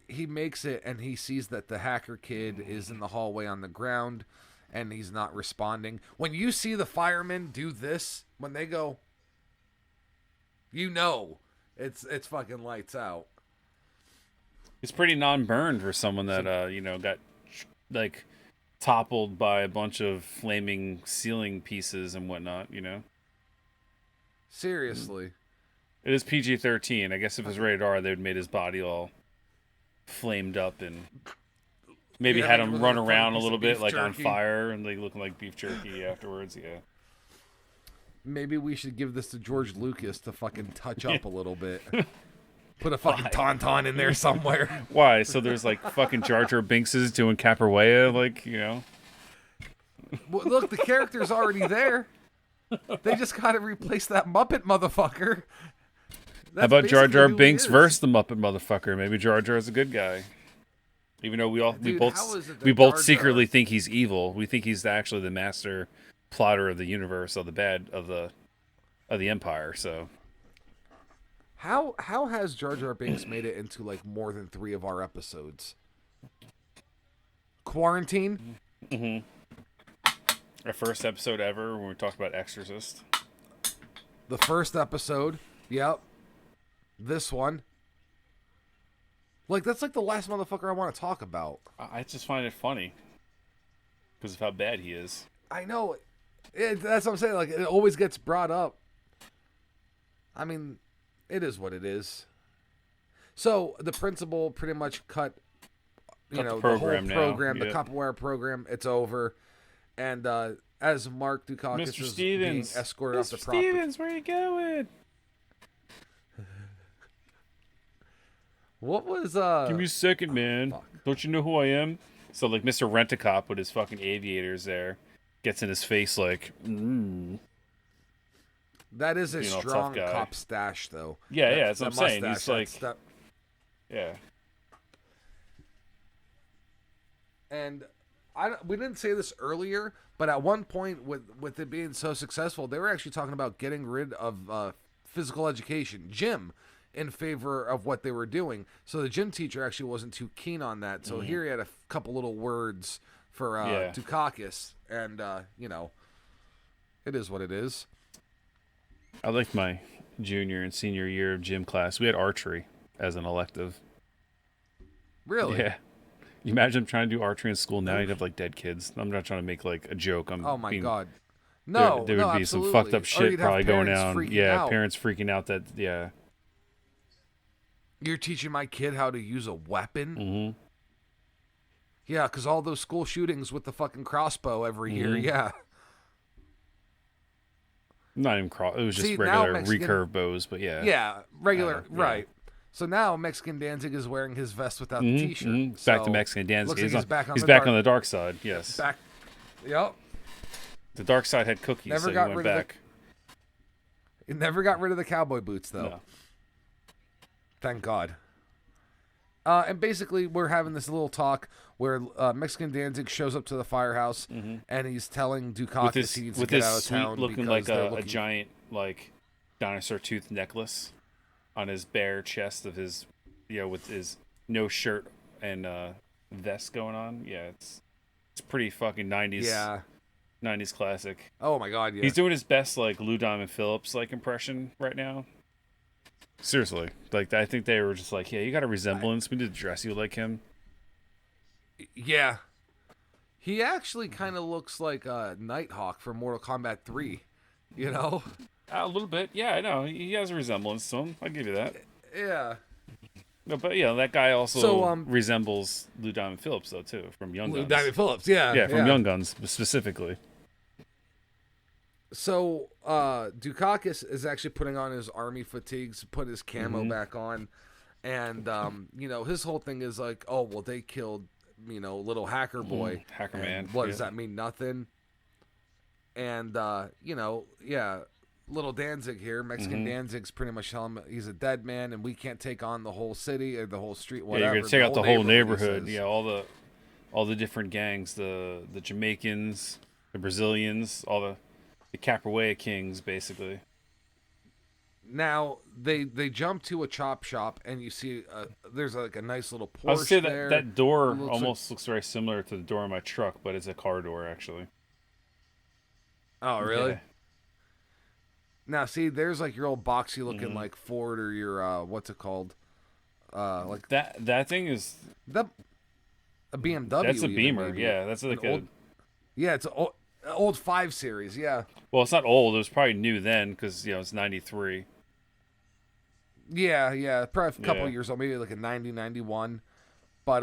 Speaker 1: He makes it, and he sees that the hacker kid is in the hallway on the ground, and he's not responding. When you see the firemen do this, when they go, it's fucking lights out.
Speaker 2: It's pretty non-burned for someone that got like toppled by a bunch of flaming ceiling pieces and whatnot.
Speaker 1: Seriously.
Speaker 2: It is PG-13. I guess if it was rated R, they'd made his body all flamed up and maybe had him run around a little bit, like on fire, and like looking like beef jerky afterwards. Yeah.
Speaker 1: Maybe we should give this to George Lucas to fucking touch up a little bit. Put a fucking tauntaun in there somewhere.
Speaker 2: Why? So there's like fucking Jar Jar Binkses doing capoeira,
Speaker 1: Well, look, the character's already there. They just gotta replace that Muppet motherfucker.
Speaker 2: How about Jar Jar
Speaker 1: basically who he
Speaker 2: Binks
Speaker 1: is.
Speaker 2: versus the Muppet motherfucker? Maybe Jar Jar's a good guy. Even though we
Speaker 1: Dude, how is it that
Speaker 2: both
Speaker 1: Jar Jar-
Speaker 2: secretly think he's evil. We think he's actually the master plotter of the universe, of the Empire. So
Speaker 1: How has Jar Jar Binks made it into like more than 3 of our episodes? Quarantine?
Speaker 2: our first episode ever when we talked about Exorcist.
Speaker 1: The first episode. Yep. This one. Like, that's like the last motherfucker I want to talk about.
Speaker 2: I just find it funny because of how bad he is.
Speaker 1: I know. That's what I'm saying. Like, it always gets brought up. I mean, it is what it is. So, the principal pretty much cut
Speaker 2: the
Speaker 1: the whole
Speaker 2: program now.
Speaker 1: program, the
Speaker 2: Yep.
Speaker 1: capoeira program. It's over. And as Mark Dukakis
Speaker 2: Mr.
Speaker 1: is
Speaker 2: Stevens,
Speaker 1: being escorted off the
Speaker 2: Mr.
Speaker 1: property.
Speaker 2: Stevens, where are you going?
Speaker 1: What was
Speaker 2: Give me a second, man.
Speaker 1: fuck.
Speaker 2: Don't you know who I am? So like Mr. Rent-A-Cop with his fucking aviators there gets in his face like,
Speaker 1: That is a
Speaker 2: tough
Speaker 1: strong
Speaker 2: guy.
Speaker 1: cop stash, though.
Speaker 2: Yeah, that's what I'm saying.
Speaker 1: mustache,
Speaker 2: He's like,
Speaker 1: that-
Speaker 2: yeah.
Speaker 1: And we didn't say this earlier, but at one point with it being so successful, they were actually talking about getting rid of physical education, gym, in favor of what they were doing. So the gym teacher actually wasn't too keen on that. So here he had a couple little words for Dukakis, and it is what it is.
Speaker 2: I liked my junior and senior year of gym class. We had archery as an elective.
Speaker 1: Really?
Speaker 2: Yeah. You imagine trying to do archery in school now, you'd have like dead kids. I'm not trying to make like a joke.
Speaker 1: Oh my god. No,
Speaker 2: there would be some
Speaker 1: absolutely.
Speaker 2: fucked up
Speaker 1: Or
Speaker 2: shit
Speaker 1: you'd have
Speaker 2: probably going
Speaker 1: parents
Speaker 2: down.
Speaker 1: freaking
Speaker 2: Yeah,
Speaker 1: out.
Speaker 2: parents freaking out that
Speaker 1: You're teaching my kid how to use a weapon?
Speaker 2: Mm-hmm.
Speaker 1: Yeah, because all those school shootings with the fucking crossbow every year, yeah.
Speaker 2: Not even cross. It was just
Speaker 1: See,
Speaker 2: regular
Speaker 1: Mexican,
Speaker 2: recurve bows, but yeah.
Speaker 1: Yeah, regular,
Speaker 2: Yeah.
Speaker 1: right. So now Mexican Danzig is wearing his vest without the t-shirt.
Speaker 2: Mm-hmm.
Speaker 1: So
Speaker 2: Back to Mexican Danzig.
Speaker 1: Looks like he's back on
Speaker 2: he's
Speaker 1: the
Speaker 2: back
Speaker 1: dark,
Speaker 2: on the dark side. Yes.
Speaker 1: Back. Yep.
Speaker 2: The dark side had cookies,
Speaker 1: Never
Speaker 2: so
Speaker 1: got
Speaker 2: he went
Speaker 1: rid of
Speaker 2: back.
Speaker 1: He never got rid of the cowboy boots, though.
Speaker 2: No.
Speaker 1: Thank God. And basically, we're having this little talk where Mexican Danzig shows up to the firehouse, and he's telling Dukakis he needs to get out of town
Speaker 2: looking
Speaker 1: because
Speaker 2: like
Speaker 1: they're
Speaker 2: a giant like dinosaur tooth necklace on his bare chest of his, with his no shirt and vest going on. Yeah, it's pretty fucking 90s.
Speaker 1: Yeah.
Speaker 2: 90s classic.
Speaker 1: Oh my God, yeah.
Speaker 2: He's doing his best like Lou Diamond Phillips like impression right now. Seriously, like I think they were just like, yeah, you got a resemblance. We need to dress you like him.
Speaker 1: Yeah. He actually kind of looks like Nighthawk from Mortal Kombat 3, you know?
Speaker 2: A little bit, yeah, I know. He has a resemblance to him. I'll give you that.
Speaker 1: Yeah.
Speaker 2: No, but that guy also
Speaker 1: So,
Speaker 2: resembles Lou Diamond Phillips though too, from Young Guns.
Speaker 1: Lou Diamond Phillips, yeah.
Speaker 2: Yeah, from Young Guns specifically.
Speaker 1: So, Dukakis is actually putting on his army fatigues, put his camo back on, and, his whole thing is like, oh, well, they killed, little hacker boy.
Speaker 2: Hacker man.
Speaker 1: What, does that mean nothing? And, little Danzig here, Mexican Danzig's pretty much telling him he's a dead man, and we can't take on the whole city or the whole street, whatever.
Speaker 2: Yeah, you're going to take out the whole neighborhood.
Speaker 1: Says.
Speaker 2: Yeah, all the different gangs, the Jamaicans, the Brazilians, all the Capoeira kings, basically.
Speaker 1: Now they jump to a chop shop, and you see there's like a nice little Porsche.
Speaker 2: I would say
Speaker 1: there.
Speaker 2: that door almost looks very similar to the door in my truck, but it's a car door actually.
Speaker 1: Oh, really?
Speaker 2: Yeah.
Speaker 1: Now see, there's like your old boxy looking like Ford or your what's it called? Like
Speaker 2: that thing is
Speaker 1: a BMW.
Speaker 2: That's a Beamer.
Speaker 1: maybe.
Speaker 2: Yeah, that's like
Speaker 1: it's an old 5 Series. Yeah.
Speaker 2: Well, it's not old. It was probably new then because it's 93.
Speaker 1: Yeah, probably a couple years old, maybe like a 90, 91. But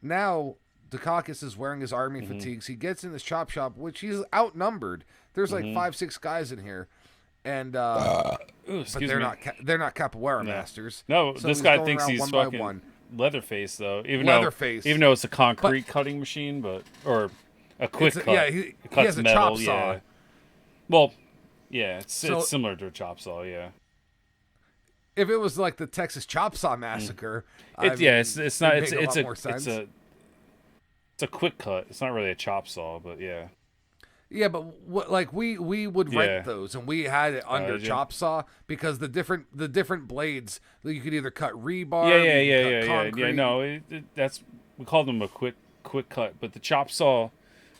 Speaker 1: now Dukakis is wearing his army fatigues. He gets in this chop shop, which he's outnumbered. There's like 5-6 guys in here, and but they're not capoeira masters.
Speaker 2: No,
Speaker 1: so
Speaker 2: this guy thinks he's fucking Leatherface though. Even though it's a concrete cutting machine, or a quick cut.
Speaker 1: Yeah, he has a
Speaker 2: metal,
Speaker 1: chop saw.
Speaker 2: Yeah. Well, yeah, it's similar to a chop saw. Yeah.
Speaker 1: If it was like the Texas Chop Saw Massacre,
Speaker 2: it's not.
Speaker 1: It's
Speaker 2: a quick cut. It's not really a chop saw, but yeah.
Speaker 1: Yeah, but we would rent those, and we had it under chop saw because the different blades you could either cut rebar.
Speaker 2: Yeah. No, we called them a quick cut, but the chop saw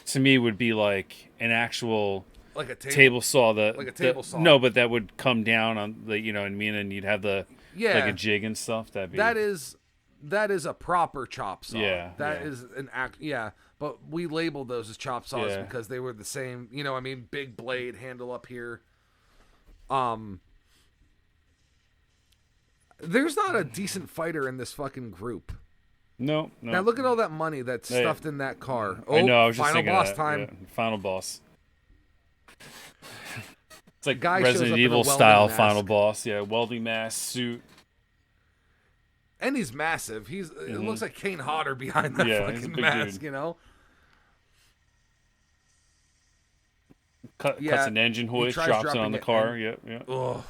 Speaker 2: to me would be like an actual
Speaker 1: like a
Speaker 2: table saw.
Speaker 1: Like a table saw.
Speaker 2: No, but that would come down on the what I mean, and you'd have like a jig and stuff. That
Speaker 1: is a proper chop saw.
Speaker 2: Yeah,
Speaker 1: that is an act. Yeah, but we labeled those as chop saws because they were the same. Big blade handle up here. There's not a decent fighter in this fucking group.
Speaker 2: No.
Speaker 1: Now look at all that money that's stuffed in that car.
Speaker 2: I know. I was just
Speaker 1: final
Speaker 2: thinking
Speaker 1: boss
Speaker 2: that.
Speaker 1: time.
Speaker 2: Yeah, final boss. It's like
Speaker 1: Guy
Speaker 2: Resident Evil style final boss. Yeah, welding mask, suit.
Speaker 1: And he's massive. It looks like Kane Hodder behind that fucking mask,
Speaker 2: dude. Cuts an engine hoist, drops it on the car. Yeah.
Speaker 1: Ugh.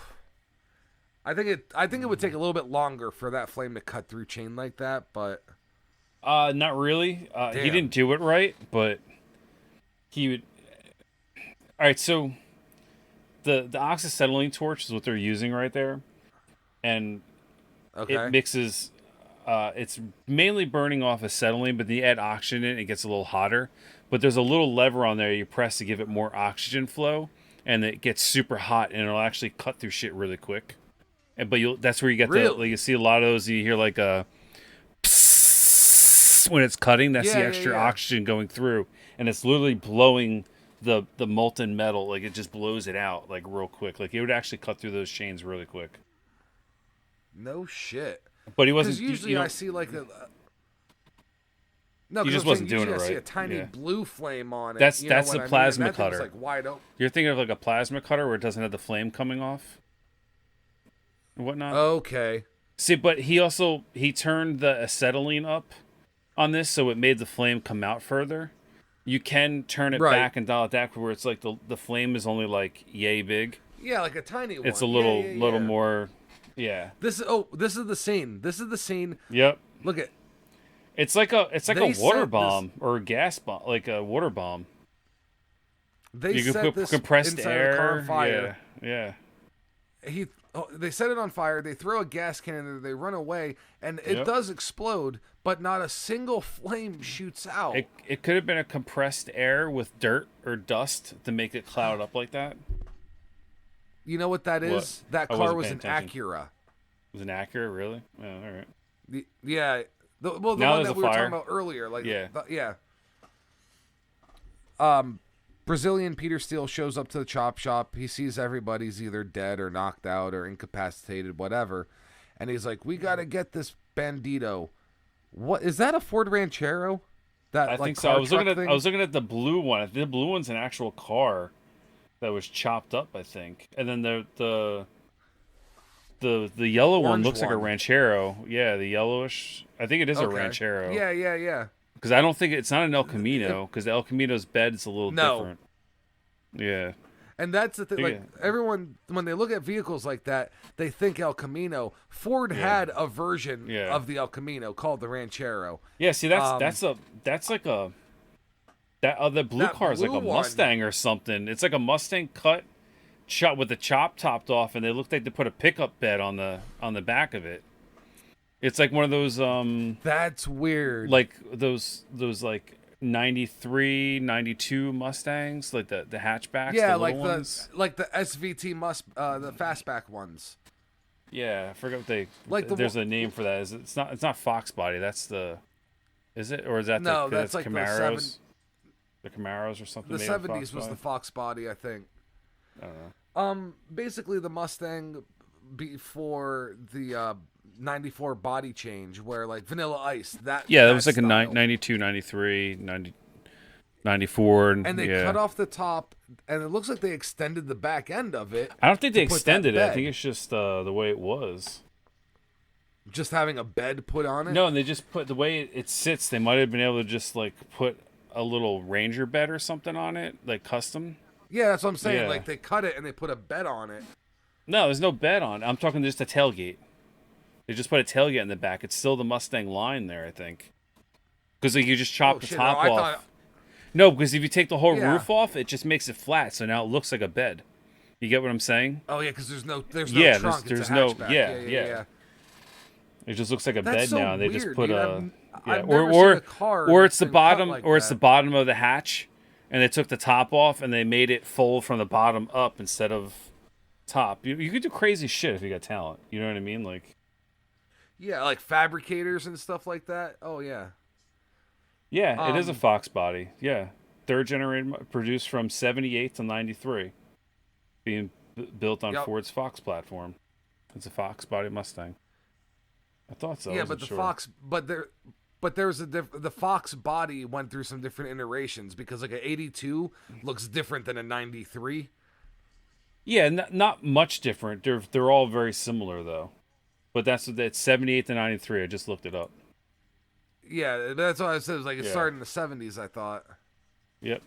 Speaker 1: I think it would take a little bit longer for that flame to cut through chain like that, but
Speaker 2: not really. He didn't do it right, but he would. All right, so the oxyacetylene torch is what they're using right there, and it mixes. It's mainly burning off acetylene, but then you add oxygen in it gets a little hotter. But there's a little lever on there you press to give it more oxygen flow, and it gets super hot, and it'll actually cut through shit really quick. But that's where you get you see a lot of those. You hear like a psss when it's cutting. That's the extra oxygen going through, and it's literally blowing the molten metal, like it just blows it out like real quick. Like it would actually cut through those chains really quick.
Speaker 1: No shit.
Speaker 2: But he wasn't.
Speaker 1: Because usually I see like a. No,
Speaker 2: he
Speaker 1: because
Speaker 2: just wasn't doing it
Speaker 1: I
Speaker 2: right.
Speaker 1: see a tiny blue flame on it.
Speaker 2: That's
Speaker 1: a
Speaker 2: plasma
Speaker 1: that
Speaker 2: cutter.
Speaker 1: Like wide open.
Speaker 2: You're thinking of like a plasma cutter where it doesn't have the flame coming off and whatnot.
Speaker 1: Okay.
Speaker 2: See, but he turned the acetylene up on this, so it made the flame come out further. You can turn it back and dial it back where it's like the flame is only like yay big.
Speaker 1: Yeah, like a tiny one.
Speaker 2: It's a little more. Yeah.
Speaker 1: This is the scene. This is the scene.
Speaker 2: Yep.
Speaker 1: Look at.
Speaker 2: It's like a water bomb or a gas bomb, like a water bomb.
Speaker 1: They
Speaker 2: you
Speaker 1: set
Speaker 2: can
Speaker 1: this
Speaker 2: compressed
Speaker 1: inside
Speaker 2: air.
Speaker 1: A car on fire.
Speaker 2: Yeah.
Speaker 1: They set it on fire. They throw a gas can in there. They run away, and it does explode, but not a single flame shoots out.
Speaker 2: It could have been a compressed air with dirt or dust to make it cloud up like that.
Speaker 1: You know what that is? That car was an Acura.
Speaker 2: It was an Acura, really? Oh, all right.
Speaker 1: Yeah. The one that we were talking about earlier. Like, yeah. Brazilian Peter Steele shows up to the chop shop. He sees everybody's either dead or knocked out or incapacitated, whatever. And he's like, we got to get this bandito. What is that, a Ford Ranchero?
Speaker 2: I think so. I was looking at the blue one. The blue one's an actual car that was chopped up, I think. And then the yellow one looks like a Ranchero. Yeah, the yellowish. I think it is a Ranchero.
Speaker 1: Yeah.
Speaker 2: Because I don't think it's not an El Camino. Because the El Camino's bed is a little different. Yeah.
Speaker 1: And that's the thing. Like everyone, when they look at vehicles like that, they think El Camino. Ford had a version of the El Camino called the Ranchero.
Speaker 2: Yeah. See, that's like a. The blue car is like a Mustang or something. It's like a Mustang cut, shot with the chop topped off, and they look like they put a pickup bed on the back of it. It's like one of those.
Speaker 1: That's weird.
Speaker 2: Like those like 93, 92 Mustangs, like the hatchbacks.
Speaker 1: Yeah,
Speaker 2: the
Speaker 1: like
Speaker 2: ones.
Speaker 1: the SVT the fastback ones.
Speaker 2: Yeah, I forgot what they.
Speaker 1: Like
Speaker 2: there's a name for that. It's not Fox body. That's the. Is it, or is that
Speaker 1: that's like
Speaker 2: Camaros? The Camaros or something.
Speaker 1: The 70s was the Fox body, I think.
Speaker 2: I don't know.
Speaker 1: Basically the Mustang before the 94 body change, where like Vanilla Ice, that
Speaker 2: was like style. A 92, 93, 90, 94.
Speaker 1: And they cut off the top, and it looks like they extended the back end of it.
Speaker 2: I don't think they extended it. I think it's just the way it was.
Speaker 1: Just having a bed put on it?
Speaker 2: No, and they just put the way it sits. They might have been able to just like put a little Ranger bed or something on it, like custom.
Speaker 1: Yeah, that's what I'm saying. Yeah. Like they cut it and they put a bed on it.
Speaker 2: No, there's no bed on it. I'm talking just a tailgate. They just put a tailgate in the back. It's still the Mustang line there, I think. Because like, you just chop the top off. No, because if you take the whole roof off, it just makes it flat. So now it looks like a bed. You get what I'm saying?
Speaker 1: Oh yeah, because there's no trunk.
Speaker 2: There's
Speaker 1: no
Speaker 2: yeah. It just looks like a bed
Speaker 1: so
Speaker 2: now. And they
Speaker 1: weird,
Speaker 2: just put
Speaker 1: or
Speaker 2: it's the bottom, it's the bottom of the hatch, and they took the top off and they made it fold from the bottom up instead of top. You could do crazy shit if you got talent. You know what I mean? Like.
Speaker 1: Yeah, like fabricators and stuff like that. Oh yeah.
Speaker 2: Yeah, it is a Fox body. Yeah, third generation, produced from 78 to 93, being built on Ford's Fox platform. It's a Fox body Mustang. I thought so.
Speaker 1: Yeah, but the Fox body went through some different iterations because like an 82 looks different than a 93.
Speaker 2: Yeah, not much different. They're all very similar though. But that's 78 to 93. I just looked it up.
Speaker 1: Yeah, that's what I said. It was like it started in the 70s, I thought.
Speaker 2: Yep.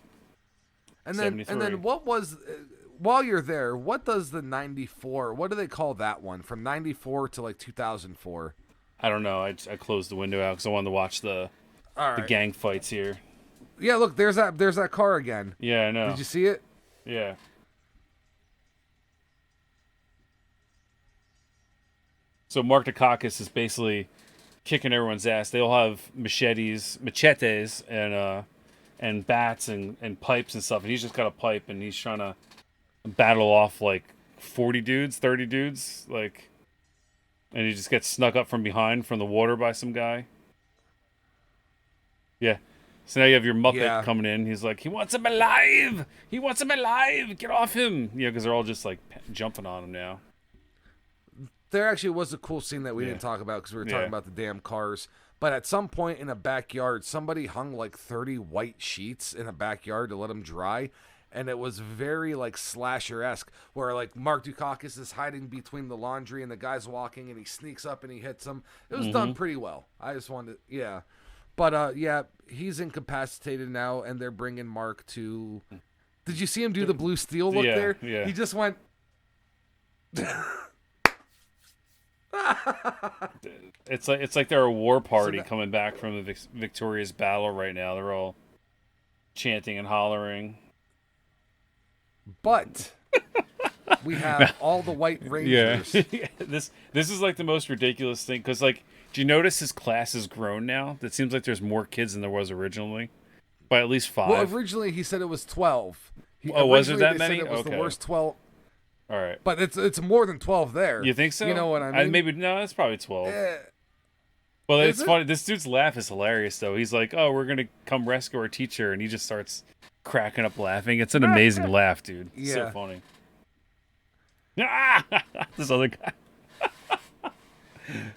Speaker 1: And then what was while you're there, what does the 94, what do they call that one from 94 to like 2004?
Speaker 2: I don't know. I closed the window out cuz I wanted to watch the gang fights here.
Speaker 1: Yeah, look, there's that car again.
Speaker 2: Yeah, I know.
Speaker 1: Did you see it?
Speaker 2: Yeah. So Mark Dukakis is basically kicking everyone's ass. They all have machetes, and bats and pipes and stuff. And he's just got a pipe, and he's trying to battle off like 40 dudes, 30 dudes, like, and he just gets snuck up from behind from the water by some guy. Yeah. So now you have your Muppet coming in. He's like, he wants him alive. He wants him alive. Get off him. Yeah, because they're all just like jumping on him now.
Speaker 1: There actually was a cool scene that we didn't talk about because we were talking about the damn cars. But at some point in a backyard, somebody hung like 30 white sheets in a backyard to let them dry. And it was very like slasher-esque, where like Mark Dukakis is hiding between the laundry and the guy's walking and he sneaks up and he hits him. It was done pretty well. I just wanted to, But he's incapacitated now and they're bringing Mark to... Did you see him do the blue steel look there?
Speaker 2: Yeah.
Speaker 1: He just went...
Speaker 2: It's like they're a war party coming back from a victorious battle right now. They're all chanting and hollering.
Speaker 1: But we have all the White Rangers.
Speaker 2: Yeah. This is like the most ridiculous thing because like, do you notice his class has grown now? It seems like there's more kids than there was originally, by at least 5.
Speaker 1: Well, originally he said it was 12.
Speaker 2: Was there that many?
Speaker 1: Said it was the worst 12.
Speaker 2: All right,
Speaker 1: but it's more than 12 there.
Speaker 2: You think so?
Speaker 1: You know what I mean?
Speaker 2: Maybe no, it's probably 12. Well, it's funny. This dude's laugh is hilarious though. He's like, "Oh, we're gonna come rescue our teacher," and he just starts cracking up laughing. It's an amazing laugh, dude. It's so funny. This other guy.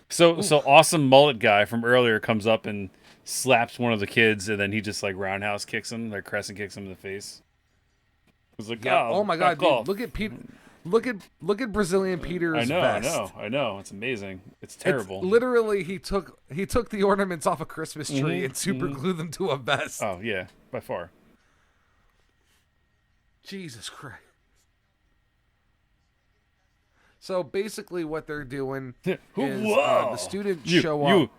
Speaker 2: So awesome mullet guy from earlier comes up and slaps one of the kids, and then he just like roundhouse kicks him, like crescent kicks him in the face. It was like,
Speaker 1: oh my god, dude, look at Pete. Look at Brazilian Peter's vest.
Speaker 2: I know. It's amazing. It's terrible.
Speaker 1: Literally, he took the ornaments off a Christmas tree and super glued them to a vest.
Speaker 2: Oh yeah, by far.
Speaker 1: Jesus Christ. So basically what they're doing is the students show up.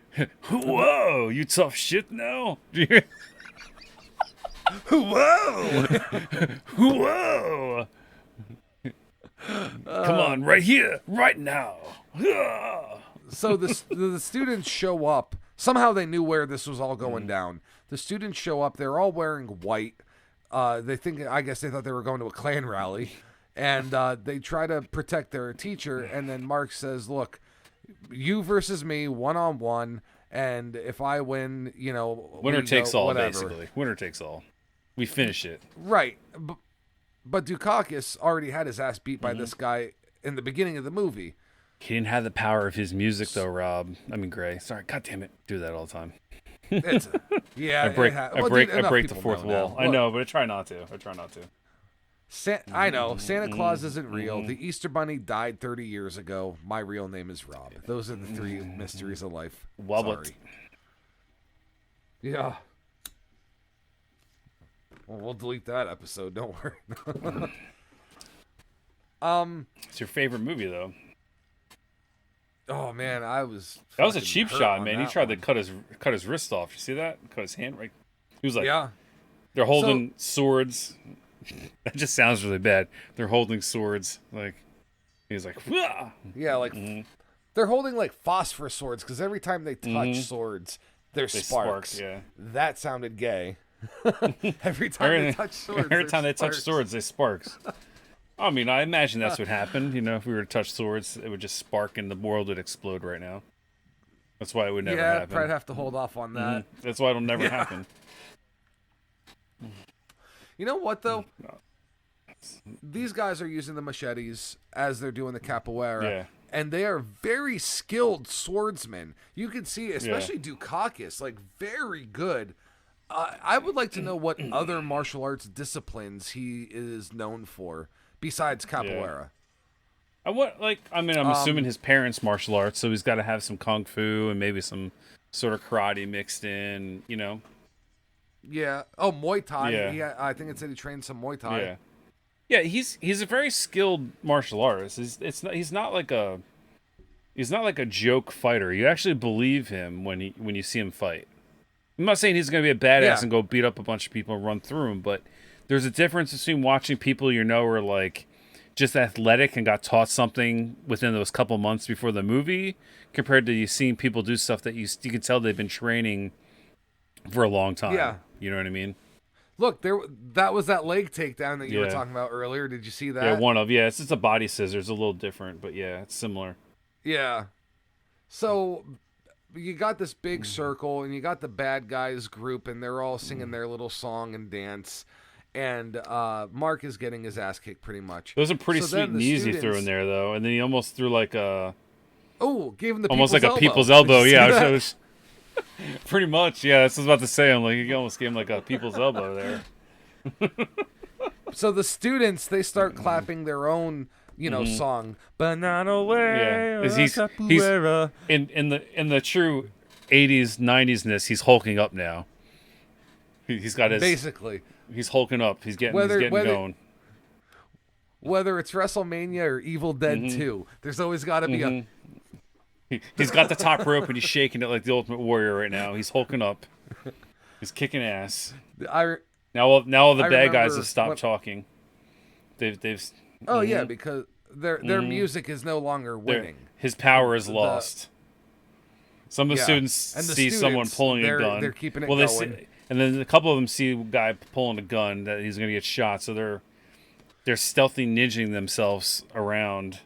Speaker 2: Whoa, you tough shit now?
Speaker 1: Whoa!
Speaker 2: Whoa! Come on, right here, right now.
Speaker 1: So the students show up. Somehow they knew where this was all going down. The students show up. They're all wearing white. I guess they thought they were going to a Klan rally. And they try to protect their teacher. And then Mark says, look, you versus me, 1-on-1. And if I win,
Speaker 2: winner takes all,
Speaker 1: whatever.
Speaker 2: Basically. Winner takes all. We finish it.
Speaker 1: Right. But Dukakis already had his ass beat by this guy in the beginning of the movie.
Speaker 2: He didn't have the power of his music, though, Rob. I mean, Gray. Sorry. God damn it. Do that all the time.
Speaker 1: I
Speaker 2: break the fourth wall. Look, I know, but I try not to.
Speaker 1: I know. Santa Claus isn't real. The Easter Bunny died 30 years ago. My real name is Rob. Those are the 3 mysteries of life.
Speaker 2: Wobble.
Speaker 1: Sorry. Yeah. Well, we'll delete that episode. Don't worry.
Speaker 2: It's your favorite movie, though.
Speaker 1: Oh man,
Speaker 2: that was a cheap shot, man. He tried to cut his wrist off. You see that? Cut his hand right. He was like, they're holding swords. That just sounds really bad. They're holding swords. Like he's like, wah!
Speaker 1: Yeah, like they're holding like phosphorus swords because every time they touch swords, there's sparks.
Speaker 2: Yeah,
Speaker 1: that sounded gay. Every time they touch swords,
Speaker 2: they sparks. I mean, I imagine that's what happened. If we were to touch swords, it would just spark and the world would explode right now. That's why it would never happen.
Speaker 1: Yeah, I'd have to hold off on that.
Speaker 2: That's why it'll never happen.
Speaker 1: You know what, though? These guys are using the machetes as they're doing the capoeira, and they are very skilled swordsmen. You can see, especially Dukakis, like, very good. I would like to know what other martial arts disciplines he is known for besides capoeira.
Speaker 2: I'm assuming his parents' martial arts, so he's got to have some kung fu and maybe some sort of karate mixed in,
Speaker 1: Yeah. Oh, Muay Thai. Yeah. I think it said he trained some Muay Thai.
Speaker 2: Yeah. Yeah, he's a very skilled martial artist. He's not like a joke fighter. You actually believe him when you see him fight. I'm not saying he's going to be a badass and go beat up a bunch of people and run through them, but there's a difference between watching people are like just athletic and got taught something within those couple months before the movie compared to you seeing people do stuff that you can tell they've been training for a long time. Yeah. You know what I mean?
Speaker 1: Look, that was that leg takedown that you were talking about earlier. Did you see that?
Speaker 2: Yeah, it's just a body scissors, a little different, but yeah, it's similar.
Speaker 1: Yeah. So you got this big circle, and you got the bad guys group, and they're all singing their little song and dance. And Mark is getting his ass kicked pretty much.
Speaker 2: Those are pretty sweet knees he threw in there, though. And then he almost threw like a...
Speaker 1: Oh, gave him the
Speaker 2: almost
Speaker 1: people's
Speaker 2: like
Speaker 1: elbow.
Speaker 2: a people's elbow. Yeah, pretty much. Yeah, that's what I was about to say. I'm like, he almost gave him like a people's elbow there.
Speaker 1: So the students, they start clapping their own, song. Banana way.
Speaker 2: Yeah, he's in the true 80s, 90s-ness, he's hulking up now. He's got his...
Speaker 1: Basically.
Speaker 2: He's hulking up. He's getting going.
Speaker 1: Whether it's WrestleMania or Evil Dead 2, there's always got to be a...
Speaker 2: He's got the top rope and he's shaking it like the Ultimate Warrior right now. He's hulking up. He's kicking ass. Now all the bad guys have stopped talking. They've.
Speaker 1: Oh yeah, because their music is no longer winning.
Speaker 2: His power is lost. Some of the students see someone pulling a gun.
Speaker 1: They're keeping it going.
Speaker 2: And then a couple of them see a guy pulling a gun that he's going to get shot. So they're stealthy ninjing themselves around.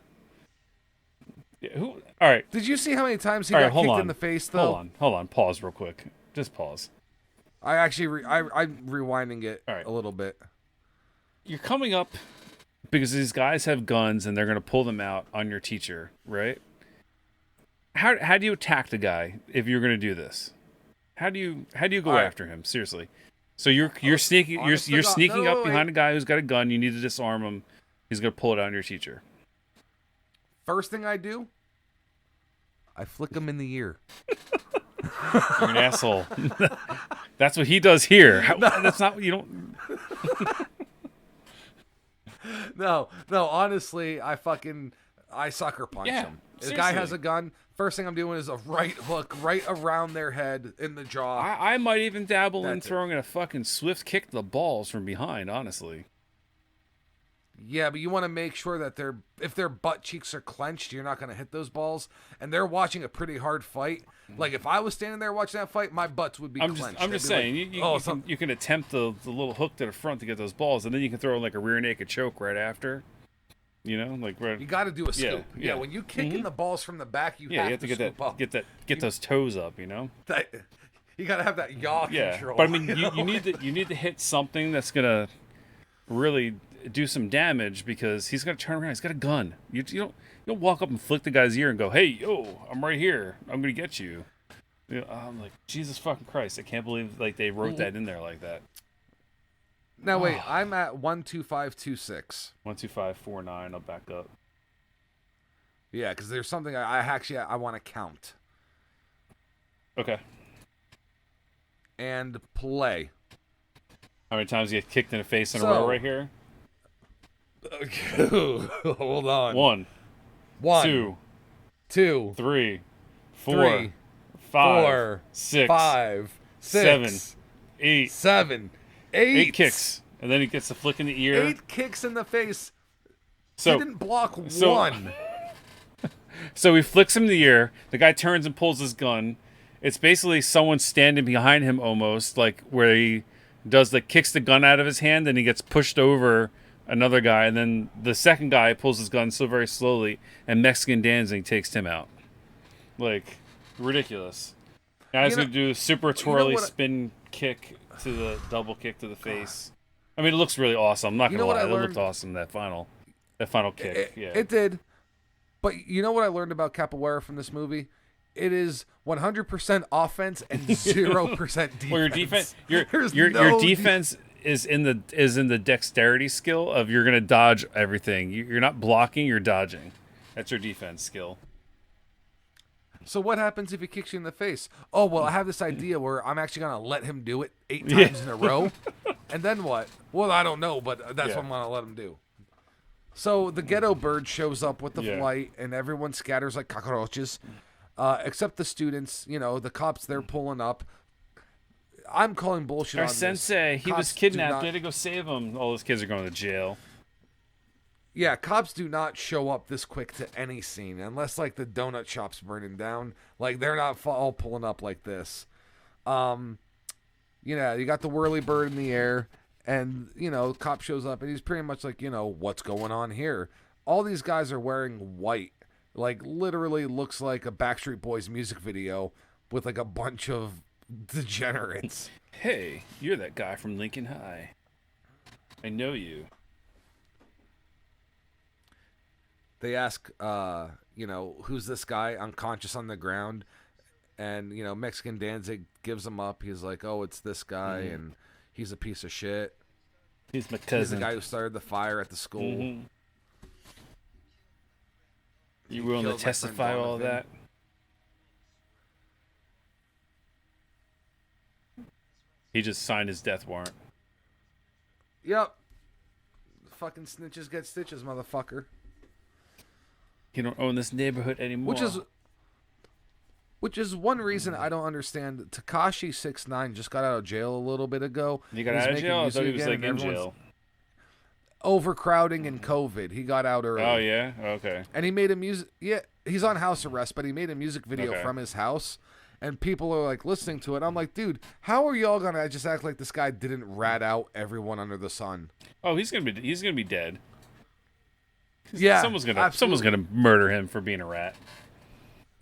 Speaker 2: All right.
Speaker 1: Did you see how many times he got kicked in the face, though?
Speaker 2: Hold on. Pause real quick. Just pause.
Speaker 1: I actually, I'm rewinding it a little bit.
Speaker 2: You're coming up because these guys have guns and they're going to pull them out on your teacher, right? How do you attack the guy if you're going to do this? How do you go after him? Seriously. So you're sneaking up behind a guy who's got a gun. You need to disarm him. He's going to pull it on your teacher.
Speaker 1: First thing I do, I flick him in the ear.
Speaker 2: You're an asshole. That's what he does here. That's not what you don't.
Speaker 1: No. Honestly, I sucker punch him. If the guy has a gun, first thing I'm doing is a right hook right around their head in the jaw.
Speaker 2: I might even dabble in throwing a fucking swift kick to the balls from behind, honestly.
Speaker 1: Yeah, but you want to make sure that if their butt cheeks are clenched, you're not going to hit those balls. And they're watching a pretty hard fight. Like, if I was standing there watching that fight, my butts would be clenched.
Speaker 2: I'm just saying, you can attempt the little hook to the front to get those balls, and then you can throw like a rear naked choke right after. You got
Speaker 1: to do a scoop. Yeah, when you kick in the balls from the back, you have to
Speaker 2: get those toes up. You
Speaker 1: got to have that yaw control.
Speaker 2: But I mean, you need to hit something that's gonna really do some damage because he's gonna turn around. He's got a gun. You don't walk up and flick the guy's ear and go, "Hey, yo, I'm right here. I'm gonna get you." I'm like, Jesus fucking Christ! I can't believe they wrote that in there like that.
Speaker 1: Now wait, I'm at 12526.
Speaker 2: 12549. I'll back up.
Speaker 1: Yeah, because there's something I want to count.
Speaker 2: Okay.
Speaker 1: And play.
Speaker 2: How many times you get kicked in the face in a row right here?
Speaker 1: Hold on.
Speaker 2: 1, 2, 3, 4, 5, 6, 7, 8. 8 kicks, and then he gets a flick in the ear.
Speaker 1: 8 kicks in the face. He didn't block one.
Speaker 2: So he flicks him in the ear. The guy turns and pulls his gun. It's basically someone standing behind him almost, like where he kicks the gun out of his hand, and he gets pushed over another guy, and then the second guy pulls his gun so very slowly, and Mexican Dancing takes him out. Like, ridiculous. Now he's going to do a super twirly spin kick to the double kick to the face. I mean, it looks really awesome. I'm not going to lie. It looked awesome, that final kick.
Speaker 1: It did. But you know what I learned about capoeira from this movie? It is 100% offense and 0% defense.
Speaker 2: Well, your defense is in the dexterity skill of you're going to dodge everything. You're not blocking, you're dodging. That's your defense skill.
Speaker 1: So what happens if he kicks you in the face? Oh, well, I have this idea where I'm actually going to let him do it 8 times in a row. And then what? Well, I don't know, but that's what I'm going to let him do. So the ghetto bird shows up with the flight, and everyone scatters like cockroaches, except the students. The cops, they're pulling up. I'm calling bullshit on this.
Speaker 2: Our sensei, he was kidnapped. We had to go save him. All those kids are going to jail.
Speaker 1: Yeah, cops do not show up this quick to any scene unless the donut shop's burning down. They're not all pulling up like this. You got the whirly bird in the air, and cop shows up, and he's pretty much like, what's going on here? All these guys are wearing white, literally looks like a Backstreet Boys music video with like a bunch of degenerates.
Speaker 2: Hey, you're that guy from Lincoln High. I know you.
Speaker 1: They ask, who's this guy unconscious on the ground? And, Mexican Danzig gives him up. He's like, oh, it's this guy, and he's a piece of shit.
Speaker 2: He's my cousin.
Speaker 1: He's the guy who started the fire at the school.
Speaker 2: Mm-hmm. You willing to testify all of that? He just signed his death warrant.
Speaker 1: Yep. Fucking snitches get stitches, motherfucker.
Speaker 2: You don't own this neighborhood anymore.
Speaker 1: Which is one reason I don't understand. Tekashi 6ix9ine just got out of jail a little bit ago.
Speaker 2: He got out of jail? I thought he was like in jail.
Speaker 1: Overcrowding and COVID. He got out early.
Speaker 2: Oh, yeah? Okay.
Speaker 1: And he made a music... Yeah, he's on house arrest, but he made a music video from his house. And people are like listening to it. I'm like, dude, how are y'all going to just act like this guy didn't rat out everyone under the sun?
Speaker 2: Oh, he's gonna be dead.
Speaker 1: Yeah,
Speaker 2: someone's gonna murder him for being a rat.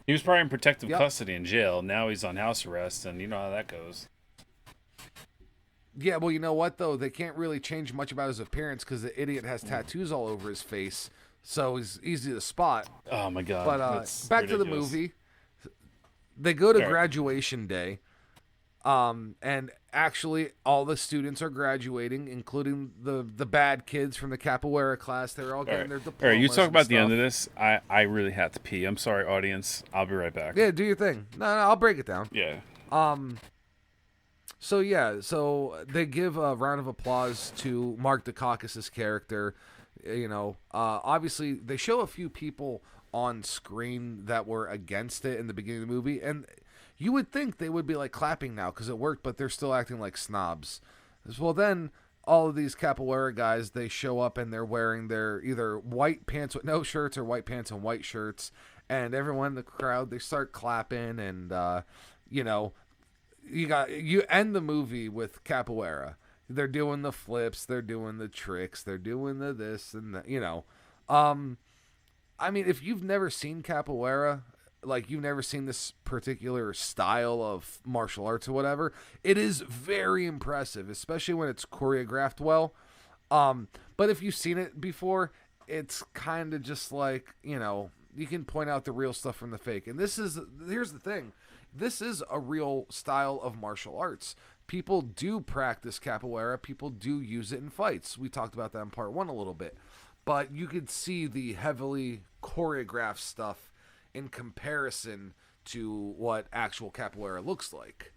Speaker 2: He was probably in protective custody in jail. Now he's on house arrest, and you know how that goes.
Speaker 1: Yeah, well, you know what though? They can't really change much about his appearance because the idiot has tattoos all over his face, so he's easy to spot.
Speaker 2: Oh my god!
Speaker 1: But back ridiculous. To the movie. They go to graduation day. And actually, all the students are graduating, including the bad kids from the capoeira class. They're all getting their diplomas.
Speaker 2: All right, you talk about the end of this. I really have to pee. I'm sorry, audience. I'll be right back.
Speaker 1: Yeah, do your thing. No, I'll break it down.
Speaker 2: Yeah.
Speaker 1: So they give a round of applause to Mark Dacakis' character. Obviously, they show a few people on screen that were against it in the beginning of the movie, and you would think they would be like clapping now because it worked, but they're still acting like snobs. Well, then all of these capoeira guys, they show up and they're wearing their either white pants with no shirts or white pants and white shirts, and everyone in the crowd, they start clapping, and you end the movie with capoeira. They're doing the flips, they're doing the tricks, they're doing the this and that, I mean, if you've never seen capoeira, like you've never seen this particular style of martial arts or whatever, it is very impressive, especially when it's choreographed well. But if you've seen it before, it's kind of just like, you can point out the real stuff from the fake. And here's the thing. This is a real style of martial arts. People do practice capoeira. People do use it in fights. We talked about that in part 1 a little bit. But you could see the heavily choreographed stuff in comparison to what actual capoeira looks like.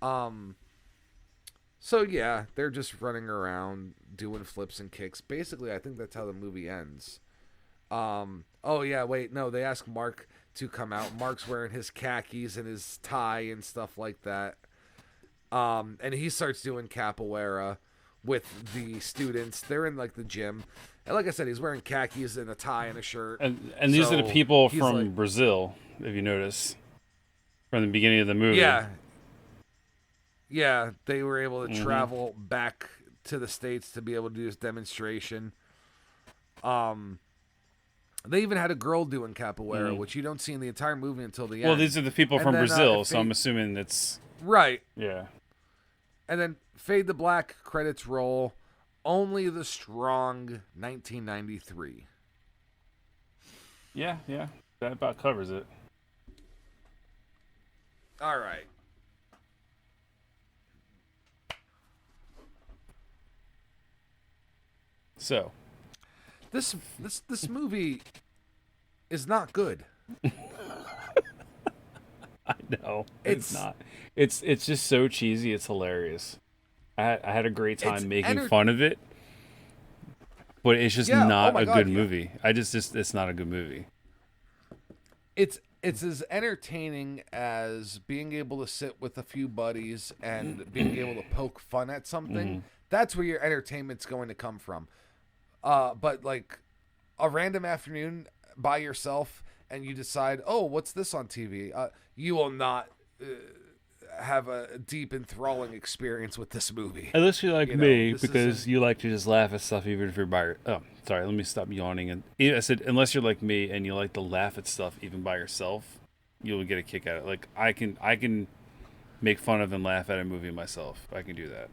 Speaker 1: So yeah, they're just running around doing flips and kicks. Basically, I think that's how the movie ends. Oh yeah, wait, no, they ask Mark to come out. Mark's wearing his khakis and his tie and stuff like that. And he starts doing capoeira with the students. They're in like the gym. And like I said, he's wearing khakis and a tie and a shirt.
Speaker 2: And these are the people from Brazil, if you notice, from the beginning of the movie.
Speaker 1: Yeah. Yeah, they were able to travel back to the States to be able to do this demonstration. They even had a girl doing capoeira, which you don't see in the entire movie until the end.
Speaker 2: Well, these are the people from Brazil, so I'm assuming it's...
Speaker 1: Right.
Speaker 2: Yeah.
Speaker 1: And then fade to black, credits roll. Only the strong 1993.
Speaker 2: Yeah. That about covers it.
Speaker 1: All right.
Speaker 2: So,
Speaker 1: this movie is not good.
Speaker 2: I know it's not. It's just so cheesy. It's hilarious. I had a great time making fun of it, but it's just not a good movie. It's not a good movie.
Speaker 1: It's as entertaining as being able to sit with a few buddies and being able to poke fun at something. That's where your entertainment's going to come from. But like a random afternoon by yourself and you decide, oh, what's this on TV? You will not have a deep, enthralling experience with this movie.
Speaker 2: Unless you're like me, because you like to just laugh at stuff even if you're by oh, sorry, let me stop yawning. And I said, unless you're like me and you like to laugh at stuff even by yourself, you'll get a kick out of it. Like I can make fun of and laugh at a movie myself. I can do that.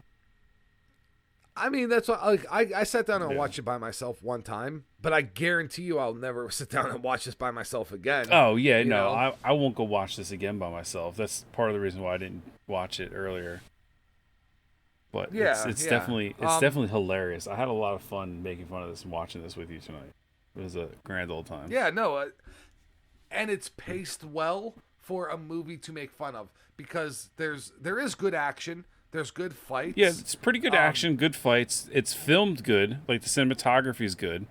Speaker 1: I mean, that's what like I sat down and watched it by myself one time, but I guarantee you I'll never sit down and watch this by myself again.
Speaker 2: Oh yeah, no, I won't go watch this again by myself. That's part of the reason why I didn't watch it earlier. But it's definitely hilarious. I had a lot of fun making fun of this and watching this with you tonight. It was a grand old time.
Speaker 1: Yeah, no, and it's paced well for a movie to make fun of because there is good action. There's good fights.
Speaker 2: Yeah, it's pretty good action, good fights. It's filmed good. Like the cinematography is good.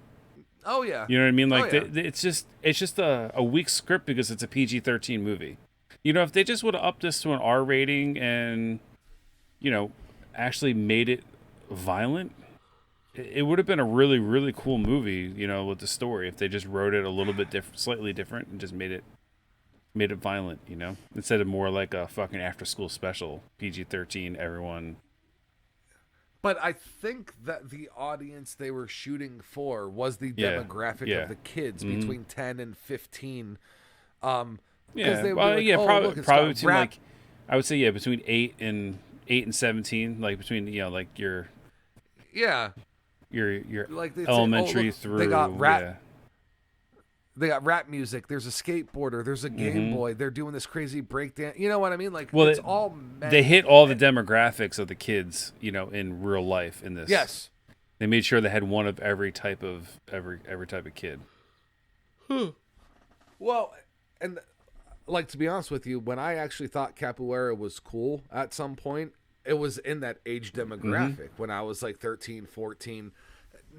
Speaker 1: Oh yeah.
Speaker 2: You know what I mean? Like it's just a weak script because it's a PG-13 movie. You know, if they just would have upped this to an R rating and, you know, actually made it violent, it would have been a really, really cool movie, you know, with the story. If they just wrote it a little bit slightly different and just made it violent, you know, instead of more like a fucking after school special, PG-13, everyone.
Speaker 1: But I think that the audience they were shooting for was the demographic of the kids between 10 and 15.
Speaker 2: Probably between
Speaker 1: like
Speaker 2: I would say between 8 and 17, like between like your
Speaker 1: like
Speaker 2: elementary through
Speaker 1: they got rap. They got rap music. There's a skateboarder. There's a Game Boy. They're doing this crazy breakdance. You know what I mean? Like, it's all
Speaker 2: they hit all the demographics of the kids, you know, in real life in this.
Speaker 1: Yes.
Speaker 2: They made sure they had one of every type of kid.
Speaker 1: Well, and like to be honest with you, when I actually thought capoeira was cool at some point, it was in that age demographic when I was like 13, 14.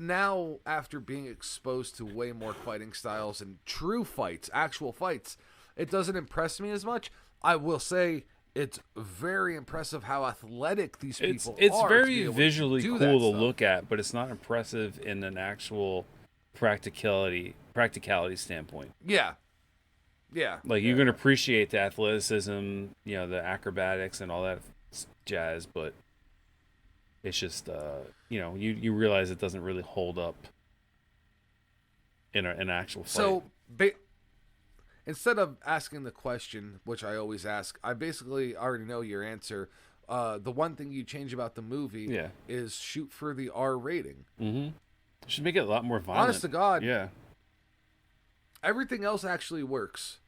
Speaker 1: Now, after being exposed to way more fighting styles and true fights, actual fights, it doesn't impress me as much. I will say it's very impressive how athletic these people are.
Speaker 2: It's very visually cool to look at, but it's not impressive in an actual practicality standpoint.
Speaker 1: Yeah.
Speaker 2: Like you can appreciate the athleticism, you know, the acrobatics and all that jazz, but it's just, you know, you realize it doesn't really hold up in an actual fight.
Speaker 1: So, instead of asking the question, which I always ask, I basically already know your answer. The one thing you change about the movie is shoot for the R rating.
Speaker 2: Mm-hmm. Should make it a lot more violent.
Speaker 1: Honest to God.
Speaker 2: Yeah.
Speaker 1: Everything else actually works.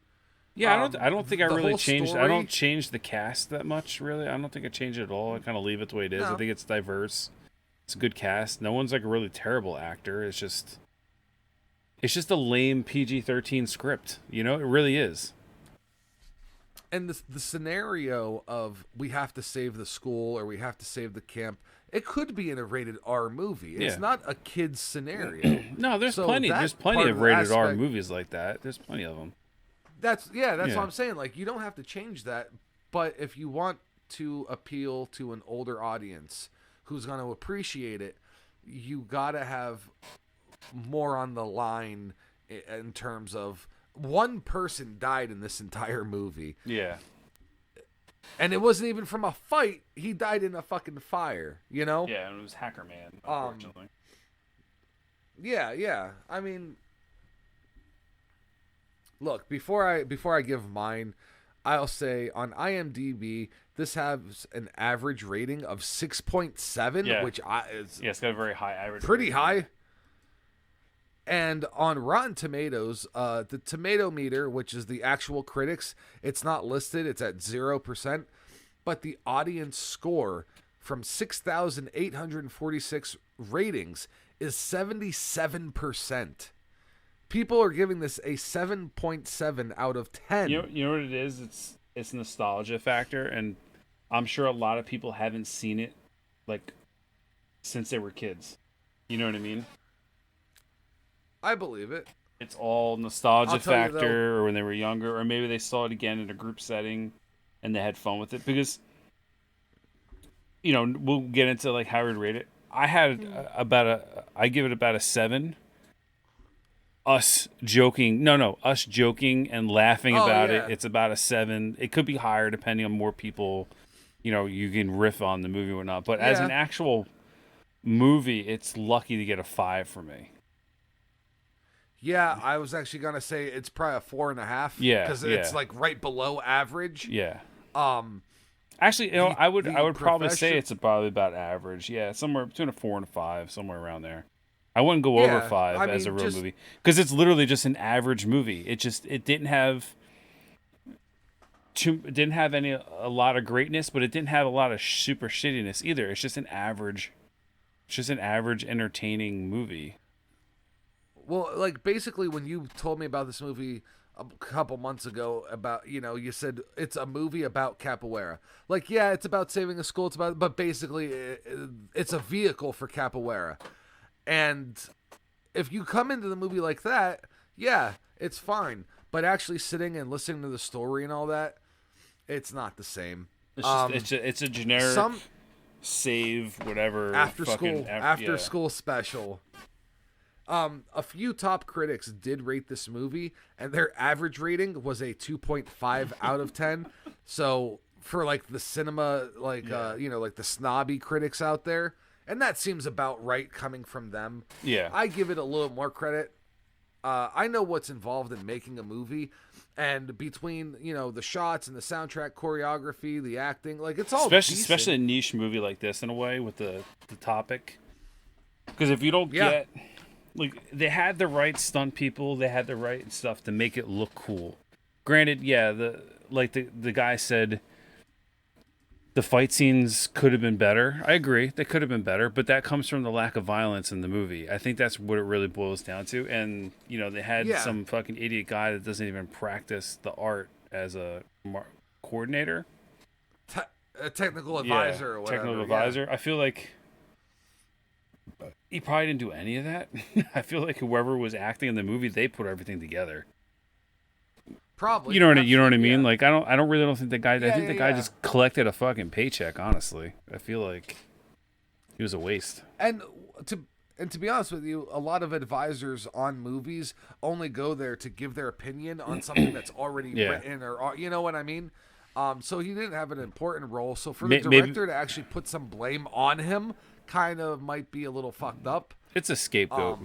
Speaker 2: Yeah, I don't think I really changed. I don't change the cast that much, really. I don't think I change it at all. I kind of leave it the way it is. No. I think it's diverse. It's a good cast. No one's like a really terrible actor. It's just a lame PG-13 script. You know, it really is.
Speaker 1: And the scenario of we have to save the school or we have to save the camp, it could be in a rated R movie. It's not a kid's scenario.
Speaker 2: No, there's plenty. There's plenty of rated R movies like that. There's plenty of them.
Speaker 1: That's what I'm saying. Like, you don't have to change that, but if you want to appeal to an older audience who's going to appreciate it, you got to have more on the line in terms of one person died in this entire movie.
Speaker 2: Yeah.
Speaker 1: And it wasn't even from a fight. He died in a fucking fire, you know?
Speaker 2: Yeah, and it was Hacker Man, unfortunately.
Speaker 1: Yeah. I mean, look, before I give mine, I'll say on IMDb this has an average rating of 6.7, which
Speaker 2: it's got a very high average.
Speaker 1: Pretty
Speaker 2: rating.
Speaker 1: high. And on Rotten Tomatoes, the tomato meter, which is the actual critics, it's not listed. It's at 0%. But the audience score from 6,846 ratings is 77%. People are giving this a 7.7 out of 10.
Speaker 2: You know what it is? It's nostalgia factor, and I'm sure a lot of people haven't seen it like since they were kids. You know what I mean?
Speaker 1: I believe it.
Speaker 2: It's all nostalgia factor, or when they were younger, or maybe they saw it again in a group setting and they had fun with it. Because, you know, we'll get into like how we'd rate it. I had I give it about a 7. Us joking and laughing about it. It's about a 7. It could be higher depending on more people, you know, you can riff on the movie or not. But as an actual movie, it's lucky to get a 5 for me.
Speaker 1: Yeah, I was actually gonna say it's probably a 4.5.
Speaker 2: Yeah,
Speaker 1: because
Speaker 2: yeah.
Speaker 1: it's like right below average.
Speaker 2: Yeah.
Speaker 1: Um,
Speaker 2: Actually, I would probably say
Speaker 1: profession.
Speaker 2: it's probably about average. Yeah, somewhere between a 4 and a 5, somewhere around there. I wouldn't go over
Speaker 1: Yeah,
Speaker 2: 5
Speaker 1: I
Speaker 2: as a
Speaker 1: mean,
Speaker 2: real
Speaker 1: just
Speaker 2: movie because it's literally just an average movie. It didn't have a lot of greatness, but it didn't have a lot of super shittiness either. It's just an average entertaining movie.
Speaker 1: well, like basically when you told me about this movie a couple months ago about you said it's a movie about capoeira. Like yeah, it's about saving a school. It's about but basically it's a vehicle for capoeira. And if you come into the movie like that, yeah, it's fine. But actually sitting and listening to the story and all that, it's not the same.
Speaker 2: It's a generic
Speaker 1: Some
Speaker 2: save whatever
Speaker 1: after school special. A few top critics did rate this movie, and their average rating was a 2.5 out of 10. So for like the cinema, like like the snobby critics out there, and that seems about right coming from them.
Speaker 2: Yeah.
Speaker 1: I give it a little more credit. I know what's involved in making a movie, and between the shots and the soundtrack, choreography, the acting, like it's all
Speaker 2: especially a niche movie like this in a way with the topic. Because if you don't get like they had the right stunt people, they had the right stuff to make it look cool. Granted, yeah, the guy said the fight scenes could have been better. I agree, they could have been better, but that comes from the lack of violence in the movie. I think that's what it really boils down to. And they had some fucking idiot guy that doesn't even practice the art as a coordinator,
Speaker 1: a technical advisor, or whatever.
Speaker 2: Technical advisor. I feel like he probably didn't do any of that. I feel like whoever was acting in the movie, they put everything together.
Speaker 1: Probably.
Speaker 2: You know what I mean? Yeah. Like I don't think the guy. I think the guy just collected a fucking paycheck. Honestly, I feel like he was a waste.
Speaker 1: And to be honest with you, a lot of advisors on movies only go there to give their opinion on something that's already written, or you know what I mean. So he didn't have an important role. So for the director to actually put some blame on him, kind of might be a little fucked up.
Speaker 2: It's a scapegoat.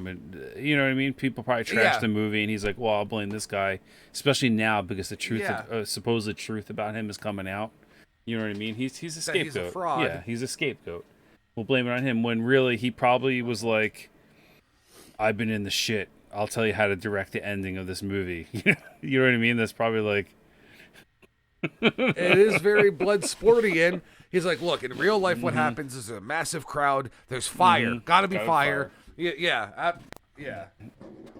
Speaker 2: You know what I mean? People probably trash the movie, and he's like, "Well, I'll blame this guy," especially now because the truth, supposed truth about him is coming out. You know what I mean? He's a scapegoat.
Speaker 1: He's a fraud.
Speaker 2: Yeah, he's a scapegoat. We'll blame it on him when really he probably was like, "I've been in the shit. I'll tell you how to direct the ending of this movie." You know what I mean? That's probably like.
Speaker 1: It is very blood sporty. He's like, look, in real life, what happens is a massive crowd. There's fire. Gotta be fire. Yeah.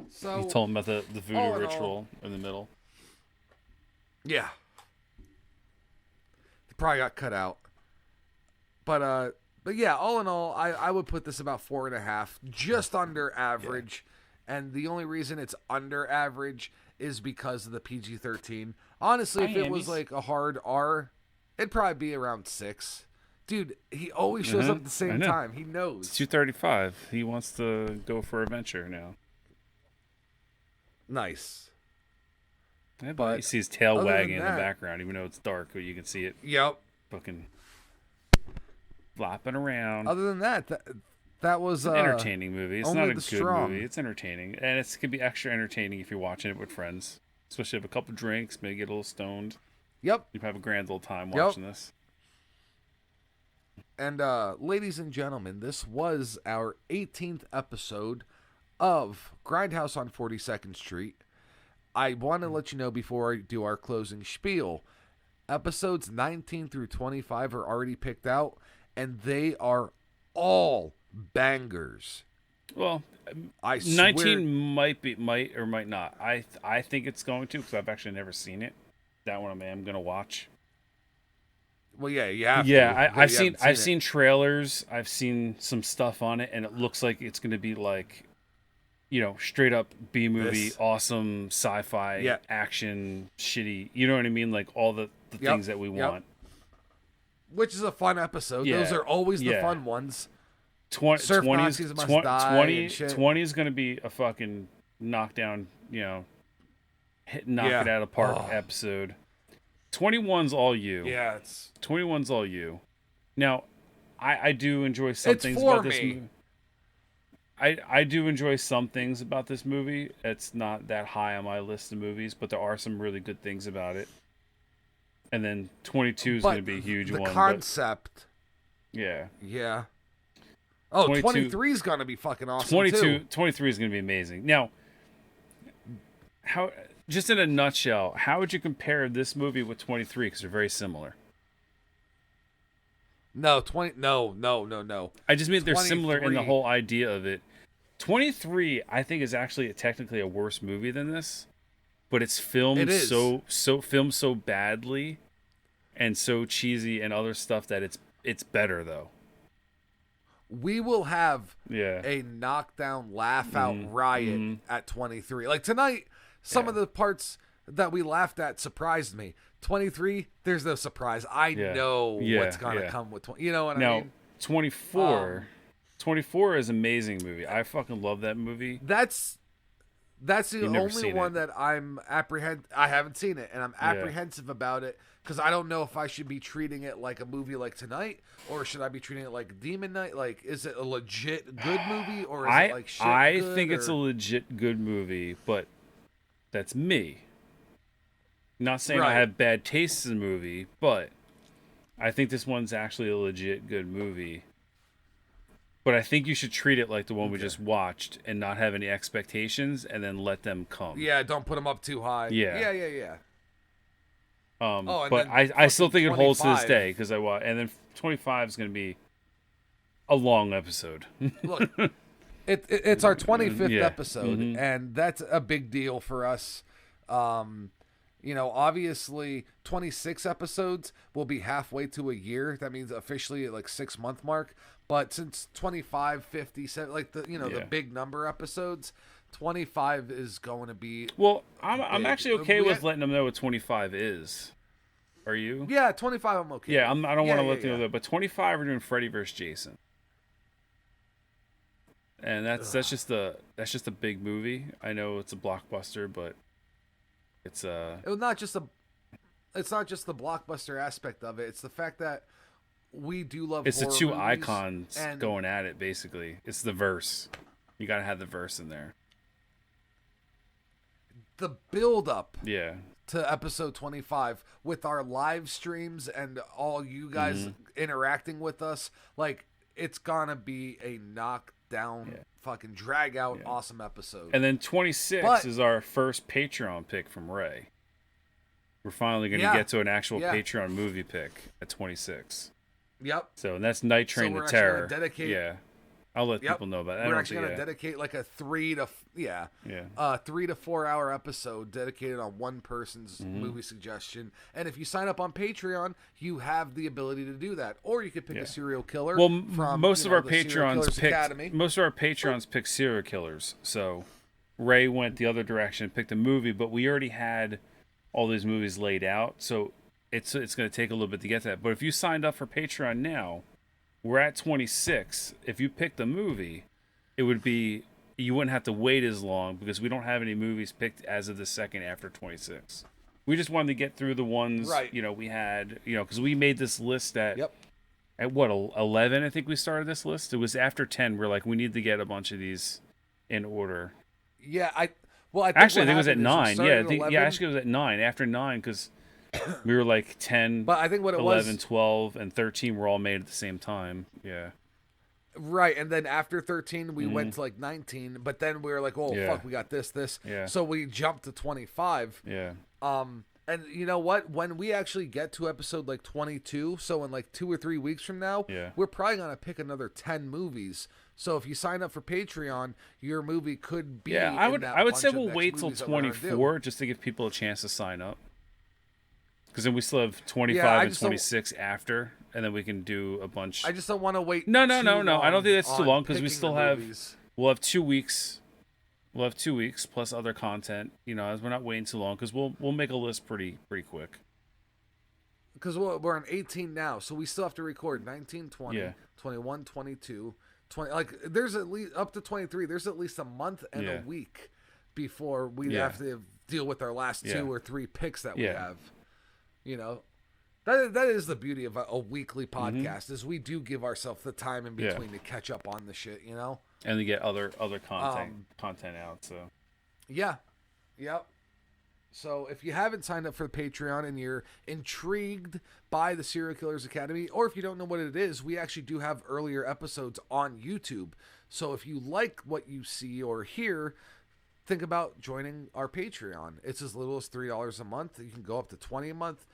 Speaker 1: So
Speaker 2: he told him about the voodoo ritual in the middle.
Speaker 1: Yeah. He probably got cut out. But yeah, all in all, I would put this about 4.5, just under average. Yeah. And the only reason it's under average is because of the PG-13. Honestly, if it was like a hard R, it'd probably be around 6. Dude, he always shows up at the same time. He knows.
Speaker 2: It's 2:35. He wants to go for adventure now.
Speaker 1: Nice.
Speaker 2: Yeah, but you see his tail wagging in the background, even though it's dark, but you can see it.
Speaker 1: Yep.
Speaker 2: Fucking flopping around.
Speaker 1: Other than that, that was
Speaker 2: an entertaining movie. It's not a good movie. It's entertaining, and it can be extra entertaining if you're watching it with friends. Especially have a couple drinks, maybe get a little stoned.
Speaker 1: Yep.
Speaker 2: You have a grand old time watching this.
Speaker 1: And ladies and gentlemen, this was our 18th episode of GrindHaus on 42nd Street. I want to let you know before I do our closing spiel, episodes 19 through 25 are already picked out, and they are all bangers.
Speaker 2: Well,
Speaker 1: I
Speaker 2: 19 might or might not. I think it's going to, because I've actually never seen it. That one I'm going to watch.
Speaker 1: Well, yeah, you have
Speaker 2: to. I've seen trailers. I've seen some stuff on it, and it looks like it's going to be like, straight up B movie, awesome sci-fi action, shitty. You know what I mean? Like all the things that we want.
Speaker 1: Which is a fun episode. Yeah. Those are always the fun ones.
Speaker 2: 20 is going to be a fucking knockdown, knock it out of park episode. 21's all you.
Speaker 1: Yeah, it's
Speaker 2: 21's all you. Now, I do enjoy some things about this movie. I do enjoy some things about this movie. It's not that high on my list of movies, but there are some really good things about it. And then 22 is going to be a huge
Speaker 1: the
Speaker 2: one.
Speaker 1: Concept.
Speaker 2: Yeah.
Speaker 1: Yeah. Oh, 23 is going to be fucking awesome too.
Speaker 2: 23 is going to be amazing. Now, how? Just in a nutshell, how would you compare this movie with 23? Because they're very similar.
Speaker 1: No.
Speaker 2: I just mean they're similar in the whole idea of it. 23, I think, is actually technically a worse movie than this, but it's filmed so badly and so cheesy and other stuff that it's better though.
Speaker 1: We will have
Speaker 2: Yeah.
Speaker 1: a knockdown, laugh out riot at 23. Like tonight, some of the parts that we laughed at surprised me. 23, there's no surprise. I know what's gonna come with 20. You know what I mean?
Speaker 2: 24. 24 is an amazing movie. I fucking love that movie.
Speaker 1: That's the only one that I'm I haven't seen it, and I'm apprehensive about it because I don't know if I should be treating it like a movie like Tonight, or should I be treating it like Demon Night? Like, is it a legit good movie, or is it like shit?
Speaker 2: I think it's a legit good movie, but that's me. Not saying I have bad taste in the movie, but I think this one's actually a legit good movie. But I think you should treat it like the one we just watched and not have any expectations and then let them come.
Speaker 1: Yeah, don't put them up too high. Yeah.
Speaker 2: But I still think it holds to this day because I watch. And then 25 is going to be a long episode.
Speaker 1: Look, it's our 25th episode, and that's a big deal for us. Obviously 26 episodes will be halfway to a year. That means officially like 6 month mark. But since 25, 50, like the big number episodes, 25 is going to be.
Speaker 2: Well, I'm actually okay with letting them know what 25 is. Are you?
Speaker 1: Yeah, 25 I'm okay.
Speaker 2: Yeah, I don't want to let them know that, but 25 we're doing Freddy vs. Jason. And that's just a big movie. I know it's a blockbuster, but it's
Speaker 1: not just the blockbuster aspect of it. It's the fact that we do love.
Speaker 2: It's the two
Speaker 1: movies
Speaker 2: icons going at it. Basically, it's the verse. You gotta have the verse in there.
Speaker 1: The build up.
Speaker 2: Yeah.
Speaker 1: To episode 25 with our live streams and all you guys interacting with us, like it's gonna be a knockdown, fucking drag out, awesome episode.
Speaker 2: And then 26 is our first Patreon pick from Ray. We're finally gonna get to an actual Patreon movie pick at 26.
Speaker 1: Yep.
Speaker 2: So that's Night Train to Terror.
Speaker 1: Dedicate,
Speaker 2: I'll let people know about that.
Speaker 1: We're actually gonna dedicate like a 3 to 4 hour episode dedicated on one person's movie suggestion. And if you sign up on Patreon, you have the ability to do that. Or you could pick a serial killer.
Speaker 2: Well, most of our patrons pick serial killers. So Ray went the other direction and picked a movie, but we already had all these movies laid out. So it's going to take a little bit to get to that. But if you signed up for Patreon now, we're at 26. If you picked a movie, it would be, you wouldn't have to wait as long because we don't have any movies picked as of the second after 26. We just wanted to get through the ones, we had, because we made this list at what, 11, I think we started this list. It was after 10. We're like, we need to get a bunch of these in order.
Speaker 1: Yeah, I think
Speaker 2: it was at 9. Actually it was at 9, after 9, because we were like 10,
Speaker 1: but I think what it
Speaker 2: 11, 12, and 13 were all made at the same time. Yeah.
Speaker 1: Right, and then after 13, we went to like 19, but then we were like, oh, fuck, we got this.
Speaker 2: Yeah.
Speaker 1: So we jumped to 25.
Speaker 2: Yeah.
Speaker 1: And you know what? When we actually get to episode like 22, so in like 2 or 3 weeks from now, we're probably going to pick another 10 movies. So if you sign up for Patreon, your movie could be
Speaker 2: I would say we'll wait till 24 just to give people a chance to sign up. Because then we still have 25 and 26 after, and then we can do a bunch.
Speaker 1: I just don't want to wait.
Speaker 2: No. I don't think that's too long because we still have. We'll have 2 weeks. We'll have 2 weeks plus other content. As we're not waiting too long because we'll make a list pretty quick.
Speaker 1: Because we're on 18 now, so we still have to record 19, 20, 21, 22, 20. Like there's at least up to 23. There's at least a month and a week before we have to deal with our last 2 or 3 picks that we have. That is the beauty of a weekly podcast is we do give ourselves the time in between to catch up on the shit, you know?
Speaker 2: And to get other content out, so.
Speaker 1: Yeah. Yep. So if you haven't signed up for the Patreon and you're intrigued by the Serial Killers Academy, or if you don't know what it is, we actually do have earlier episodes on YouTube. So if you like what you see or hear, think about joining our Patreon. It's as little as $3 a month. You can go up to $20 a month.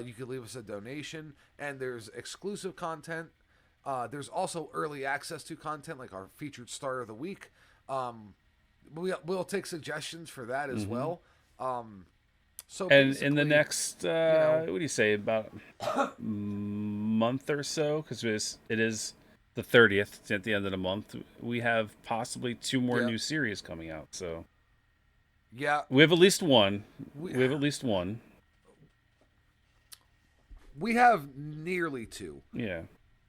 Speaker 1: You can leave us a donation, and there's exclusive content. There's also early access to content, like our featured Star of the Week. We'll take suggestions for that as well. So
Speaker 2: and in the next what do you say, about month or so, because it is the 30th, it's at the end of the month, we have possibly 2 more new series coming out, so we have at least one. We have at least one.
Speaker 1: We have nearly 2.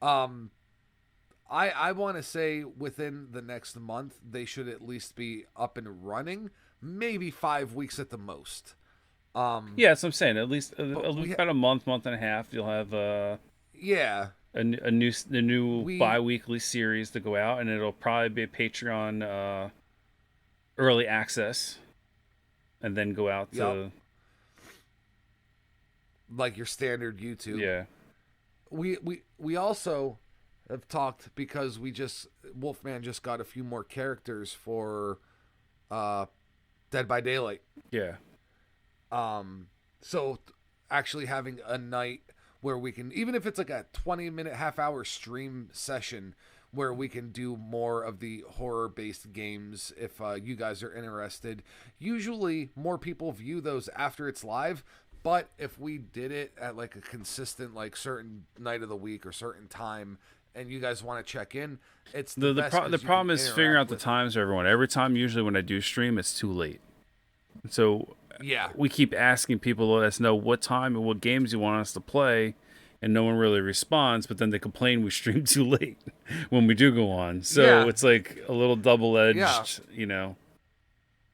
Speaker 1: I want to say within the next month they should at least be up and running. Maybe 5 weeks at the most.
Speaker 2: That's what I'm saying. At least about a month and a half, you'll have a new bi-weekly series to go out, and it'll probably be a Patreon early access, and then go out to
Speaker 1: like your standard YouTube.
Speaker 2: Yeah.
Speaker 1: We also have talked, because Wolfman just got a few more characters for Dead by Daylight.
Speaker 2: Yeah.
Speaker 1: So actually having a night where we can, even if it's like a 20-minute, half-hour stream session, where we can do more of the horror-based games if you guys are interested. Usually more people view those after it's live, but if we did it at like a consistent, like certain night of the week or certain time, and you guys want to check in, it's the
Speaker 2: problem is figuring out the times for everyone. Every time, usually when I do stream, it's too late. So we keep asking people to let us know what time and what games you want us to play, and no one really responds. But then they complain we stream too late when we do go on. So it's like a little double-edged. You know,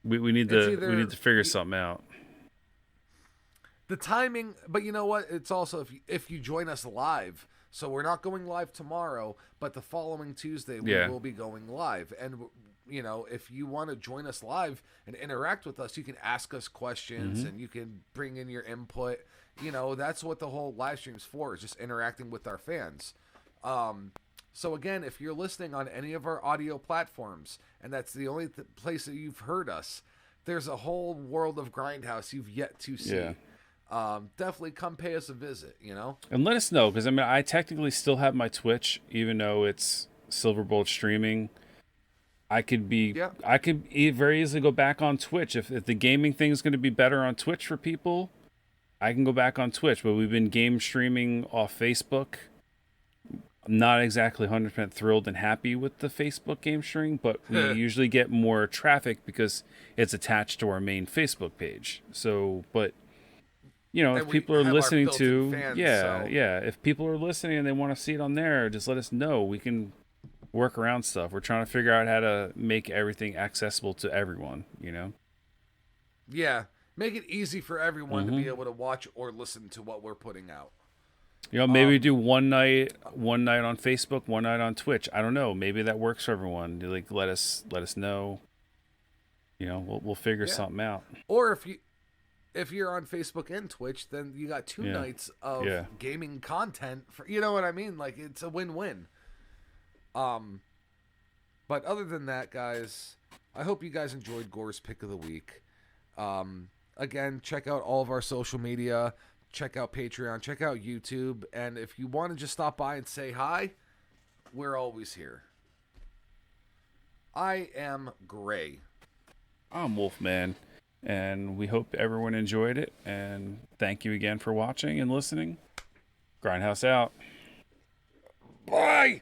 Speaker 2: we need to figure something out.
Speaker 1: The timing, but you know what? It's also if you join us live. So we're not going live tomorrow, but the following Tuesday we will be going live. And you know, if you want to join us live and interact with us, you can ask us questions and you can bring in your input. You know, that's what the whole live stream's for, is just interacting with our fans. So again, if you're listening on any of our audio platforms, and that's the only place that you've heard us, there's a whole world of GrindHaus you've yet to see.
Speaker 2: Yeah.
Speaker 1: Definitely come pay us a visit, you know? And
Speaker 2: let us know, because I mean, I technically still have my Twitch, even though it's Silverbolt streaming. I could very easily go back on Twitch. If the gaming thing is going to be better on Twitch for people, I can go back on Twitch. But we've been game streaming off Facebook. I'm not exactly 100% thrilled and happy with the Facebook game streaming, but we usually get more traffic because it's attached to our main Facebook page. So, but you know, if people are listening to, if people are listening and they want to see it on there, just let us know. We can work around stuff. We're trying to figure out how to make everything accessible to everyone, you know?
Speaker 1: Yeah. Make it easy for everyone to be able to watch or listen to what we're putting out.
Speaker 2: You know, maybe do one night on Facebook, one night on Twitch. I don't know. Maybe that works for everyone. Like, let us know. You know, we'll figure something out.
Speaker 1: Or if you're on Facebook and Twitch, then you got 2 nights of gaming content. You know what I mean? Like, it's a win-win. But other than that, guys, I hope you guys enjoyed Gore's Pick of the Week. Again, check out all of our social media. Check out Patreon. Check out YouTube. And if you want to just stop by and say hi, we're always here. I am Gray.
Speaker 2: I'm Wolfman. And we hope everyone enjoyed it. And thank you again for watching and listening. GrindHaus out.
Speaker 1: Bye!